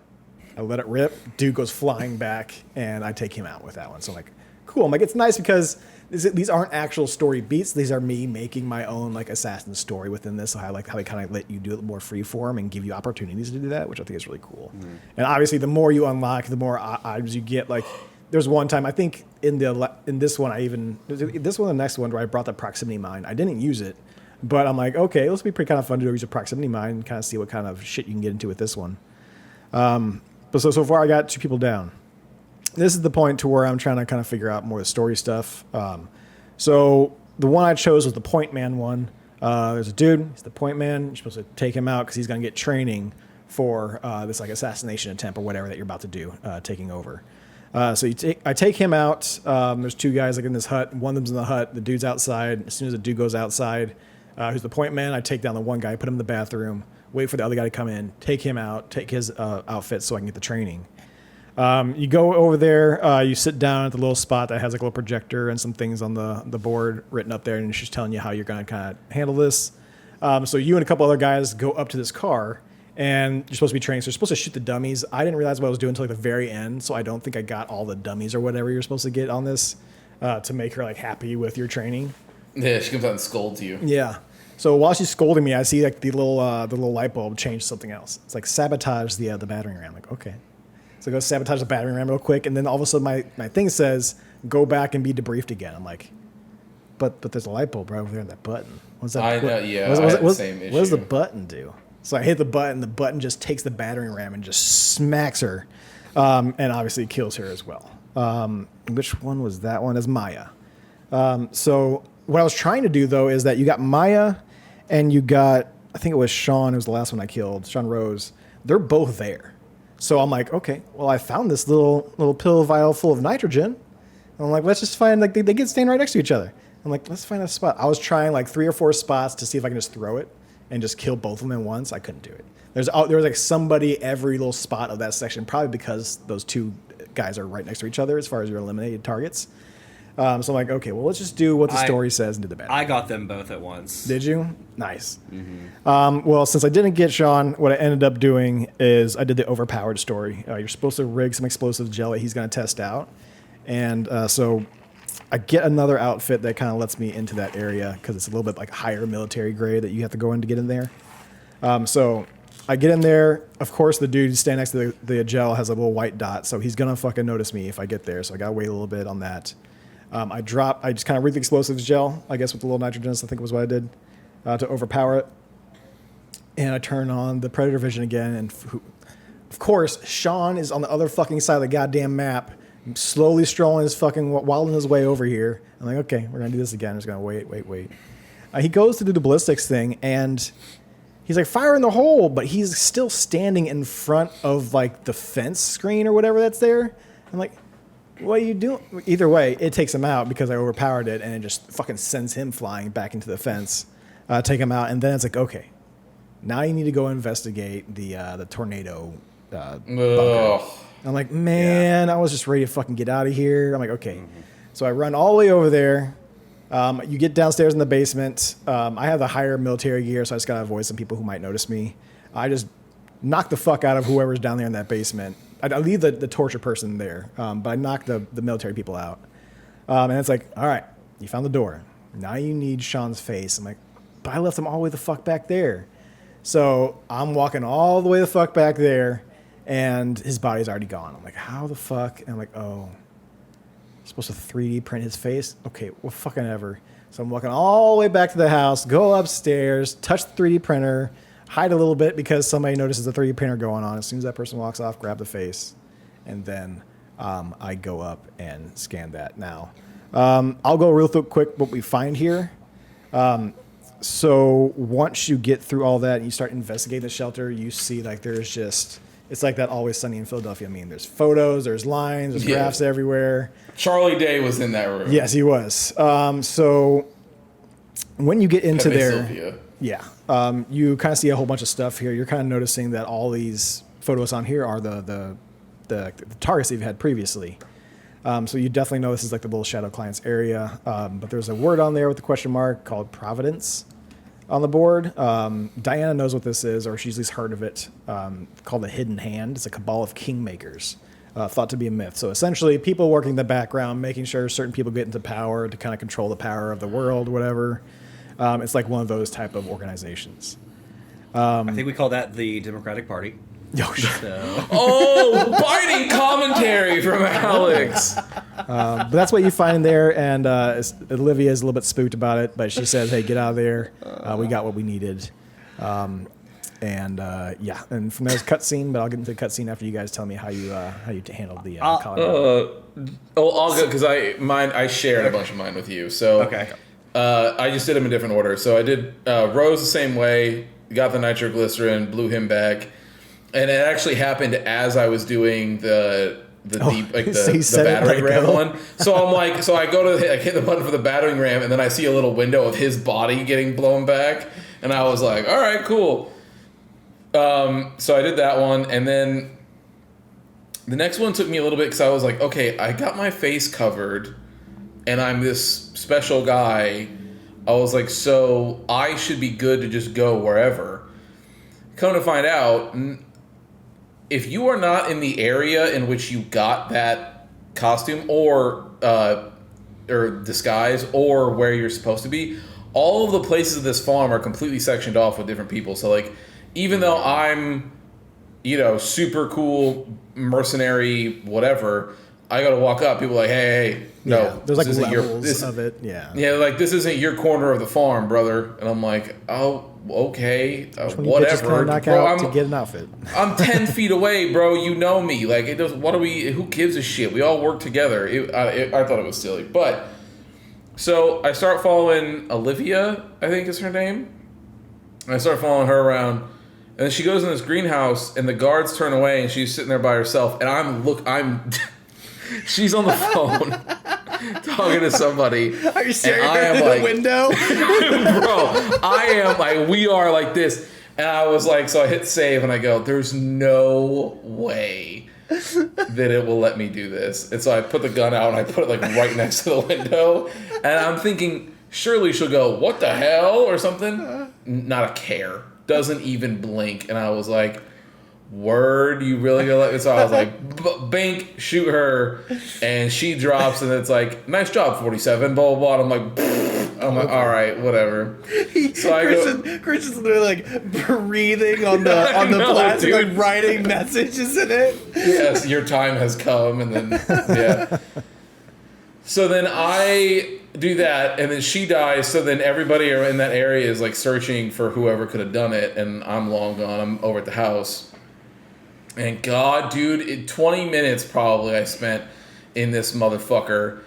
I let it rip. Dude goes flying back, and I take him out with that one. So I'm like, cool. I'm like, it's nice because these aren't actual story beats. These are me making my own like assassin story within this. So I like how they kind of let you do it more free form and give you opportunities to do that, which I think is really cool. And obviously, the more you unlock, the more items you get. Like, there's one time I think in this one the next one where I brought the proximity mine. I didn't use it, but I'm like, okay, this will be pretty kind of fun to use a proximity mine and kind of see what kind of shit you can get into with this one. But so far I got 2 people down. This is the point to where I'm trying to kind of figure out more of the story stuff. So the one I chose was the point man one. There's a dude, he's the point man. You're supposed to take him out because he's going to get training for this like assassination attempt or whatever that you're about to do, taking over. So I take him out. There's 2 guys like in this hut. One of them's in the hut. The dude's outside. As soon as the dude goes outside, who's the point man, I take down the one guy, put him in the bathroom, wait for the other guy to come in, take him out, take his outfit so I can get the training. You go over there, you sit down at the little spot that has like a little projector and some things on the board written up there, and she's telling you how you're going to kind of handle this. So you and a couple other guys go up to this car, and you're supposed to be training. So you're supposed to shoot the dummies. I didn't realize what I was doing until like the very end, so I don't think I got all the dummies or whatever you're supposed to get on this to make her like happy with your training. Yeah, she comes out and scolds you. Yeah. So while she's scolding me, I see like the little light bulb change to something else. It's like sabotage the battering ram. I'm like, okay. So I go sabotage the battering ram real quick, and then all of a sudden my thing says, go back and be debriefed again. I'm like, but there's a light bulb right over there in that button. What's that? I know, yeah, I had the same issue. What does the button do? So I hit the button just takes the battering ram and just smacks her, and obviously kills her as well. Which one was that one? As Maya. So what I was trying to do, though, is that you got Maya and you got, I think it was Sean, who was the last one I killed, Sean Rose. They're both there. So I'm like, okay, well, I found this little pill vial full of nitrogen. And I'm like, let's just find, like, they get staying right next to each other. I'm like, let's find a spot. I was trying like 3 or 4 spots to see if I can just throw it and just kill both of them at once. I couldn't do it. There was like somebody every little spot of that section, probably because those 2 guys are right next to each other as far as your eliminated targets. So I'm like, okay, well, let's just do what the story says and do the bad. I got them both at once. Did you? Nice. Mm-hmm. Well, since I didn't get Sean, what I ended up doing is I did the overpowered story. You're supposed to rig some explosive gel that he's going to test out. And so I get another outfit that kind of lets me into that area because it's a little bit like higher military grade that you have to go in to get in there. So I get in there. Of course, the dude standing next to the gel has a little white dot, so he's going to fucking notice me if I get there. So I got to wait a little bit on that. I just kind of rig the explosives gel, I guess with the little nitrogens, I think was what I did, to overpower it. And I turn on the Predator Vision again, and of course, Sean is on the other fucking side of the goddamn map, slowly strolling his fucking, wilding his way over here. I'm like, okay, we're going to do this again. I'm just going to wait. He goes to do the ballistics thing, and he's like, fire in the hole, but he's still standing in front of like the fence screen or whatever that's there. I'm like, what are you doing? Either way, it takes him out because I overpowered it, and it just fucking sends him flying back into the fence. Take him out, and then it's like, okay, now you need to go investigate the tornado bunker. I'm like, man, I was just ready to fucking get out of here. I'm like, okay. Mm-hmm. So I run all the way over there. You get downstairs in the basement. I have the higher military gear, so I just got to avoid some people who might notice me. I just knock the fuck out of whoever's down there in that basement. I leave the torture person there, but I knock the military people out. And it's like, all right, you found the door. Now you need Sean's face. I'm like, but I left him all the way the fuck back there. So I'm walking all the way the fuck back there, and his body's already gone. I'm like, how the fuck? And I'm like, oh, you're supposed to 3D print his face? Okay, well, fucking ever. So I'm walking all the way back to the house, go upstairs, touch the 3D printer, hide a little bit because somebody notices the 3D printer going on. As soon as that person walks off, grab the face, and then I go up and scan that now. I'll go real quick what we find here. So once you get through all that and you start investigating the shelter, you see like there's just, it's like that Always Sunny in Philadelphia meme. There's photos, there's lines, there's graphs everywhere. Charlie Day was in that room. Yes, he was. So when you get into Pepe there, Sylvia. yeah, you kind of see a whole bunch of stuff here. You're kind of noticing that all these photos on here are the targets that you've had previously. So you definitely know this is like the little Shadow Clients area. But there's a word on there with a question mark called Providence on the board. Diana knows what this is, or she's at least heard of it, called the Hidden Hand. It's a cabal of kingmakers, thought to be a myth. So essentially people working in the background, making sure certain people get into power to kind of control the power of the world, whatever. It's like one of those type of organizations. I think we call that the Democratic Party. Oh, Oh, biting commentary from Alex. But that's what you find in there, and Olivia is a little bit spooked about it, but she says, hey, get out of there. We got what we needed. And from there's a cutscene, but I'll get into the cutscene after you guys tell me how you handled the Colorado. I'll go because I shared a bunch of mine with you. So Okay. I just did them in different order. So I did Rose the same way, got the nitroglycerin, blew him back. And it actually happened as I was doing the battering ram one. So I'm like, so I hit the button for the battering ram, and then I see a little window of his body getting blown back, and I was like, all right, cool. So I did that one, and then the next one took me a little bit because I was like, okay, I got my face covered, and I'm this special guy. I was like, so I should be good to just go wherever. Come to find out, if you are not in the area in which you got that costume or disguise or where you're supposed to be, all of the places of this farm are completely sectioned off with different people. So like, even though I'm, super cool mercenary, whatever, I gotta walk up. People are like, hey, no, Yeah, there's like this isn't levels of it. Yeah. Yeah, like this isn't your corner of the farm, brother. And I'm like, oh, okay, whatever. Knock Bro, out to get an outfit. I'm 10 feet away, bro. You know me. Like, it does. What are we? Who gives a shit? We all work together. I thought it was silly, but so I start following Olivia. I think is her name. And I start following her around, and then she goes in this greenhouse, and the guards turn away, and she's sitting there by herself. And I'm she's on the phone talking to somebody. Are you staring at the window? Bro, I am like, we are like this. And I was like, so I hit save and I go, there's no way that it will let me do this. And so I put the gun out and I put it like right next to the window. And I'm thinking, surely she'll go, what the hell? Or something. Not a care. Doesn't even blink. And I was like, word, you really gonna let me? So I was like, bink, shoot her, and she drops, and it's like, nice job, 47, blah blah blah. And I'm like, all right, whatever. So Christian's literally like breathing on the plastic, like writing messages in it. Yes, your time has come, and then yeah. So then I do that, and then she dies. So then everybody in that area is like searching for whoever could have done it, and I'm long gone. I'm over at the house. And God, dude, 20 minutes probably I spent in this motherfucker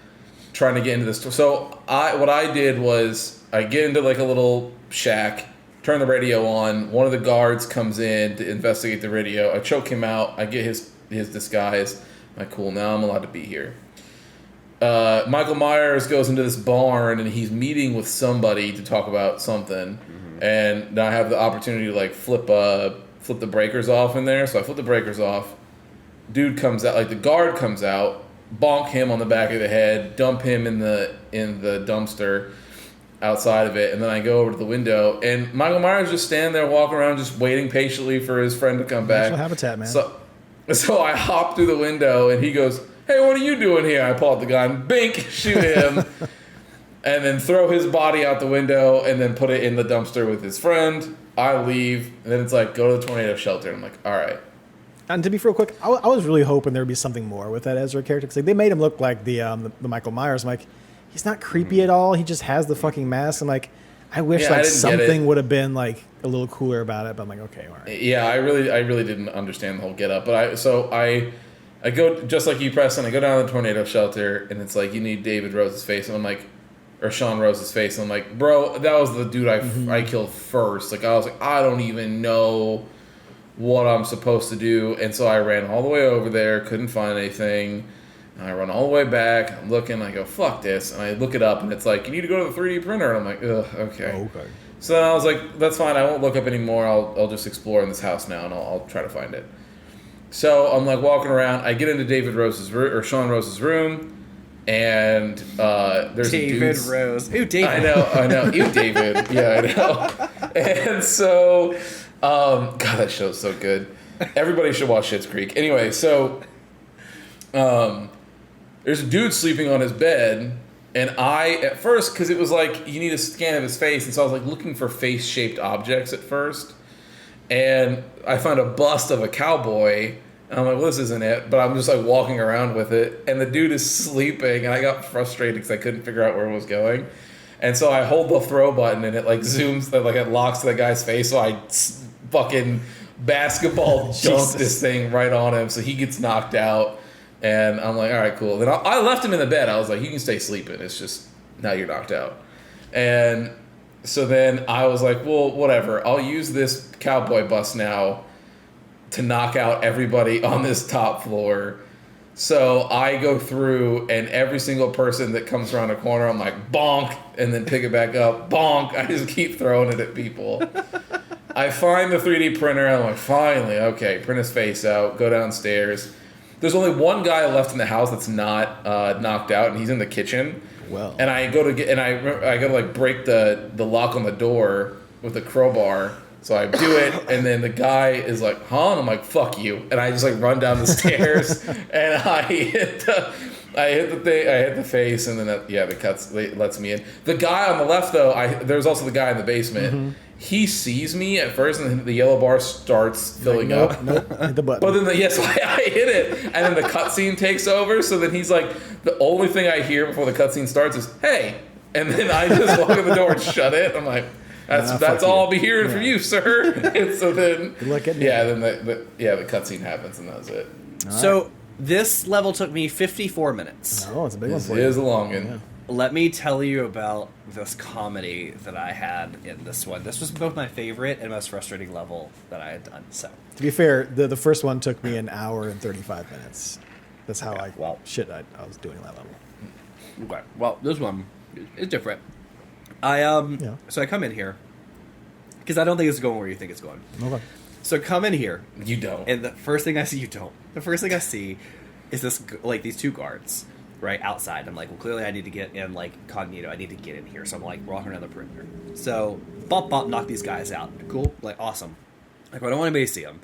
trying to get into this. So what I did was I get into like a little shack, turn the radio on. One of the guards comes in to investigate the radio. I choke him out. I get his disguise. I'm like, cool, now I'm allowed to be here. Michael Myers goes into this barn and he's meeting with somebody to talk about something. Mm-hmm. And I have the opportunity to like flip the breakers off in there. So I flip the breakers off. Dude comes out, like the guard comes out, bonk him on the back of the head, dump him in the dumpster outside of it, and then I go over to the window, and Michael Myers just standing there walking around just waiting patiently for his friend to come back. Natural habitat, man. So I hop through the window, and he goes, hey, what are you doing here? I pull out the gun, bink, shoot him, and then throw his body out the window and then put it in the dumpster with his friend. I leave, and then it's like, go to the tornado shelter. And I'm like, all right. And to be real quick, I was really hoping there would be something more with that Ezra character, because like, they made him look like the Michael Myers. I'm like, he's not creepy at all. He just has the fucking mask. And like, I wish like something would have been like a little cooler about it. But I'm like, okay, all right. Yeah, I really didn't understand the whole get up. But I go just like you, Preston. I go down to the tornado shelter, and it's like, you need David Rose's face, and I'm like, or Sean Rose's face, and I'm like, bro, that was the dude I killed first. Like I was like, I don't even know what I'm supposed to do. And so I ran all the way over there, couldn't find anything. And I run all the way back, I'm looking, I go, fuck this. And I look it up, and it's like, you need to go to the 3D printer. And I'm like, ugh, okay. Oh, okay. So then I was like, that's fine, I won't look up anymore. I'll just explore in this house now, and I'll try to find it. So I'm like walking around, I get into David Rose's room, or Sean Rose's room, and there's David Rose. Ooh, David. I know. Ew, David. Yeah, I know. And so, God, that show's so good. Everybody should watch Schitt's Creek. Anyway, so there's a dude sleeping on his bed, and I, at first, because it was like, you need a scan of his face, and so I was like looking for face-shaped objects at first, and I found a bust of a cowboy, and I'm like, well, this isn't it, but I'm just like walking around with it, and the dude is sleeping, and I got frustrated because I couldn't figure out where it was going. And so I hold the throw button, and it like zooms, like it locks to the guy's face, so I fucking basketball dunk this thing right on him, so he gets knocked out, and I'm like, all right, cool. Then I left him in the bed. I was like, you can stay sleeping, it's just, now you're knocked out. And so then I was like, well, whatever, I'll use this cowboy bust now to knock out everybody on this top floor. So I go through, and every single person that comes around a corner, I'm like, bonk, and then pick it back up, bonk. I just keep throwing it at people. I find the 3D printer, and I'm like, finally, okay, print his face out, go downstairs. There's only one guy left in the house that's not knocked out, and he's in the kitchen. Well, And I go to get, and I go to like break the lock on the door with a crowbar. So I do it, and then the guy is like, huh? And I'm like, fuck you. And I just like run down the stairs, and I hit the face, and then the cuts lets me in. The guy on the left, though, there's also the guy in the basement. Mm-hmm. He sees me at first, and then the yellow bar starts filling up. Nope, hit the button. But then, I hit it, and then the cutscene takes over. So then he's like, the only thing I hear before the cutscene starts is, hey. And then I just walk in the door and shut it. I'm like, that's all I'll be hearing from you, sir. And so then, good luck getting then the cutscene happens, and that was it. So this level took me 54 minutes. Oh, it's a big one for It you. is a long one. Yeah. Let me tell you about this comedy that I had in this one. This was both my favorite and most frustrating level that I had done. So, To be fair, the first one took me an hour and 35 minutes. That's how I was doing that level. okay. Well, this one is different. So I come in here because I don't think it's going where you think it's going. Okay. So come in here. You don't. And the first thing I see, you don't. The first thing I see is these two guards right outside. I'm like, well, clearly I need to get in like cognito. I need to get in here. So I'm like walking around the perimeter. So bump, knock these guys out. Cool, like awesome. Like I don't want anybody to see them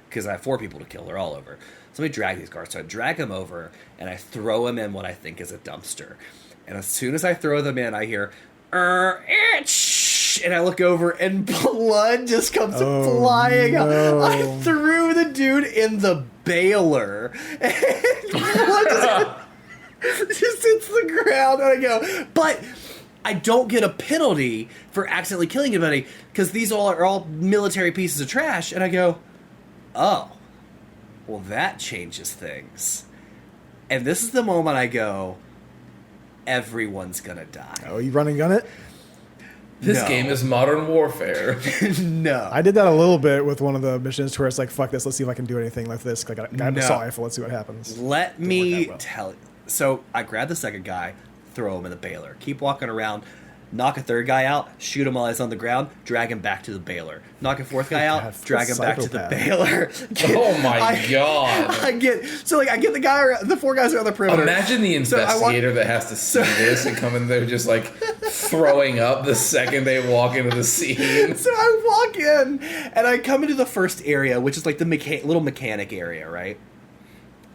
because I have 4 people to kill. They're all over. So let me drag these guards. So I drag them over and I throw them in what I think is a dumpster. And as soon as I throw them in, I hear, itch! And I look over and blood just comes flying out. No. I threw the dude in the baler. And blood just hits the ground. And I go, but I don't get a penalty for accidentally killing anybody because these are all military pieces of trash. And I go, oh, well, that changes things. And this is the moment I go, everyone's gonna die. Oh, you run and gun it? This No. game is Modern Warfare. No. I did that a little bit with one of the missions where it's like, fuck this, let's see if I can do anything like this. I got an No. assault rifle, let's see what happens. Let Didn't me work out well. tell you. So I grab the second guy, throw him in the baler. Keep walking around, knock a third guy out, shoot him while he's on the ground, drag him back to the baler. Knock a fourth guy out, God, drag him back to the psychopath. baler. Oh my god. I get the guy around, the 4 guys around the perimeter. Imagine the So I walk- investigator that has to see this and come in there just like throwing up the second they walk into the scene. So I walk in and I come into the first area, which is like the little mechanic area, right?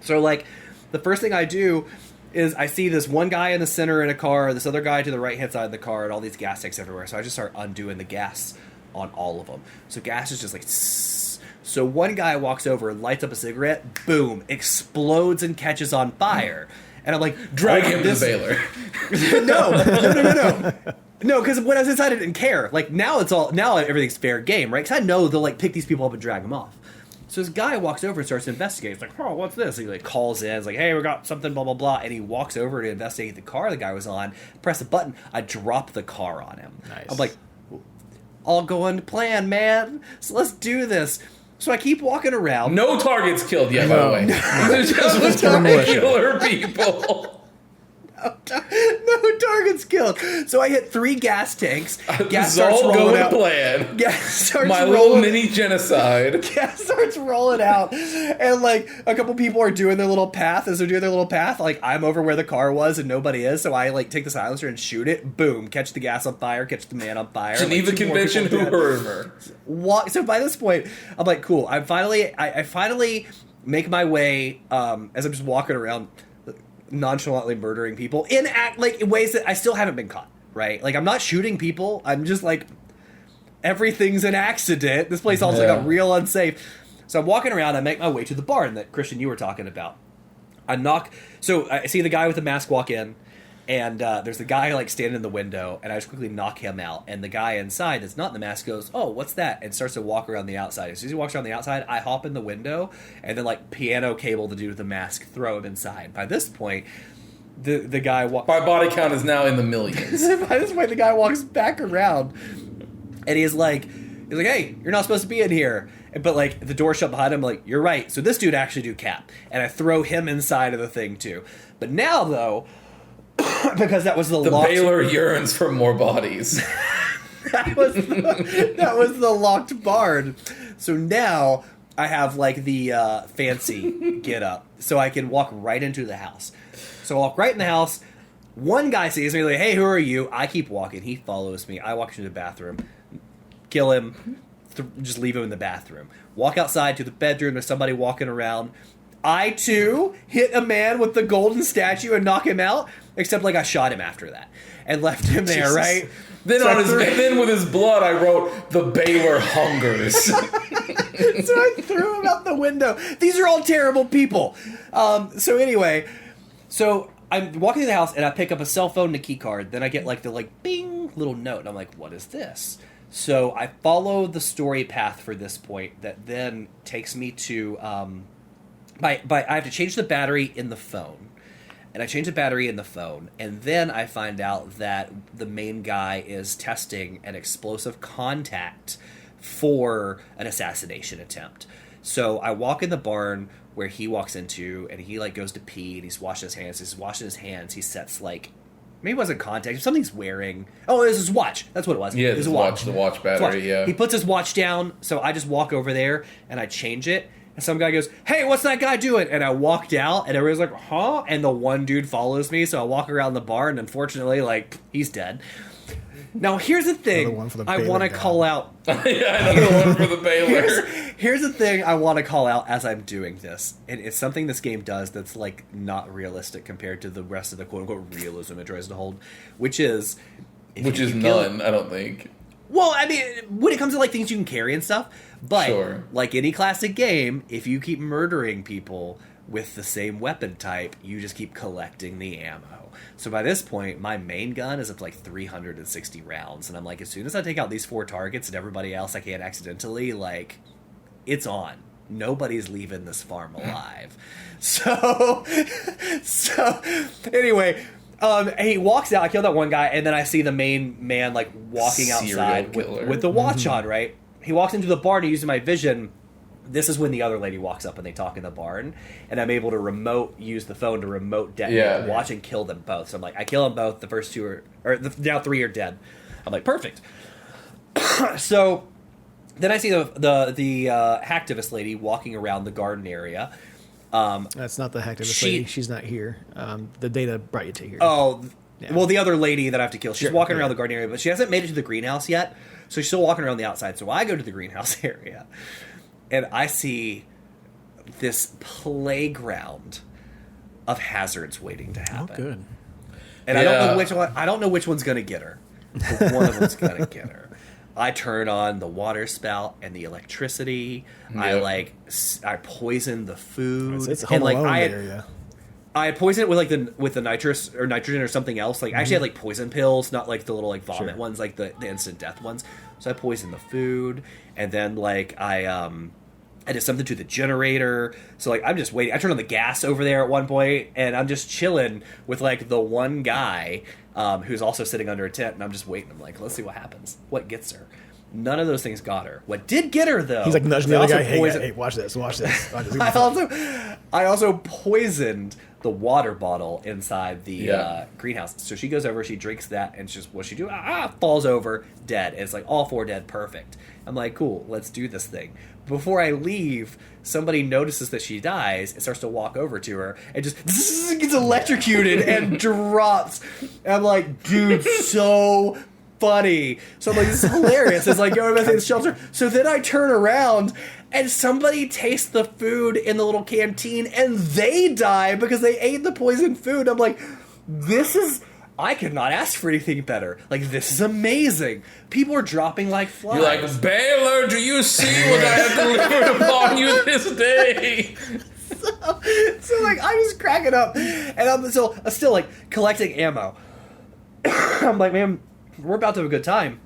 So like the first thing I do is I see this one guy in the center in a car, this other guy to the right-hand side of the car, and all these gas tanks everywhere. So I just start undoing the gas on all of them. So gas is just like... So one guy walks over, lights up a cigarette, boom, explodes and catches on fire. And I'm like... Drag him to the baler. No. No, because when I was inside, I didn't care. Like, now everything's fair game, right? Because I know they'll, like, pick these people up and drag them off. So this guy walks over and starts to investigate. He's like, oh, what's this? And he like calls in. He's like, hey, we got something, blah, blah, blah. And he walks over to investigate the car the guy was on. Press a button. I drop the car on him. Nice. I'm like, all going to plan, man. So let's do this. So I keep walking around. No targets killed yet, by the way. These are just regular people. No targets killed. So I hit 3 gas tanks. Gas This is all going to out. plan. Gas starts My rolling. little mini genocide. Gas starts rolling out, and like a couple people are doing their little path. As they're doing their little path, like I'm over where the car was and nobody is, so I like take the silencer and shoot it. Boom! Catch the gas on fire. Catch the man on fire. Geneva like, 2 more Convention, people dead. whoever. So by this point, I'm like, cool. I finally make my way as I'm just walking around, nonchalantly murdering people in ways that I still haven't been caught. Right? Like I'm not shooting people. I'm just like everything's an accident. This place also got real unsafe. So I'm walking around. I make my way to the barn that Christian you were talking about. I knock. So I see the guy with the mask walk in. And there's the guy like standing in the window, and I just quickly knock him out. And the guy inside that's not in the mask goes, "Oh, what's that?" and starts to walk around the outside. As soon as he walks around the outside, I hop in the window and then like piano cable the dude with the mask, throw him inside. By this point, the guy walks. My body count is now in the millions. By this point, the guy walks back around, and he's like, "Hey, you're not supposed to be in here." But like the door shut behind him. Like, you're right. So this dude actually do cap, and I throw him inside of the thing too. But now though. Because that was the locked... baler yearns for more bodies. that was the locked barn. So now I have like the fancy get up, so I can walk right into the house. So I walk right in the house. One guy sees me like, "Hey, who are you?" I keep walking. He follows me. I walk into the bathroom, kill him, just leave him in the bathroom. Walk outside to the bedroom. There's somebody walking around. I, too, hit a man with the golden statue and knock him out, except, like, I shot him after that and left him there, Jesus. right? Then then with his blood, I wrote, "The Baylor hungers." So I threw him out the window. These are all terrible people. So anyway, so I'm walking to the house, and I pick up a cell phone and a key card. Then I get, like, the, like, bing little note, and I'm like, what is this? So I follow the story path for this point that then takes me to... I have to change the battery in the phone. And I change the battery in the phone. And then I find out that the main guy is testing an explosive contact for an assassination attempt. So I walk in the barn where he walks into, and he like goes to pee, and he's washing his hands. As he's washing his hands, he sets like... Maybe it wasn't contact. Something's wearing... Oh, it was his watch. That's what it was. Yeah, it was the watch battery, yeah. He puts his watch down, so I just walk over there, and I change it. And some guy goes, "Hey, what's that guy doing?" And I walked out, and everybody's like, "Huh?" And the one dude follows me, so I walk around the bar, and unfortunately, like, he's dead. Now, here's the thing I want to call out. Yeah, another one for the Baylor. Here's the thing I want to call out as I'm doing this. And it's something this game does that's, like, not realistic compared to the rest of the quote-unquote realism it tries to hold, which is... Which is none, I don't think. Well, I mean, when it comes to, like, things you can carry and stuff, but, sure. Like any classic game, if you keep murdering people with the same weapon type, you just keep collecting the ammo. So by this point, my main gun is up to, like, 360 rounds, and I'm like, as soon as I take out these 4 targets and everybody else I can't accidentally, like, it's on. Nobody's leaving this farm alive. So anyway... he walks out, I killed that one guy, and then I see the main man, like, walking outside with the watch on, right? He walks into the barn, and using my vision, this is when the other lady walks up and they talk in the barn, and I'm able to use the phone to remote detonate the watch and kill them both. So I'm like, I kill them both, the first 2 now 3 are dead. I'm like, perfect. So, then I see the hacktivist lady walking around the garden area. That's not the hacktivist lady. She's not here. The data brought you to here. Oh, yeah. Well, the other lady that I have to kill. She's walking around yeah. the garden area, but she hasn't made it to the greenhouse yet. So she's still walking around the outside. So I go to the greenhouse area, and I see this playground of hazards waiting to happen. Oh, good. And I don't know which one. I don't know which one's gonna get her. But one of them's gonna get her. I turn on the water spout and the electricity. Yep. I poison the food. It's Home Alone area. I had poisoned it with the nitrous or nitrogen or something else. Like I actually had like poison pills, not like the little like vomit ones, like the instant death ones. So I poisoned the food, and then like I did something to the generator. So like I'm just waiting. I turned on the gas over there at one point, and I'm just chilling with like the one guy who's also sitting under a tent, and I'm just waiting. I'm like, let's see what happens. What gets her? None of those things got her. What did get her though? He's like nudging the other guy. Hey, poisoned- hey, watch this. Watch this. I also poisoned the water bottle inside the greenhouse. So she goes over, she drinks that, and just what she do? Falls over, dead. And it's like all 4 dead, perfect. I'm like, cool, let's do this thing. Before I leave, somebody notices that she dies and starts to walk over to her and just gets electrocuted and drops. And I'm like, dude, so funny. So I'm like, this is hilarious. It's like going back to the shelter. So then I turn around and somebody tastes the food in the little canteen and they die because they ate the poisoned food. I'm like, I could not ask for anything better. Like, this is amazing. People are dropping like flies. You're like, Baylor, do you see what I have delivered upon you this day? So like, I'm just cracking up. And I'm still like collecting ammo. I'm like, man, we're about to have a good time.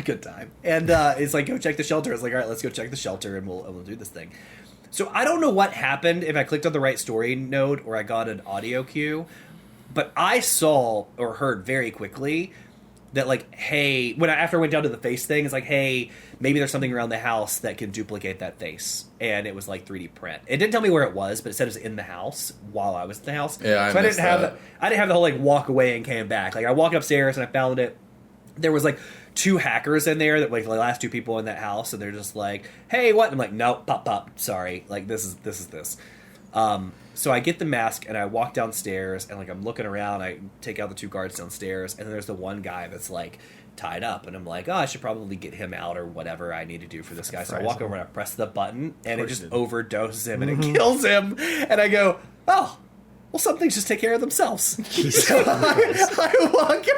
Good time. And it's like, go check the shelter. It's like, all right, let's go check the shelter and we'll do this thing. So I don't know what happened, if I clicked on the right story node or I got an audio cue, but I saw or heard very quickly that like, hey, after I went down to the face thing, it's like, hey, maybe there's something around the house that can duplicate that face. And it was like 3D print. It didn't tell me where it was, but it said it was in the house while I was in the house. Yeah, so I didn't have the whole like walk away and came back. Like I walked upstairs and I found it. There was like 2 hackers in there that like the last 2 people in that house, and they're just like, hey, what? And I'm like, nope, pop, sorry. Like this is this. So I get the mask and I walk downstairs and like I'm looking around. I take out the 2 guards downstairs, and then there's the one guy that's like tied up, and I'm like, oh, I should probably get him out or whatever I need to do for this guy. So I walk over and I press the button, and it just overdoses him and it kills him. And I go, oh, well, some things just take care of themselves. So I walk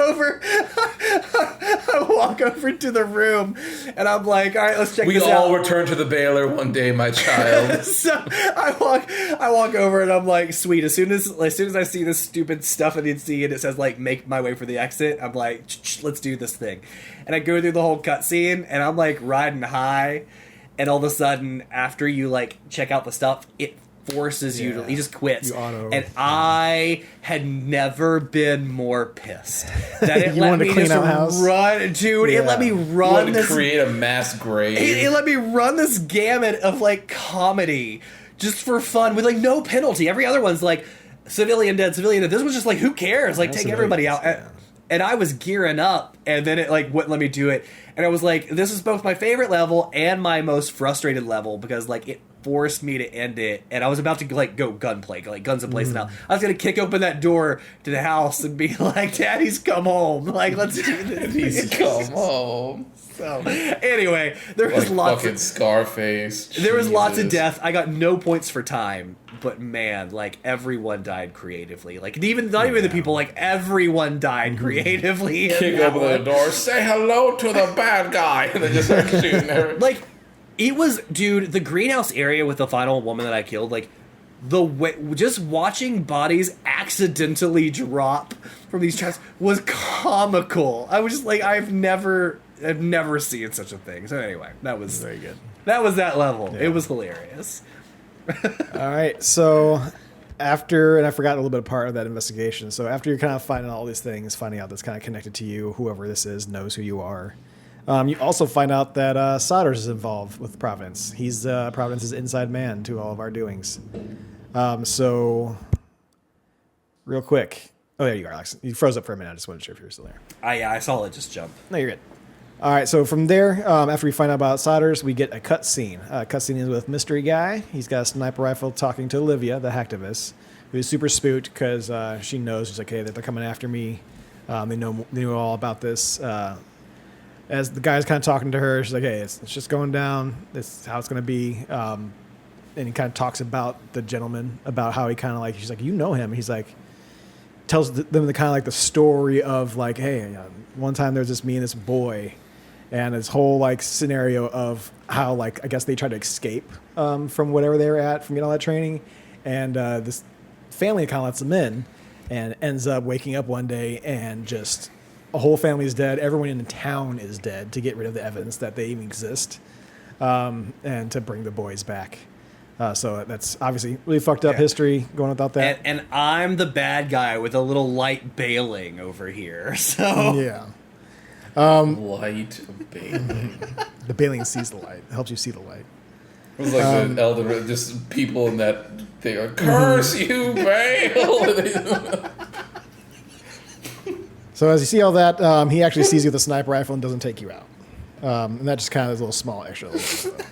over to the room, and I'm like, all right, let's check this out. We all return to the Baylor one day, my child. So I walk over, and I'm like, sweet. As soon as I see this stupid stuff in the scene, and it says like, make my way for the exit, I'm like, let's do this thing. And I go through the whole cutscene, and I'm like riding high, and all of a sudden, after you like check out the stuff, it forces you to, he just quits. And I had never been more pissed that it let me just run, dude. It let me run this, create a mass grave. It let me run this gamut of like comedy just for fun with like no penalty. Every other one's like civilian dead. This was just like, who cares? Like, take everybody out. And I was gearing up, and then it like wouldn't let me do it. And I was like, this is both my favorite level and my most frustrated level, because like it forced me to end it, and I was about to like go gunplay, like guns blazing out. I was gonna kick open that door to the house and be like, "Daddy's come home! Like, let's do this." He's come home. So anyway, there was lots of Scarface. There was lots of death. I got no points for time, but man, like everyone died creatively. Like not even the people, like everyone died creatively. Kick open the door, say hello to the bad guy, and then just start shooting everyone. Like. It was, dude, the greenhouse area with the final woman that I killed, like, the way, just watching bodies accidentally drop from these traps was comical. I was just like, I've never seen such a thing. So anyway, that was very good. That was that level. Yeah. It was hilarious. All right, so after, and I forgot a little bit of part of that investigation. So after you're kind of finding all these things, finding out that's kind of connected to you, whoever this is knows who you are. You also find out that Sodders is involved with Providence. He's Providence's inside man to all of our doings. So, real quick. Oh, there you are, Alex. You froze up for a minute. I just wasn't sure if you were still there. I saw it just jump. No, you're good. All right, so from there, after we find out about Sodders, we get a cutscene. Cutscene is with Mystery Guy. He's got a sniper rifle talking to Olivia, the hacktivist, who's super spooked because she knows, she's like, hey, they're coming after me. They know all about this. As the guy's kind of talking to her, she's like, hey, it's just going down. This is how it's going to be. and he kind of talks about the gentleman, about how he kind of like, she's like, you know him. He's like, tells them the kind of like the story of like, hey, one time there was this me and this boy, and this whole like scenario of how like I guess they tried to escape from whatever they were at from getting all that training, and this family kind of lets them in, and ends up waking up one day and just a whole family is dead. Everyone in the town is dead to get rid of the evidence that they even exist, and to bring the boys back. So that's obviously really fucked up history going without that. And I'm the bad guy with a little light bailing over here. So Yeah. Light bailing. The bailing sees the light. It helps you see the light. It was like the elder, just people in that thing are, curse you, Bale! So as you see all that, he actually sees you with a sniper rifle and doesn't take you out. And that just kind of is a little small extra.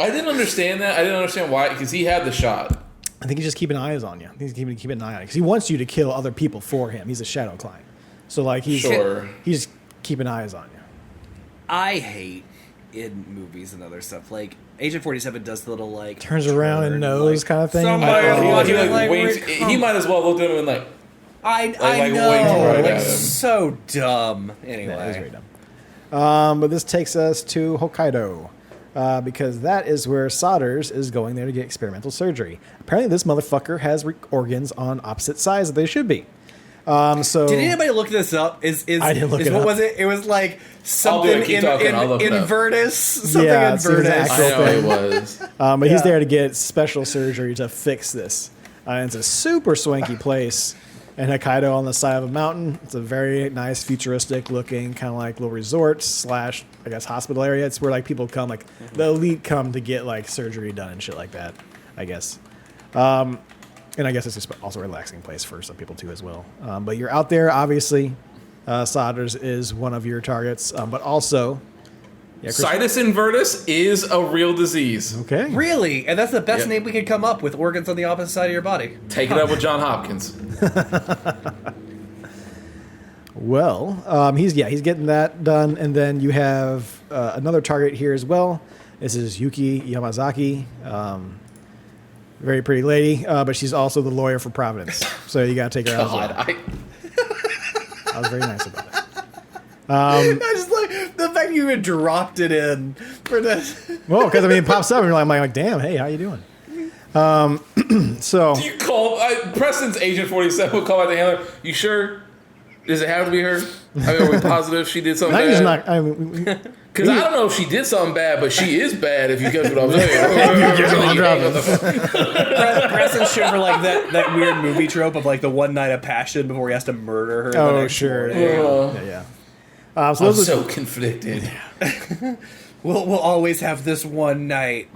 I didn't understand that. I didn't understand why, because he had the shot. I think he's just keeping eyes on you. I think he's keeping an eye on you because he wants you to kill other people for him. He's a shadow client. So like he's keeping eyes on you. I hate in movies and other stuff. Like Agent 47 does the little like Turns around and knows kind of thing. He might as well look at him and like. I like know, right like at him. so dumb. Anyway, Yeah, it is very dumb. But this takes us to Hokkaido. Because that is where Sodders is going there to get experimental surgery. Apparently, this motherfucker has organs on opposite sides that they should be. So did anybody look this up? I didn't look it what up. was it? It was like something invertus. Something Yeah, it's invertus. an actual I know thing. it was. But he's there to get special surgery to fix this. And it's a super swanky place in Hokkaido on the side of a mountain. It's a very nice, futuristic looking, kind of like little resort / I guess hospital area. It's where like people come, like the elite come to get like surgery done and shit like that, I guess. And I guess it's just also a relaxing place for some people too as well. But you're out there, obviously. Sodders is one of your targets, but also... Yeah, Situs invertus is a real disease. Okay. Really? And that's the best Yep. name we could come up with, organs on the opposite side of your body. Take it up with John Hopkins. Well, he's getting that done, and then you have another target here as well. This is Yuki Yamazaki, very pretty lady, but she's also the lawyer for Providence, so you got to take her out as well. I was very nice about it. I just like the fact you even dropped it in for this. Well, because I mean, it pops up, and you're like, damn, hey, how you doing? So You call Preston's Agent 47 will call out the handler. You sure? Does it have to be her? I mean, are we positive she did something I'm just bad? not. I mean, Because I don't know if she did something bad, but she is bad if you catch what I'm saying. Preston should for like that weird movie trope of like the one night of passion before he has to murder her. the oh, next sure, morning. yeah. So I'm those are so conflicted. We'll always have this one night.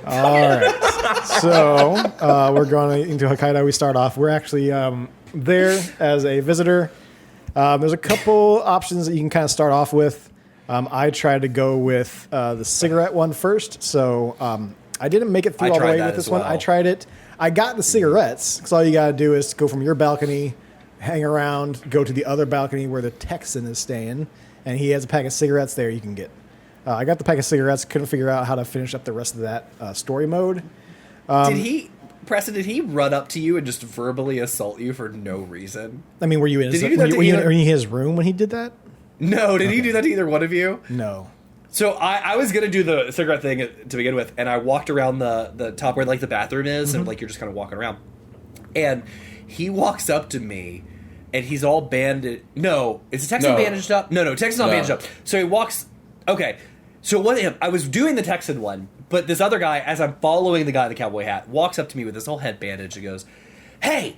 all right. So we're going into Hokkaido. We start off. We're actually there as a visitor. There's a couple options that you can kind of start off with. I tried to go with the cigarette one first. So I didn't make it through I all the tried way that with this as one. well. I tried it. I got the cigarettes. Because all you got to do is go from your balcony, hang around, go to the other balcony where the Texan is staying. And he has a pack of cigarettes there you can get. I got the pack of cigarettes. Couldn't figure out how to finish up the rest of that story mode. Preston, did he run up to you and just verbally assault you for no reason? I mean, were you in Did his, he do that to either- were you in his room when he did that? No, did he do that to either one of you? No. So I was gonna do the cigarette thing to begin with, and I walked around the top where like the bathroom is, and like you're just kind of walking around, and he walks up to me, and he's all bandaged. No, is the Texan bandaged up? No, Texan's not bandaged up. So he walks. Okay, so what? I was doing the Texan one, but this other guy, as I'm following the guy in the cowboy hat, walks up to me with his whole head bandaged and goes, "Hey,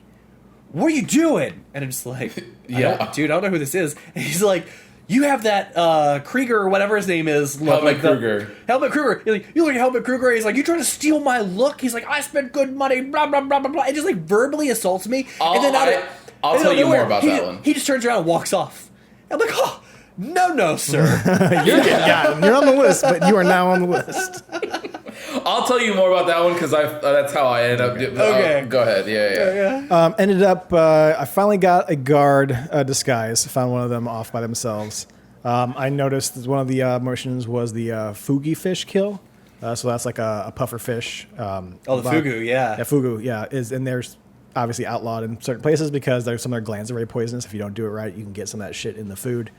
what are you doing?" And I'm just like, dude, I don't know who this is. And he's like, you have that Krieger or whatever his name is. Helmut Kruger. Helmut Kruger. He's like, you look at Helmut Kruger. He's like, you trying to steal my look? He's like, I spent good money, blah, blah, blah, blah, blah. And just like verbally assaults me. And then I'll tell you more about that one. He just turns around and walks off. I'm like, oh, no, sir. You're getting gotten. You're on the list, but you are now on the list. I'll tell you more about that one because that's how I ended up. Okay. Go ahead. Yeah. Ended up, I finally got a guard disguise. Found one of them off by themselves. I noticed that one of the motions was the Fugi fish kill. So that's like a puffer fish. Oh, the fugu, yeah. Yeah, fugu, yeah. And there's obviously outlawed in certain places because there's some of their glands are very poisonous. If you don't do it right, you can get some of that shit in the food.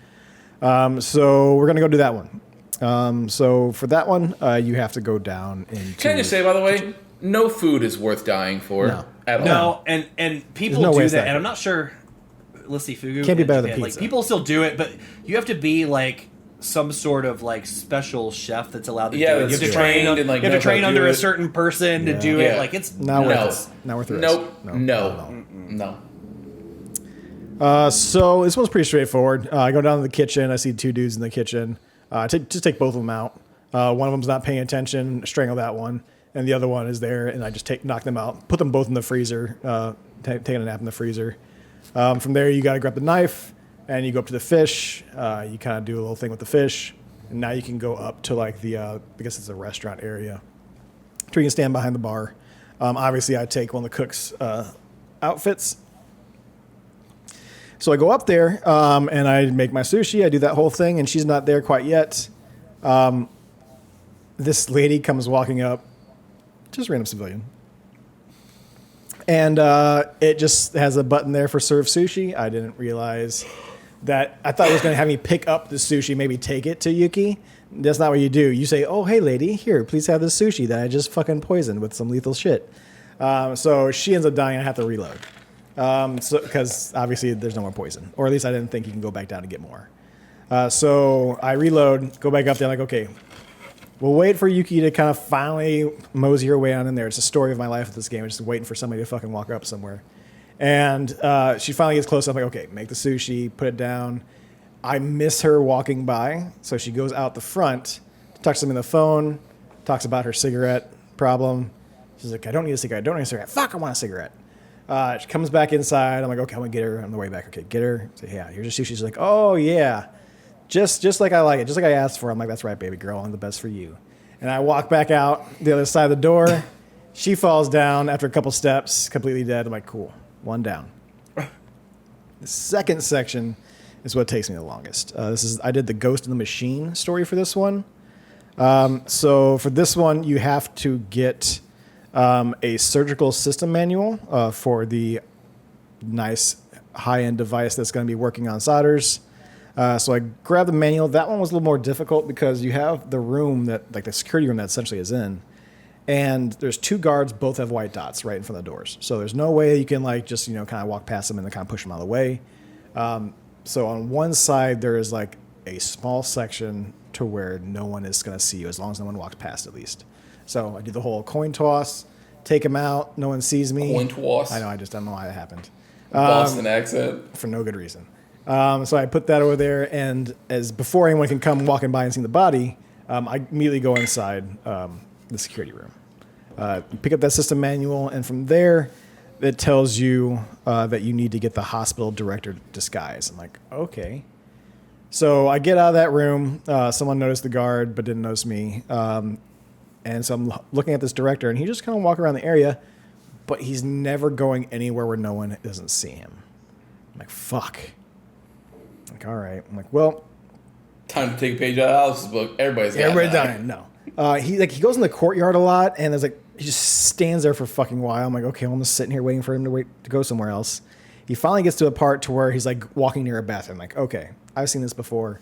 So we're going to go do that one. So for that one, you have to go down into... Can I just say, by the way, no food is worth dying for at all. No, and people no way do it's that, that and I'm good. not sure... Let's see, fugu. Can't be in better than Japan, pizza. Like, people still do it, but you have to be, like, some sort of, like, special chef that's allowed to do it. You have that's to train, trained and, like, you have to knows how train to under do a it. certain person to do Yeah. it. Like, it's Not nuts. worth it. Not worth the risk. Nope. No. So this one's pretty straightforward. I go down to the kitchen. I see two dudes in the kitchen. Just take both of them out. One of them's not paying attention. Strangle that one. And the other one is there, and I just knock them out. Put them both in the freezer. Taking a nap in the freezer. From there, you got to grab the knife, and you go up to the fish. You kind of do a little thing with the fish. And now you can go up to like the, I guess it's a restaurant area. So you can stand behind the bar. Obviously, I take one of the cook's outfits. So I go up there, and I make my sushi. I do that whole thing, and she's not there quite yet. This lady comes walking up, just random civilian. And it just has a button there for serve sushi. I didn't realize that. I thought it was going to have me pick up the sushi, maybe take it to Yuki. That's not what you do. You say, oh, hey, lady, here, please have this sushi that I just fucking poisoned with some lethal shit. So she ends up dying. I have to reload. Because obviously there's no more poison. Or at least I didn't think you can go back down to get more. So I reload, go back up there, like, okay, we'll wait for Yuki to kind of finally mosey her way on in there. It's the story of my life with this game. I'm just waiting for somebody to fucking walk up somewhere. And she finally gets close up, like, okay, make the sushi, put it down. I miss her walking by, so she goes out the front, talks to me on the phone, talks about her cigarette problem. She's like, I don't need a cigarette. Fuck, I want a cigarette. She comes back inside. I'm like, okay, I'm going to get her on the way back. Okay, get her. Say, yeah, here's your sushi. She's like, oh, yeah. Just like I like it. Just like I asked for. I'm like, that's right, baby girl. I'm the best for you. And I walk back out the other side of the door. She falls down after a couple steps, completely dead. I'm like, cool. One down. The second section is what takes me the longest. I did the Ghost in the Machine story for this one. So for this one, you have to get a surgical system manual for the nice high-end device that's going to be working on solders. So I grabbed the manual. That one was a little more difficult because you have the room that, like the security room that essentially is in, and there's two guards, both have white dots right in front of the doors. So there's no way you can like just, kind of walk past them and then kind of push them out of the way. So on one side, there is like a small section to where no one is going to see you as long as no one walks past at least. So I do the whole coin toss, take them out, no one sees me. Coin toss? I know, I just don't know why that happened. Boston accent. For no good reason. So I put that over there, and as before anyone can come walking by and see the body, I immediately go inside the security room. You pick up that system manual, and from there, it tells you that you need to get the hospital director disguise. I'm like, okay. So I get out of that room. Someone noticed the guard, but didn't notice me. And so I'm looking at this director, and he just kind of walk around the area, but he's never going anywhere where no one doesn't see him. I'm like, fuck. I'm like, all right. I'm like, well, Time to take a page out of Alice's book. Everybody's dying. No. He goes in the courtyard a lot, and there's he just stands there for a fucking while. I'm like, okay, I'm just sitting here waiting for him to go somewhere else. He finally gets to a part to where he's like walking near a bathroom. I'm like, okay, I've seen this before.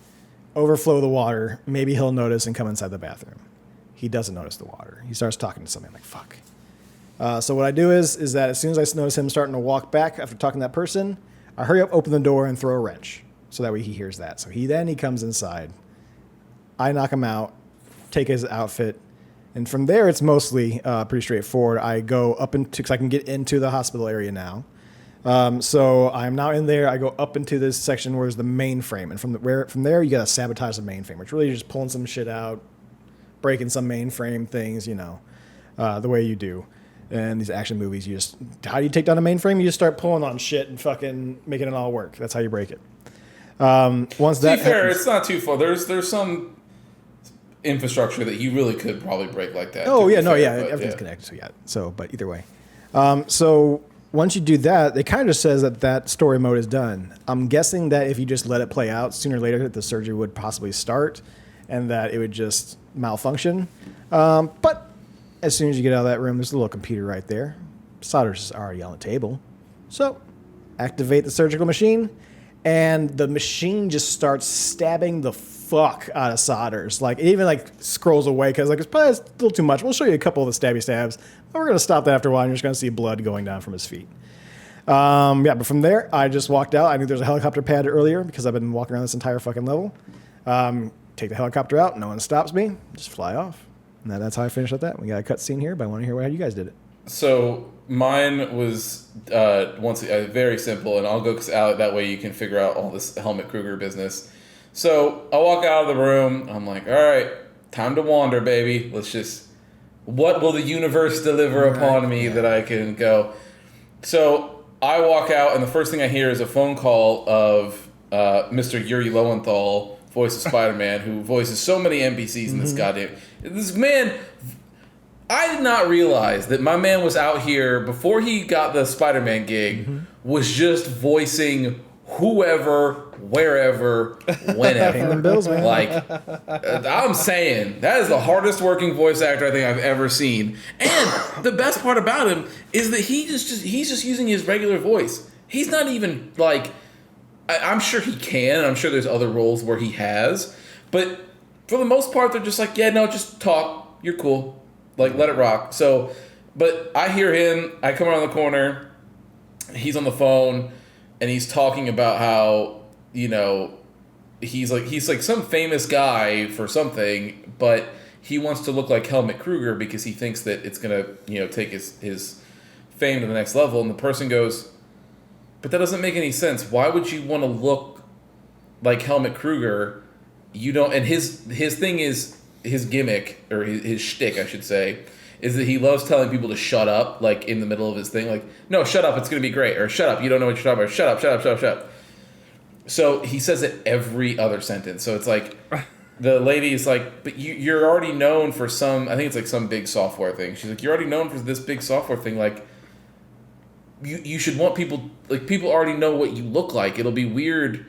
Overflow the water. Maybe he'll notice and come inside the bathroom. He doesn't notice the water. He starts talking to somebody. I'm like, fuck. So what I do is that as soon as I notice him starting to walk back after talking to that person, I hurry up, open the door, and throw a wrench. So that way he hears that. So he comes inside. I knock him out, take his outfit, and from there it's mostly pretty straightforward. I go up because I can get into the hospital area now. So I'm now in there. I go up into this section where there's the mainframe, and from there you gotta sabotage the mainframe, which really you're just pulling some shit out, breaking some mainframe things, the way you do. And these action movies, how do you take down a mainframe? You just start pulling on shit and fucking making it all work. That's how you break it. Once To be fair, it's not too far. There's some infrastructure that you really could probably break like that. Oh yeah, everything's connected. So yeah. So, but either way, so once you do that, it kind of just says that story mode is done. I'm guessing that if you just let it play out, sooner or later the surgery would possibly start, and that it would just malfunction. But as soon as you get out of that room, there's a little computer right there. Solder's already on the table. So activate the surgical machine, and the machine just starts stabbing the fuck out of Solders. Like, it even like scrolls away because like it's probably a little too much. We'll show you a couple of the stabby stabs, but we're gonna stop that after a while. And you're just gonna see blood going down from his feet. But from there, I just walked out. I knew there was a helicopter pad earlier because I've been walking around this entire fucking level. Take the helicopter out. No one stops me. Just fly off. And that's how I finished up that. We got a cutscene here, but I want to hear how you guys did it. So mine was very simple, and I'll go out that way you can figure out all this Helmut Kruger business. So I walk out of the room. I'm like, all right, time to wander, baby. Let's just, what will the universe deliver upon me that I can go? So I walk out, and the first thing I hear is a phone call of Mr. Yuri Lowenthal, voice of Spider-Man, who voices so many NPCs in this goddamn... This man... I did not realize that my man was out here, before he got the Spider-Man gig, was just voicing whoever, wherever, whenever. Paying them bills, man. Like, I'm saying, that is the hardest working voice actor I think I've ever seen. And the best part about him is that he's just using his regular voice. He's not even, like... I'm sure he can. I'm sure there's other roles where he has. But for the most part, they're just like, yeah, no, just talk. You're cool. Like, let it rock. So, but I hear him. I come around the corner. He's on the phone, and he's talking about how, you know, he's like some famous guy for something, but he wants to look like Helmut Kruger because he thinks that it's gonna, you know, take his fame to the next level. And the person goes, but that doesn't make any sense. Why would you want to look like Helmut Kruger? You don't. And his thing is, his gimmick, or his shtick, I should say, is that he loves telling people to shut up, like, in the middle of his thing. Like, no, shut up, it's going to be great. Or, shut up, you don't know what you're talking about. Shut up, shut up, shut up, shut up. So he says it every other sentence. So it's like, the lady is like, but you're already known for some, I think it's like some big software thing. She's like, you're already known for this big software thing. Like, you should want people, like, people already know what you look like. It'll be weird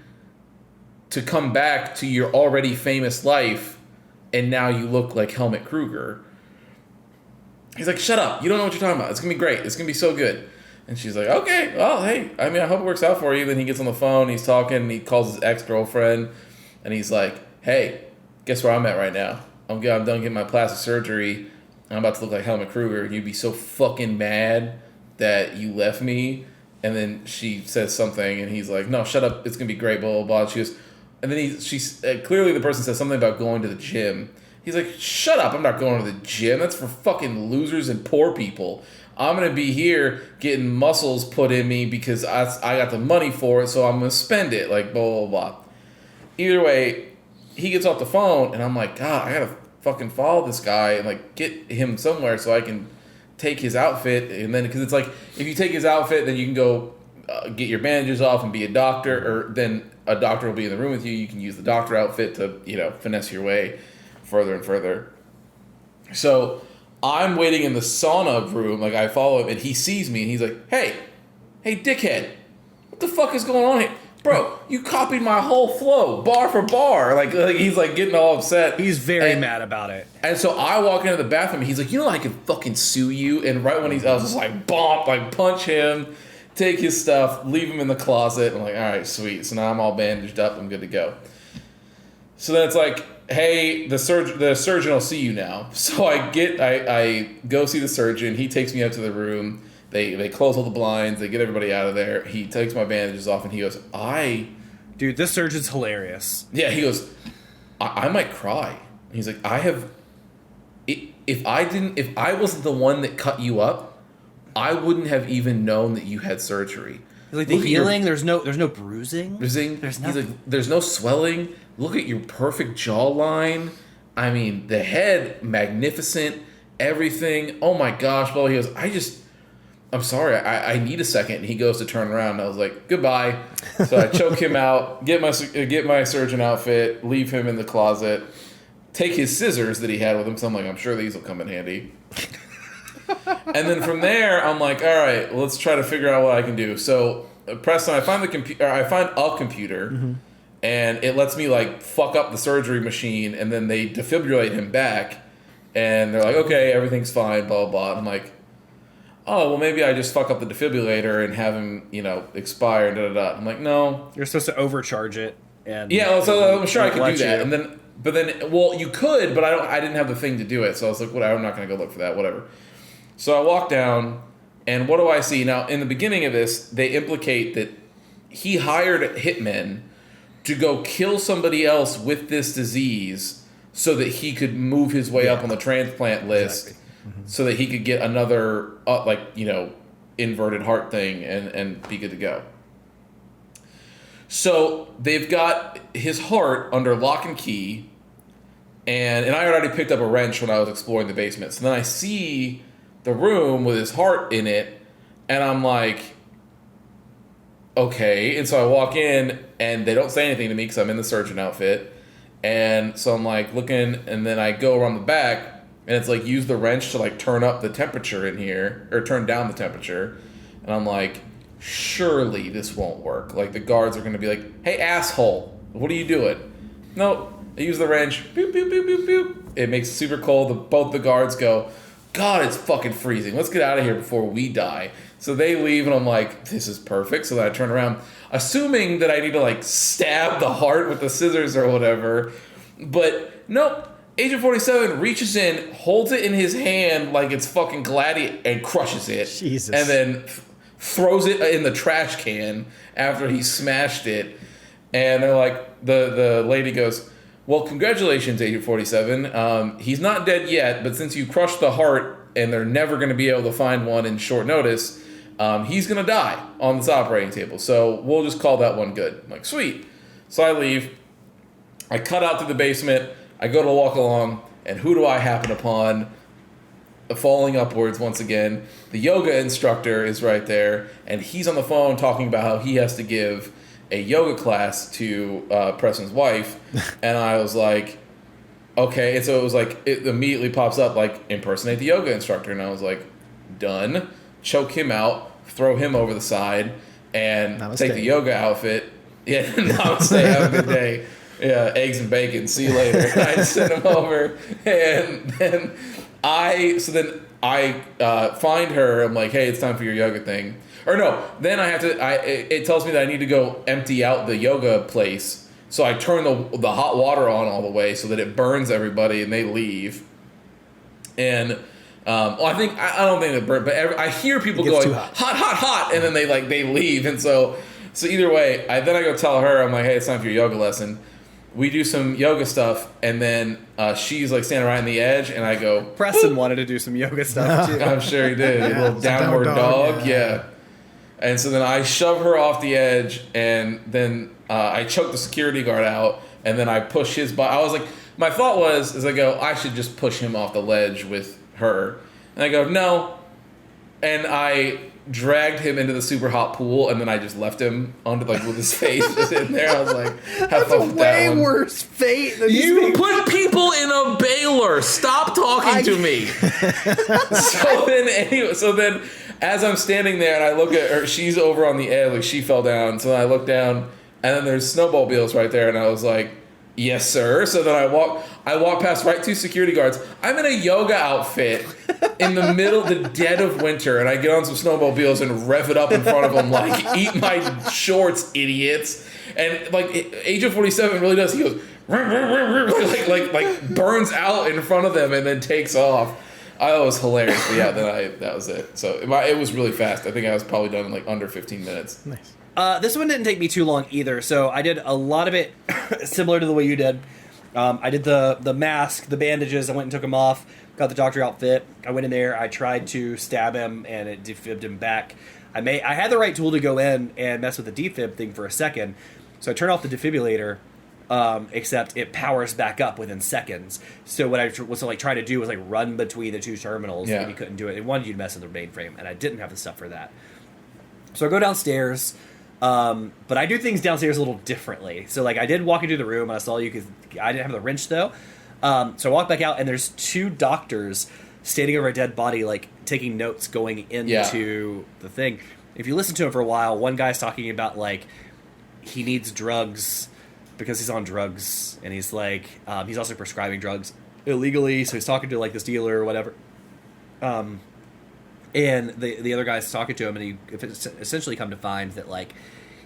to come back to your already famous life and now you look like Helmut Kruger. He's like, shut up. You don't know what you're talking about. It's going to be great. It's going to be so good. And she's like, okay, well, hey, I mean, I hope it works out for you. Then he gets on the phone, he's talking, and he calls his ex-girlfriend, and he's like, hey, guess where I'm at right now? I'm done getting my plastic surgery, and I'm about to look like Helmut Kruger, and you'd be so fucking mad that you left me. And then she says something, and he's like, no, shut up. It's going to be great, blah, blah, blah. And she goes... And then clearly the person says something about going to the gym. He's like, shut up, I'm not going to the gym. That's for fucking losers and poor people. I'm going to be here getting muscles put in me because I got the money for it, so I'm going to spend it. Like, blah, blah, blah. Either way, he gets off the phone, and I'm like, God, I got to fucking follow this guy and, like, get him somewhere so I can take his outfit. And then, because it's like, if you take his outfit, then you can go get your bandages off and be a doctor, or then a doctor will be in the room with you. You can use the doctor outfit to, you know, finesse your way further and further. So I'm waiting in the sauna room. Like, I follow him, and he sees me, and he's like, hey, dickhead, what the fuck is going on here? Bro, you copied my whole flow, bar for bar. Like he's like getting all upset. He's very mad about it. And so I walk into the bathroom, and he's like, you know, I can fucking sue you. And right when I was just like, bump, like punch him, take his stuff, leave him in the closet. I'm like, all right, sweet. So now I'm all bandaged up. I'm good to go. So then it's like, hey, the surgeon will see you now. So I go see the surgeon. He takes me up to the room. They close all the blinds. They get everybody out of there. He takes my bandages off, and he goes, Dude, this surgeon's hilarious. Yeah, he goes, I might cry. He's like, if I wasn't the one that cut you up, I wouldn't have even known that you had surgery. He's like, the healing, there's no bruising. There's nothing. He's like, there's no swelling. Look at your perfect jawline. I mean, the head, magnificent, everything. Oh my gosh. Well, he goes, I'm sorry, I need a second. And he goes to turn around, and I was like, goodbye. So I choke him out, get my surgeon outfit, leave him in the closet, take his scissors that he had with him. So I'm like, I'm sure these will come in handy. And then from there, I'm like, all right, let's try to figure out what I can do. So Preston, I find a computer, and it lets me like fuck up the surgery machine, and then they defibrillate him back, and they're like, okay, everything's fine, blah blah blah. And I'm like, oh well, maybe I just fuck up the defibrillator and have him, expire. Da da da. I'm like, no. You're supposed to overcharge it, and Yeah, so I'm sure I could let do that, you. and then. But then, well, you could, but I didn't have the thing to do it, so I was like, whatever, I'm not going to go look for that, whatever. So I walk down, and what do I see? Now, in the beginning of this, they implicate that he hired hitmen to go kill somebody else with this disease so that he could move his way up on the transplant list, Exactly. so that he could get another, inverted heart thing and be good to go. So they've got his heart under lock and key, and I had already picked up a wrench when I was exploring the basement. So then I see the room with his heart in it, and I'm like, okay. And so I walk in, and they don't say anything to me because I'm in the surgeon outfit. And so I'm like looking, and then I go around the back, and it's like, use the wrench to like turn up the temperature in here, or turn down the temperature. And I'm like, surely this won't work. Like, the guards are going to be like, hey, asshole, what are you doing? No, I use the wrench. Boop, boop, boop, boop, boop. It makes it super cold. Both the guards go, God, it's fucking freezing. Let's get out of here before we die. So they leave, and I'm like, this is perfect. So then I turn around, assuming that I need to, like, stab the heart with the scissors or whatever. But nope. Agent 47 reaches in, holds it in his hand like it's fucking gladiator, and crushes it. Jesus. And then throws it in the trash can after he smashed it. And they're like, the lady goes, well, congratulations, Agent 47. He's not dead yet, but since you crushed the heart and they're never going to be able to find one in short notice, he's going to die on this operating table. So we'll just call that one good. I'm like, sweet. So I leave. I cut out to the basement. I go to walk along, and who do I happen upon? Falling upwards once again. The yoga instructor is right there, and he's on the phone talking about how he has to give a yoga class to Preston's wife. And I was like, okay. And so it was like, it immediately pops up like, impersonate the yoga instructor. And I was like, done. Choke him out, throw him over the side, and Namaste. take the yoga outfit. Yeah, namaste, have a good day. Yeah, eggs and bacon. See you later. I sent him over, and then I find her. I'm like, hey, it's time for your yoga thing. Or no, then I have to. It tells me that I need to go empty out the yoga place. So I turn the hot water on all the way so that it burns everybody, and they leave. And I don't think it burn, but I hear people gets going too hot. hot, and then they leave, and so either way, I go tell her, I'm like, hey, it's time for your yoga lesson. We do some yoga stuff, and then she's like standing right on the edge, and I go, Preston wanted to do some yoga stuff too. I'm sure he did. A little downward dog. Yeah. And so then I shove her off the edge, and then I choke the security guard out, and then I push his body. I was like, my thought was, I go, I should just push him off the ledge with her. And I go, no. And I dragged him into the super hot pool, and then I just left him under with his face just in there. I was like, have fun with that one. worse fate than You put people in a baler. Stop talking to me. So then, as I'm standing there and I look at her, she's over on the edge, like she fell down. So then I look down, and then there's snowmobiles right there, and I was like, yes, sir. So then I walk past right two security guards. I'm in a yoga outfit in the dead of winter, and I get on some snowmobiles and rev it up in front of them like, eat my shorts, idiots. And like Agent 47 really does. He goes like burns out in front of them and then takes off. I was hilarious. But yeah, then that was it. So it was really fast. I think I was probably done in like under 15 minutes. Nice. This one didn't take me too long either, so I did a lot of it similar to the way you did. I did the mask, the bandages, I went and took them off, got the doctor outfit, I went in there, I tried to stab him, and it defibbed him back. I had the right tool to go in and mess with the defib thing for a second, so I turned off the defibrillator, except it powers back up within seconds. So what I was trying to do was run between the two terminals, and you couldn't do it. It wanted you to mess with the mainframe, and I didn't have the stuff for that. So I go downstairs. But I do things downstairs a little differently. So I did walk into the room, and I saw you because I didn't have the wrench though. So I walked back out, and there's two doctors standing over a dead body, taking notes going into the thing. If you listen to him for a while, one guy's talking about he needs drugs because he's on drugs, and he's like, he's also prescribing drugs illegally, so he's talking to like this dealer or whatever. And the other guy's talking to him, and he essentially come to find that like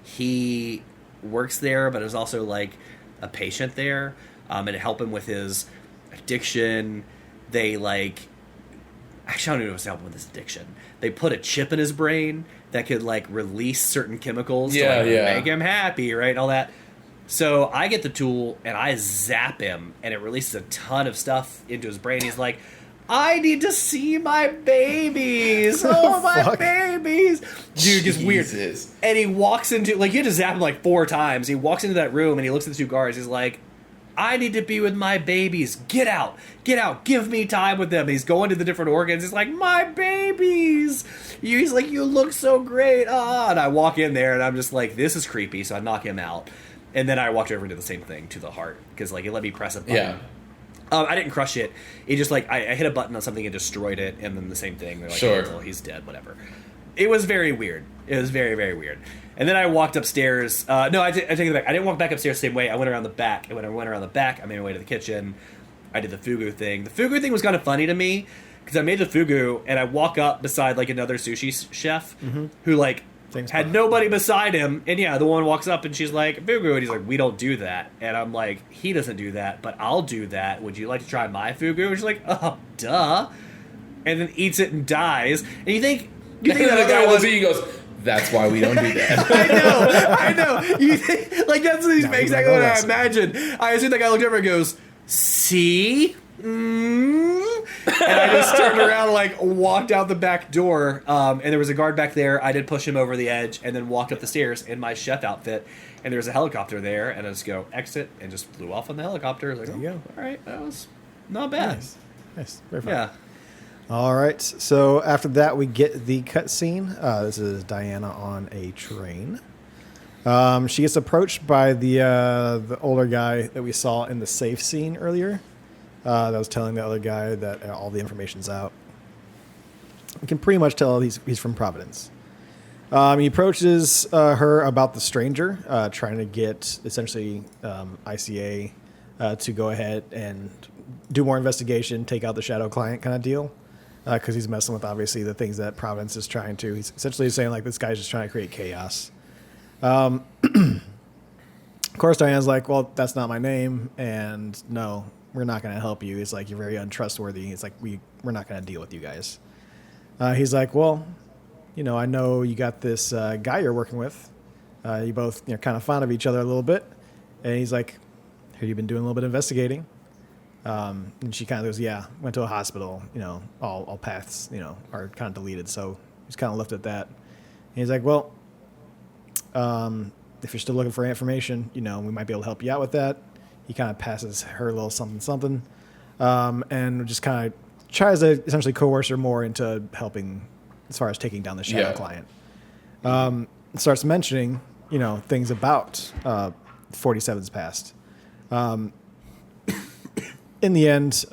he works there, but is also like a patient there, and to help him with his addiction. They like, actually, I don't even know if it's helping with his addiction. They put a chip in his brain that could like release certain chemicals to like, make him happy, right? And all that. So I get the tool and I zap him, and it releases a ton of stuff into his brain. He's like, I need to see my babies. Oh, my babies. Dude, gets weird. And he walks into, like, you had to zap him like 4 times. He walks into that room and he looks at the 2 guards. He's like, I need to be with my babies. Get out. Get out. Give me time with them. And he's going to the different organs. He's like, my babies. He's like, you look so great. And I walk in there and I'm just like, this is creepy. So I knock him out. And then I walked over and did the same thing to the heart. Because, like, it let me press a button. Yeah. I didn't crush it. It just, like, I hit a button on something and destroyed it. And then the same thing. They're like, sure. Oh, well, he's dead. Whatever. It was very weird. It was very, very weird. And then I walked upstairs. No, I take it back. I didn't walk back upstairs the same way. I went around the back. And when I went around the back, I made my way to the kitchen. I did the fugu thing. The fugu thing was kind of funny to me because I made the fugu and I walk up beside like another sushi chef who like had nobody beside him. And yeah, the woman walks up and she's like, fugu. And he's like, we don't do that. And I'm like, he doesn't do that, but I'll do that. Would you like to try my fugu? And she's like, oh, duh. And then eats it and dies. And you think the guy was he goes, that's why we don't do that. I know. You think, like, that's exactly what I imagined. I assume the guy looked over and goes, see? And I just turned around and, like, walked out the back door. And there was a guard back there. I did push him over the edge and then walked up the stairs in my chef outfit. And there was a helicopter there. And I just go, exit, and just flew off on the helicopter. I was like, there you go. All right, that was not bad. Nice. Very fun. Yeah. All right. So after that, we get the cutscene. This is Diana on a train. She gets approached by the older guy that we saw in the safe scene earlier. That was telling the other guy that all the information's out. You can pretty much tell he's from Providence. He approaches her about the stranger, trying to get essentially ICA to go ahead and do more investigation, take out the shadow client kind of deal. Because he's messing with, obviously, the things that Providence is trying to. He's essentially saying, like, this guy's just trying to create chaos. Of course, Diana's like, well, that's not my name, and no, we're not going to help you. It's like, you're very untrustworthy. It's like, we're not going to deal with you guys. He's like, well, I know you got this guy you're working with. You both kind of fond of each other a little bit. And he's like, have you been doing a little bit of investigating? And she kind of goes, yeah, went to a hospital, all paths, are kind of deleted. So he's kind of left at that. And he's like, well, if you're still looking for information, we might be able to help you out with that. He kind of passes her a little something, and just kind of tries to essentially coerce her more into helping as far as taking down the shadow client. Starts mentioning, things about 47's past. In the end,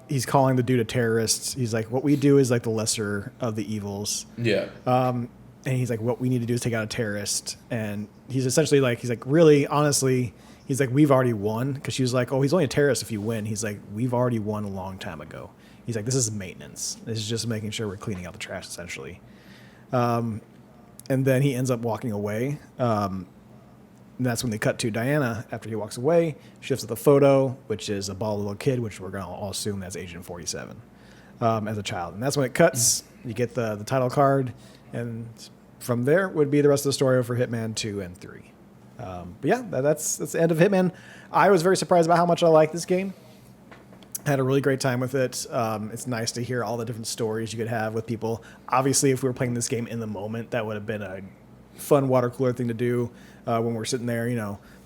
he's calling the dude a terrorist. He's like, what we do is like the lesser of the evils. Yeah. And he's like, what we need to do is take out a terrorist. And he's essentially like, really, honestly, he's like, we've already won. Because she was like, oh, he's only a terrorist if you win. He's like, we've already won a long time ago. He's like, this is maintenance. This is just making sure we're cleaning out the trash, essentially. And then he ends up walking away. And that's when they cut to Diana after he walks away. Shifts to the photo, which is a bald little kid, which we're going to all assume that's Agent 47 as a child. And that's when it cuts. You get the title card. And from there would be the rest of the story for Hitman 2 and 3. But yeah, that's the end of Hitman. I was very surprised about how much I like this game. Had a really great time with it. It's nice to hear all the different stories you could have with people. Obviously, if we were playing this game in the moment, that would have been a fun water cooler thing to do when we're sitting there.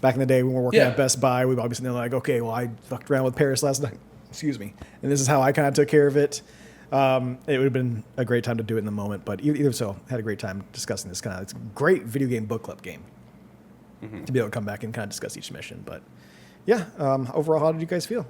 Back in the day when we were working at Best Buy, we'd all be sitting there like, okay, well, I fucked around with Paris last night. Excuse me. And this is how I kind of took care of it. It would have been a great time to do it in the moment. But either so, had a great time discussing this it's a great video game book club game to be able to come back and kind of discuss each mission. But yeah, overall, how did you guys feel?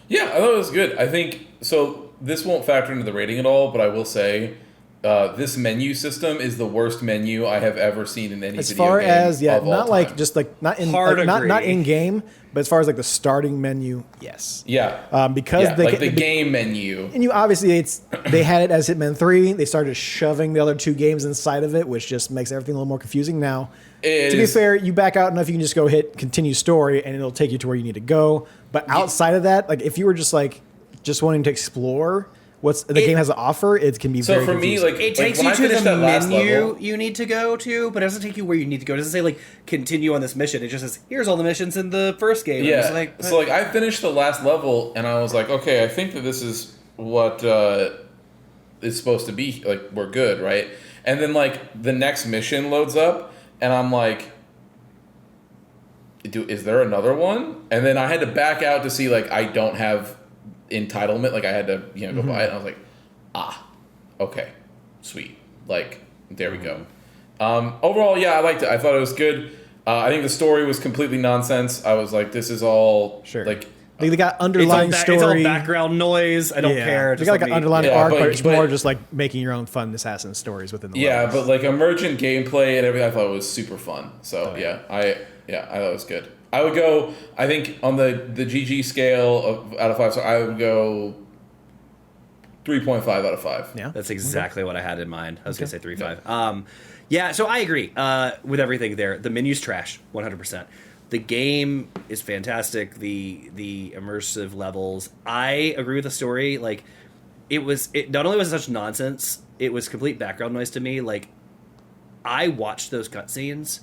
Yeah, I thought it was good. I think, so this won't factor into the rating at all, but I will say this menu system is the worst menu I have ever seen in any As video far game as of all not like time. just like not in Hard like, not agree. in game, but as far as like the starting menu, yes. Yeah. Because yeah, they like the ca- game menu. And you obviously they had it as Hitman 3. They started shoving the other two games inside of it, which just makes everything a little more confusing now. To be fair, you back out enough, you can just go hit continue story, and it'll take you to where you need to go. But outside of that, like if you were just wanting to explore what's the game has to offer, it can be So very for me, confusing. like It takes when you I to finished the that last menu level, you need to go to, but it doesn't take you where you need to go. It doesn't say like continue on this mission. It just says here's all the missions in the first game. yeah. And it's So like I finished the last level, and I was like, okay, I think that this is what is supposed to be. Like we're good, right? And then like the next mission loads up, and I'm like, is there another one? And then I had to back out to see like I don't have entitlement. Like I had to go buy it. And I was like, okay, sweet. Like there we go. Overall, yeah, I liked it. I thought it was good. I think the story was completely nonsense. I was like, this is all Sure. like. They got it's all, underlying it's story. all background noise. I don't care. They Just got like let an me- underlying Yeah, arc, but- but it's but- more just like making your own fun assassin stories within the Yeah, levels. but like emergent gameplay and everything, I thought was super fun. So yeah. I thought it was good. I would go. I think on the GG scale out of 5, so I would go 3.5 out of 5. Yeah. That's exactly what I had in mind. I was going to say 3.5. Yeah, so I agree with everything there. The menu's trash, 100%. The game is fantastic. The immersive levels. I agree with the story. Like, it not only was it such nonsense, it was complete background noise to me. Like, I watched those cutscenes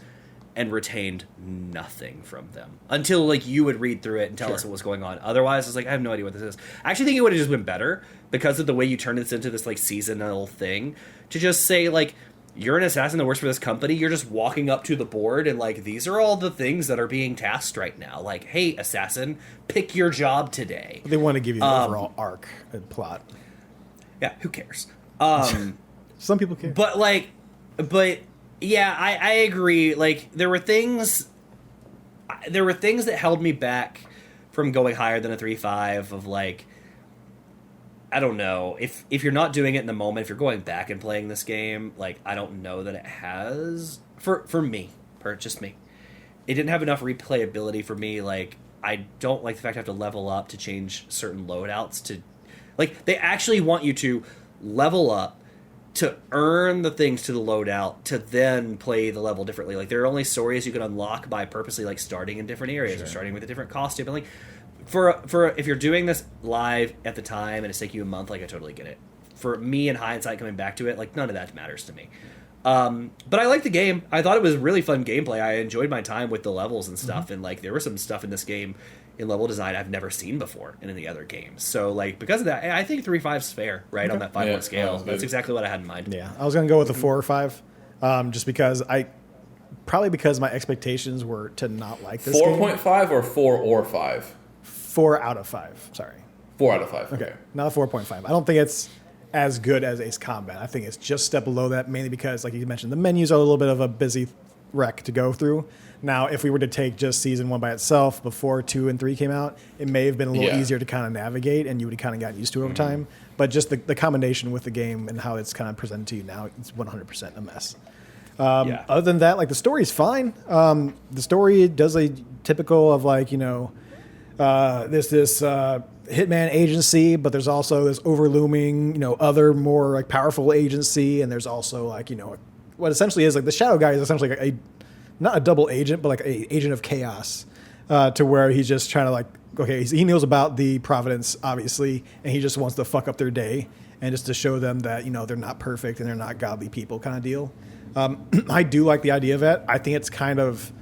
and retained nothing from them until like you would read through it and tell us what was going on. Otherwise, I was like, I have no idea what this is. I actually think it would have just been better because of the way you turned this into this like seasonal thing to just say like, you're an assassin that works for this company. You're just walking up to the board and like, these are all the things that are being tasked right now. Like, hey, assassin, pick your job today. They want to give you the overall arc and plot. Yeah, who cares? Some people care. But yeah, I agree. Like there were things that held me back from going higher than a 3.5 of like, I don't know, if you're not doing it in the moment, if you're going back and playing this game, like I don't know that it has for me, just me. It didn't have enough replayability for me. Like I don't like the fact I have to level up to change certain loadouts to like they actually want you to level up to earn the things to the loadout to then play the level differently. Like there are only stories you can unlock by purposely like starting in different areas or starting with a different costume. And like for if you're doing this live at the time and it's taking you a month, like I totally get it. For me in hindsight coming back to it, like none of that matters to me. But I liked the game. I thought it was really fun gameplay. I enjoyed my time with the levels and stuff. And like there was some stuff in this game in level design I've never seen before in the other games. So like because of that, I think 3.5's fair, right on that 5 point scale. That's exactly what I had in mind. Yeah, I was gonna go with a 4 or 5, just because my expectations were to not like this game. 4.5 or 4 or 5? 4 out of 5. Sorry. 4 out of 5. Okay, not a 4.5. I don't think it's as good as Ace Combat. I think it's just a step below that, mainly because, like you mentioned, the menus are a little bit of a busy wreck to go through. Now, if we were to take just season 1 by itself before 2 and 3 came out, it may have been a little easier to kind of navigate, and you would have kind of gotten used to it over time. But just the combination with the game and how it's kind of presented to you now, it's 100% a mess. Other than that, like the story's fine. The story does a typical of like, there's this Hitman agency, but there's also this overlooming, other more like powerful agency, and there's also like, what essentially is like the Shadow Guy is essentially like not a double agent, but like a agent of chaos, to where he's just trying to like, okay, he knows about the Providence, obviously, and he just wants to fuck up their day and just to show them that, they're not perfect and they're not godly people kind of deal. I do like the idea of it. I think it's kind of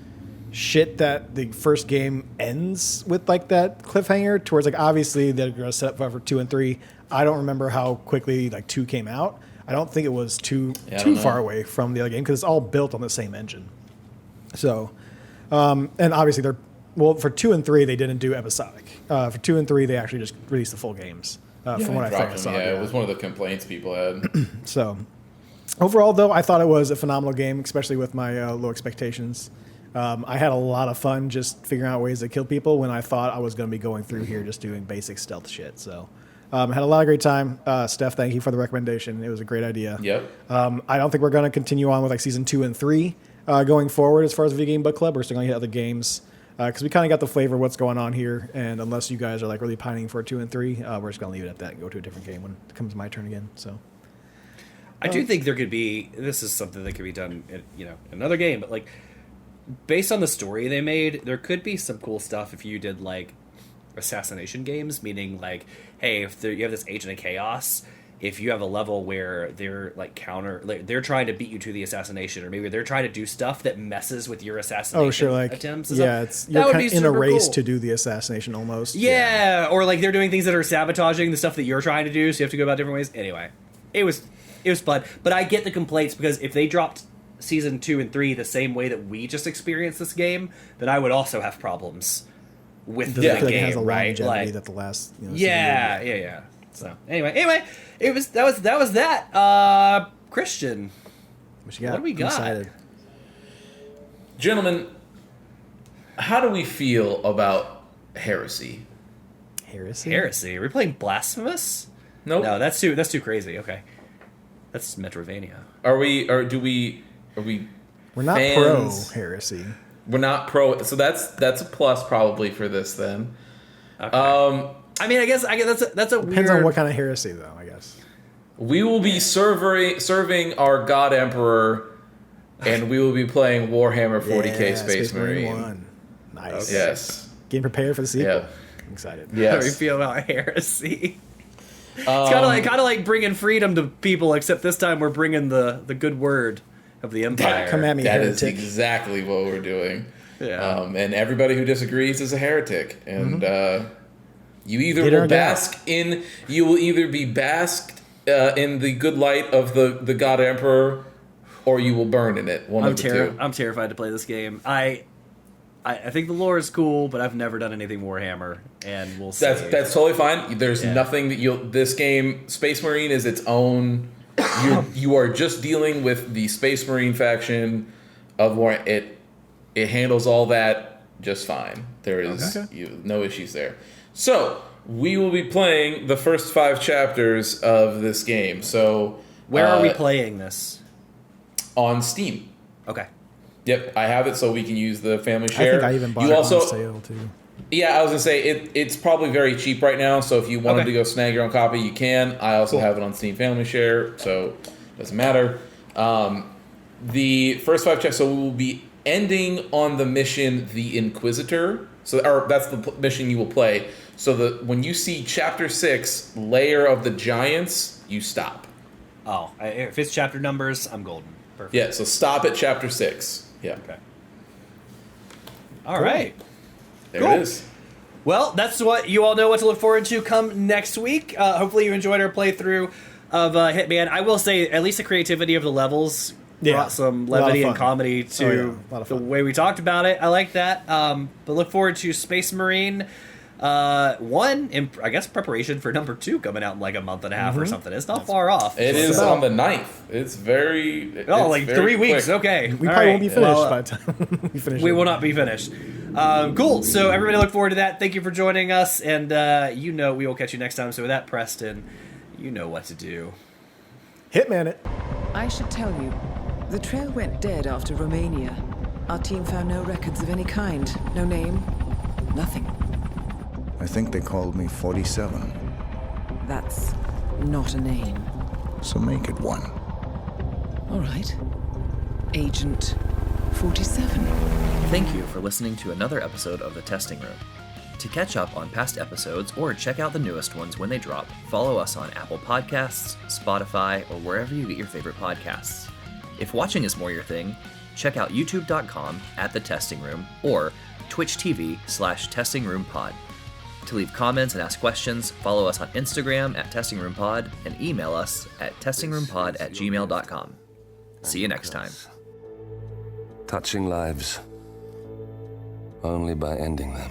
shit that the first game ends with like that cliffhanger towards like, obviously they're going to set up for 2 and 3. I don't remember how quickly like 2 came out. I don't think it was too far away from the other game because it's all built on the same engine. So, and obviously for 2 and 3, they didn't do episodic. For 2 and 3, they actually just released the full games. From what I saw. Yeah, it was one of the complaints people had. So, overall, though, I thought it was a phenomenal game, especially with my low expectations. I had a lot of fun just figuring out ways to kill people when I thought I was going to be going through here just doing basic stealth shit. So, Had a lot of great time. Steph, thank you for the recommendation. It was a great idea. Yep. I don't think we're going to continue on with like season 2 and 3 going forward as far as Video Game Book Club. We're still going to hit other games because we kind of got the flavor of what's going on here. And unless you guys are like really pining for 2 and 3, we're just going to leave it at that and go to a different game when it comes my turn again. So I do think there could be, this is something that could be done in, another game, but like based on the story they made, there could be some cool stuff if you did like assassination games, meaning like, hey, if you have this agent of chaos, if you have a level where they're like they're trying to beat you to the assassination, or maybe they're trying to do stuff that messes with your assassination attempts. Yeah, you're kind of in a race to do the assassination almost. Yeah, or like they're doing things that are sabotaging the stuff that you're trying to do, so you have to go about different ways. Anyway, it was fun, but I get the complaints because if they dropped season 2 and 3 the same way that we just experienced this game, then I would also have problems with the game, has a right? Like that the last, yeah. So anyway, that was that. Christian, what you got? What do we got? I'm excited. Gentlemen, how do we feel about heresy? Heresy. Are we playing Blasphemous? Nope. No, that's too crazy. Okay, that's Metrovania. Are we? We're not fans? pro heresy. We're not pro. So that's a plus probably for this then. Okay. I mean, I guess that's a Depends weird... on what kind of heresy, though, I guess. We will be serving our God Emperor, and we will be playing Warhammer 40k Space Marine. 1. Nice. Okay. Yes. Getting prepared for the sequel. Yeah. I'm excited. Yes. How do we feel about heresy? It's kind of like bringing freedom to people, except this time we're bringing the good word of the Empire. Come at me, That heretic. is exactly what we're doing. Yeah. And everybody who disagrees is a heretic. And you either Get her will down. you will either be basked in the good light of the God Emperor, or you will burn in it. One of the two. I'm terrified to play this game. I think the lore is cool, but I've never done anything Warhammer, and we'll see. That's totally fine. There's nothing that this game, Space Marine, is its own. You are just dealing with the Space Marine faction of War. It handles all that just fine. There is no issues there. So we will be playing the first 5 chapters of this game. So Where are we playing this? On Steam. Okay. Yep, I have it, so we can use the family share. I think I even bought you it also, on sale, too. Yeah, I was going to say, it's probably very cheap right now, so if you wanted to go snag your own copy, you can. I also have it on Steam Family Share, so it doesn't matter. The first 5 chapters, so we will be ending on the mission, The Inquisitor. Or that's the mission you will play. So when you see Chapter 6, Lair of the Giants, you stop. Oh, if it's chapter numbers, I'm golden. Perfect. Yeah, so stop at Chapter 6. Yeah. Okay. All right. There Cool. it is. Well, that's what you all know what to look forward to come next week. Hopefully you enjoyed our playthrough of Hitman. I will say, at least the creativity of the levels brought some levity and comedy to the way we talked about it. I like that. But look forward to Space Marine 1, in, I guess, preparation for number 2 coming out in like a month and a half or something. It's not far off. It is on the 9th. It's very... like very 3 weeks. quick. Okay. We All probably right. won't be finished by the time we finish. We will not be finished. Cool. So everybody look forward to that. Thank you for joining us. And we will catch you next time. So with that, Preston, you know what to do. Hitman it. I should tell you, the trail went dead after Romania. Our team found no records of any kind. No name. Nothing. I think they called me 47. That's not a name. So make it one. All right. Agent 47. Thank you for listening to another episode of The Testing Room. To catch up on past episodes or check out the newest ones when they drop, follow us on Apple Podcasts, Spotify, or wherever you get your favorite podcasts. If watching is more your thing, check out youtube.com/thetestingroom or Twitch TV/testingroompod. To leave comments and ask questions, follow us on Instagram @testingroompod and email us at testingroompod@gmail.com. See you next time. Touching lives only by ending them.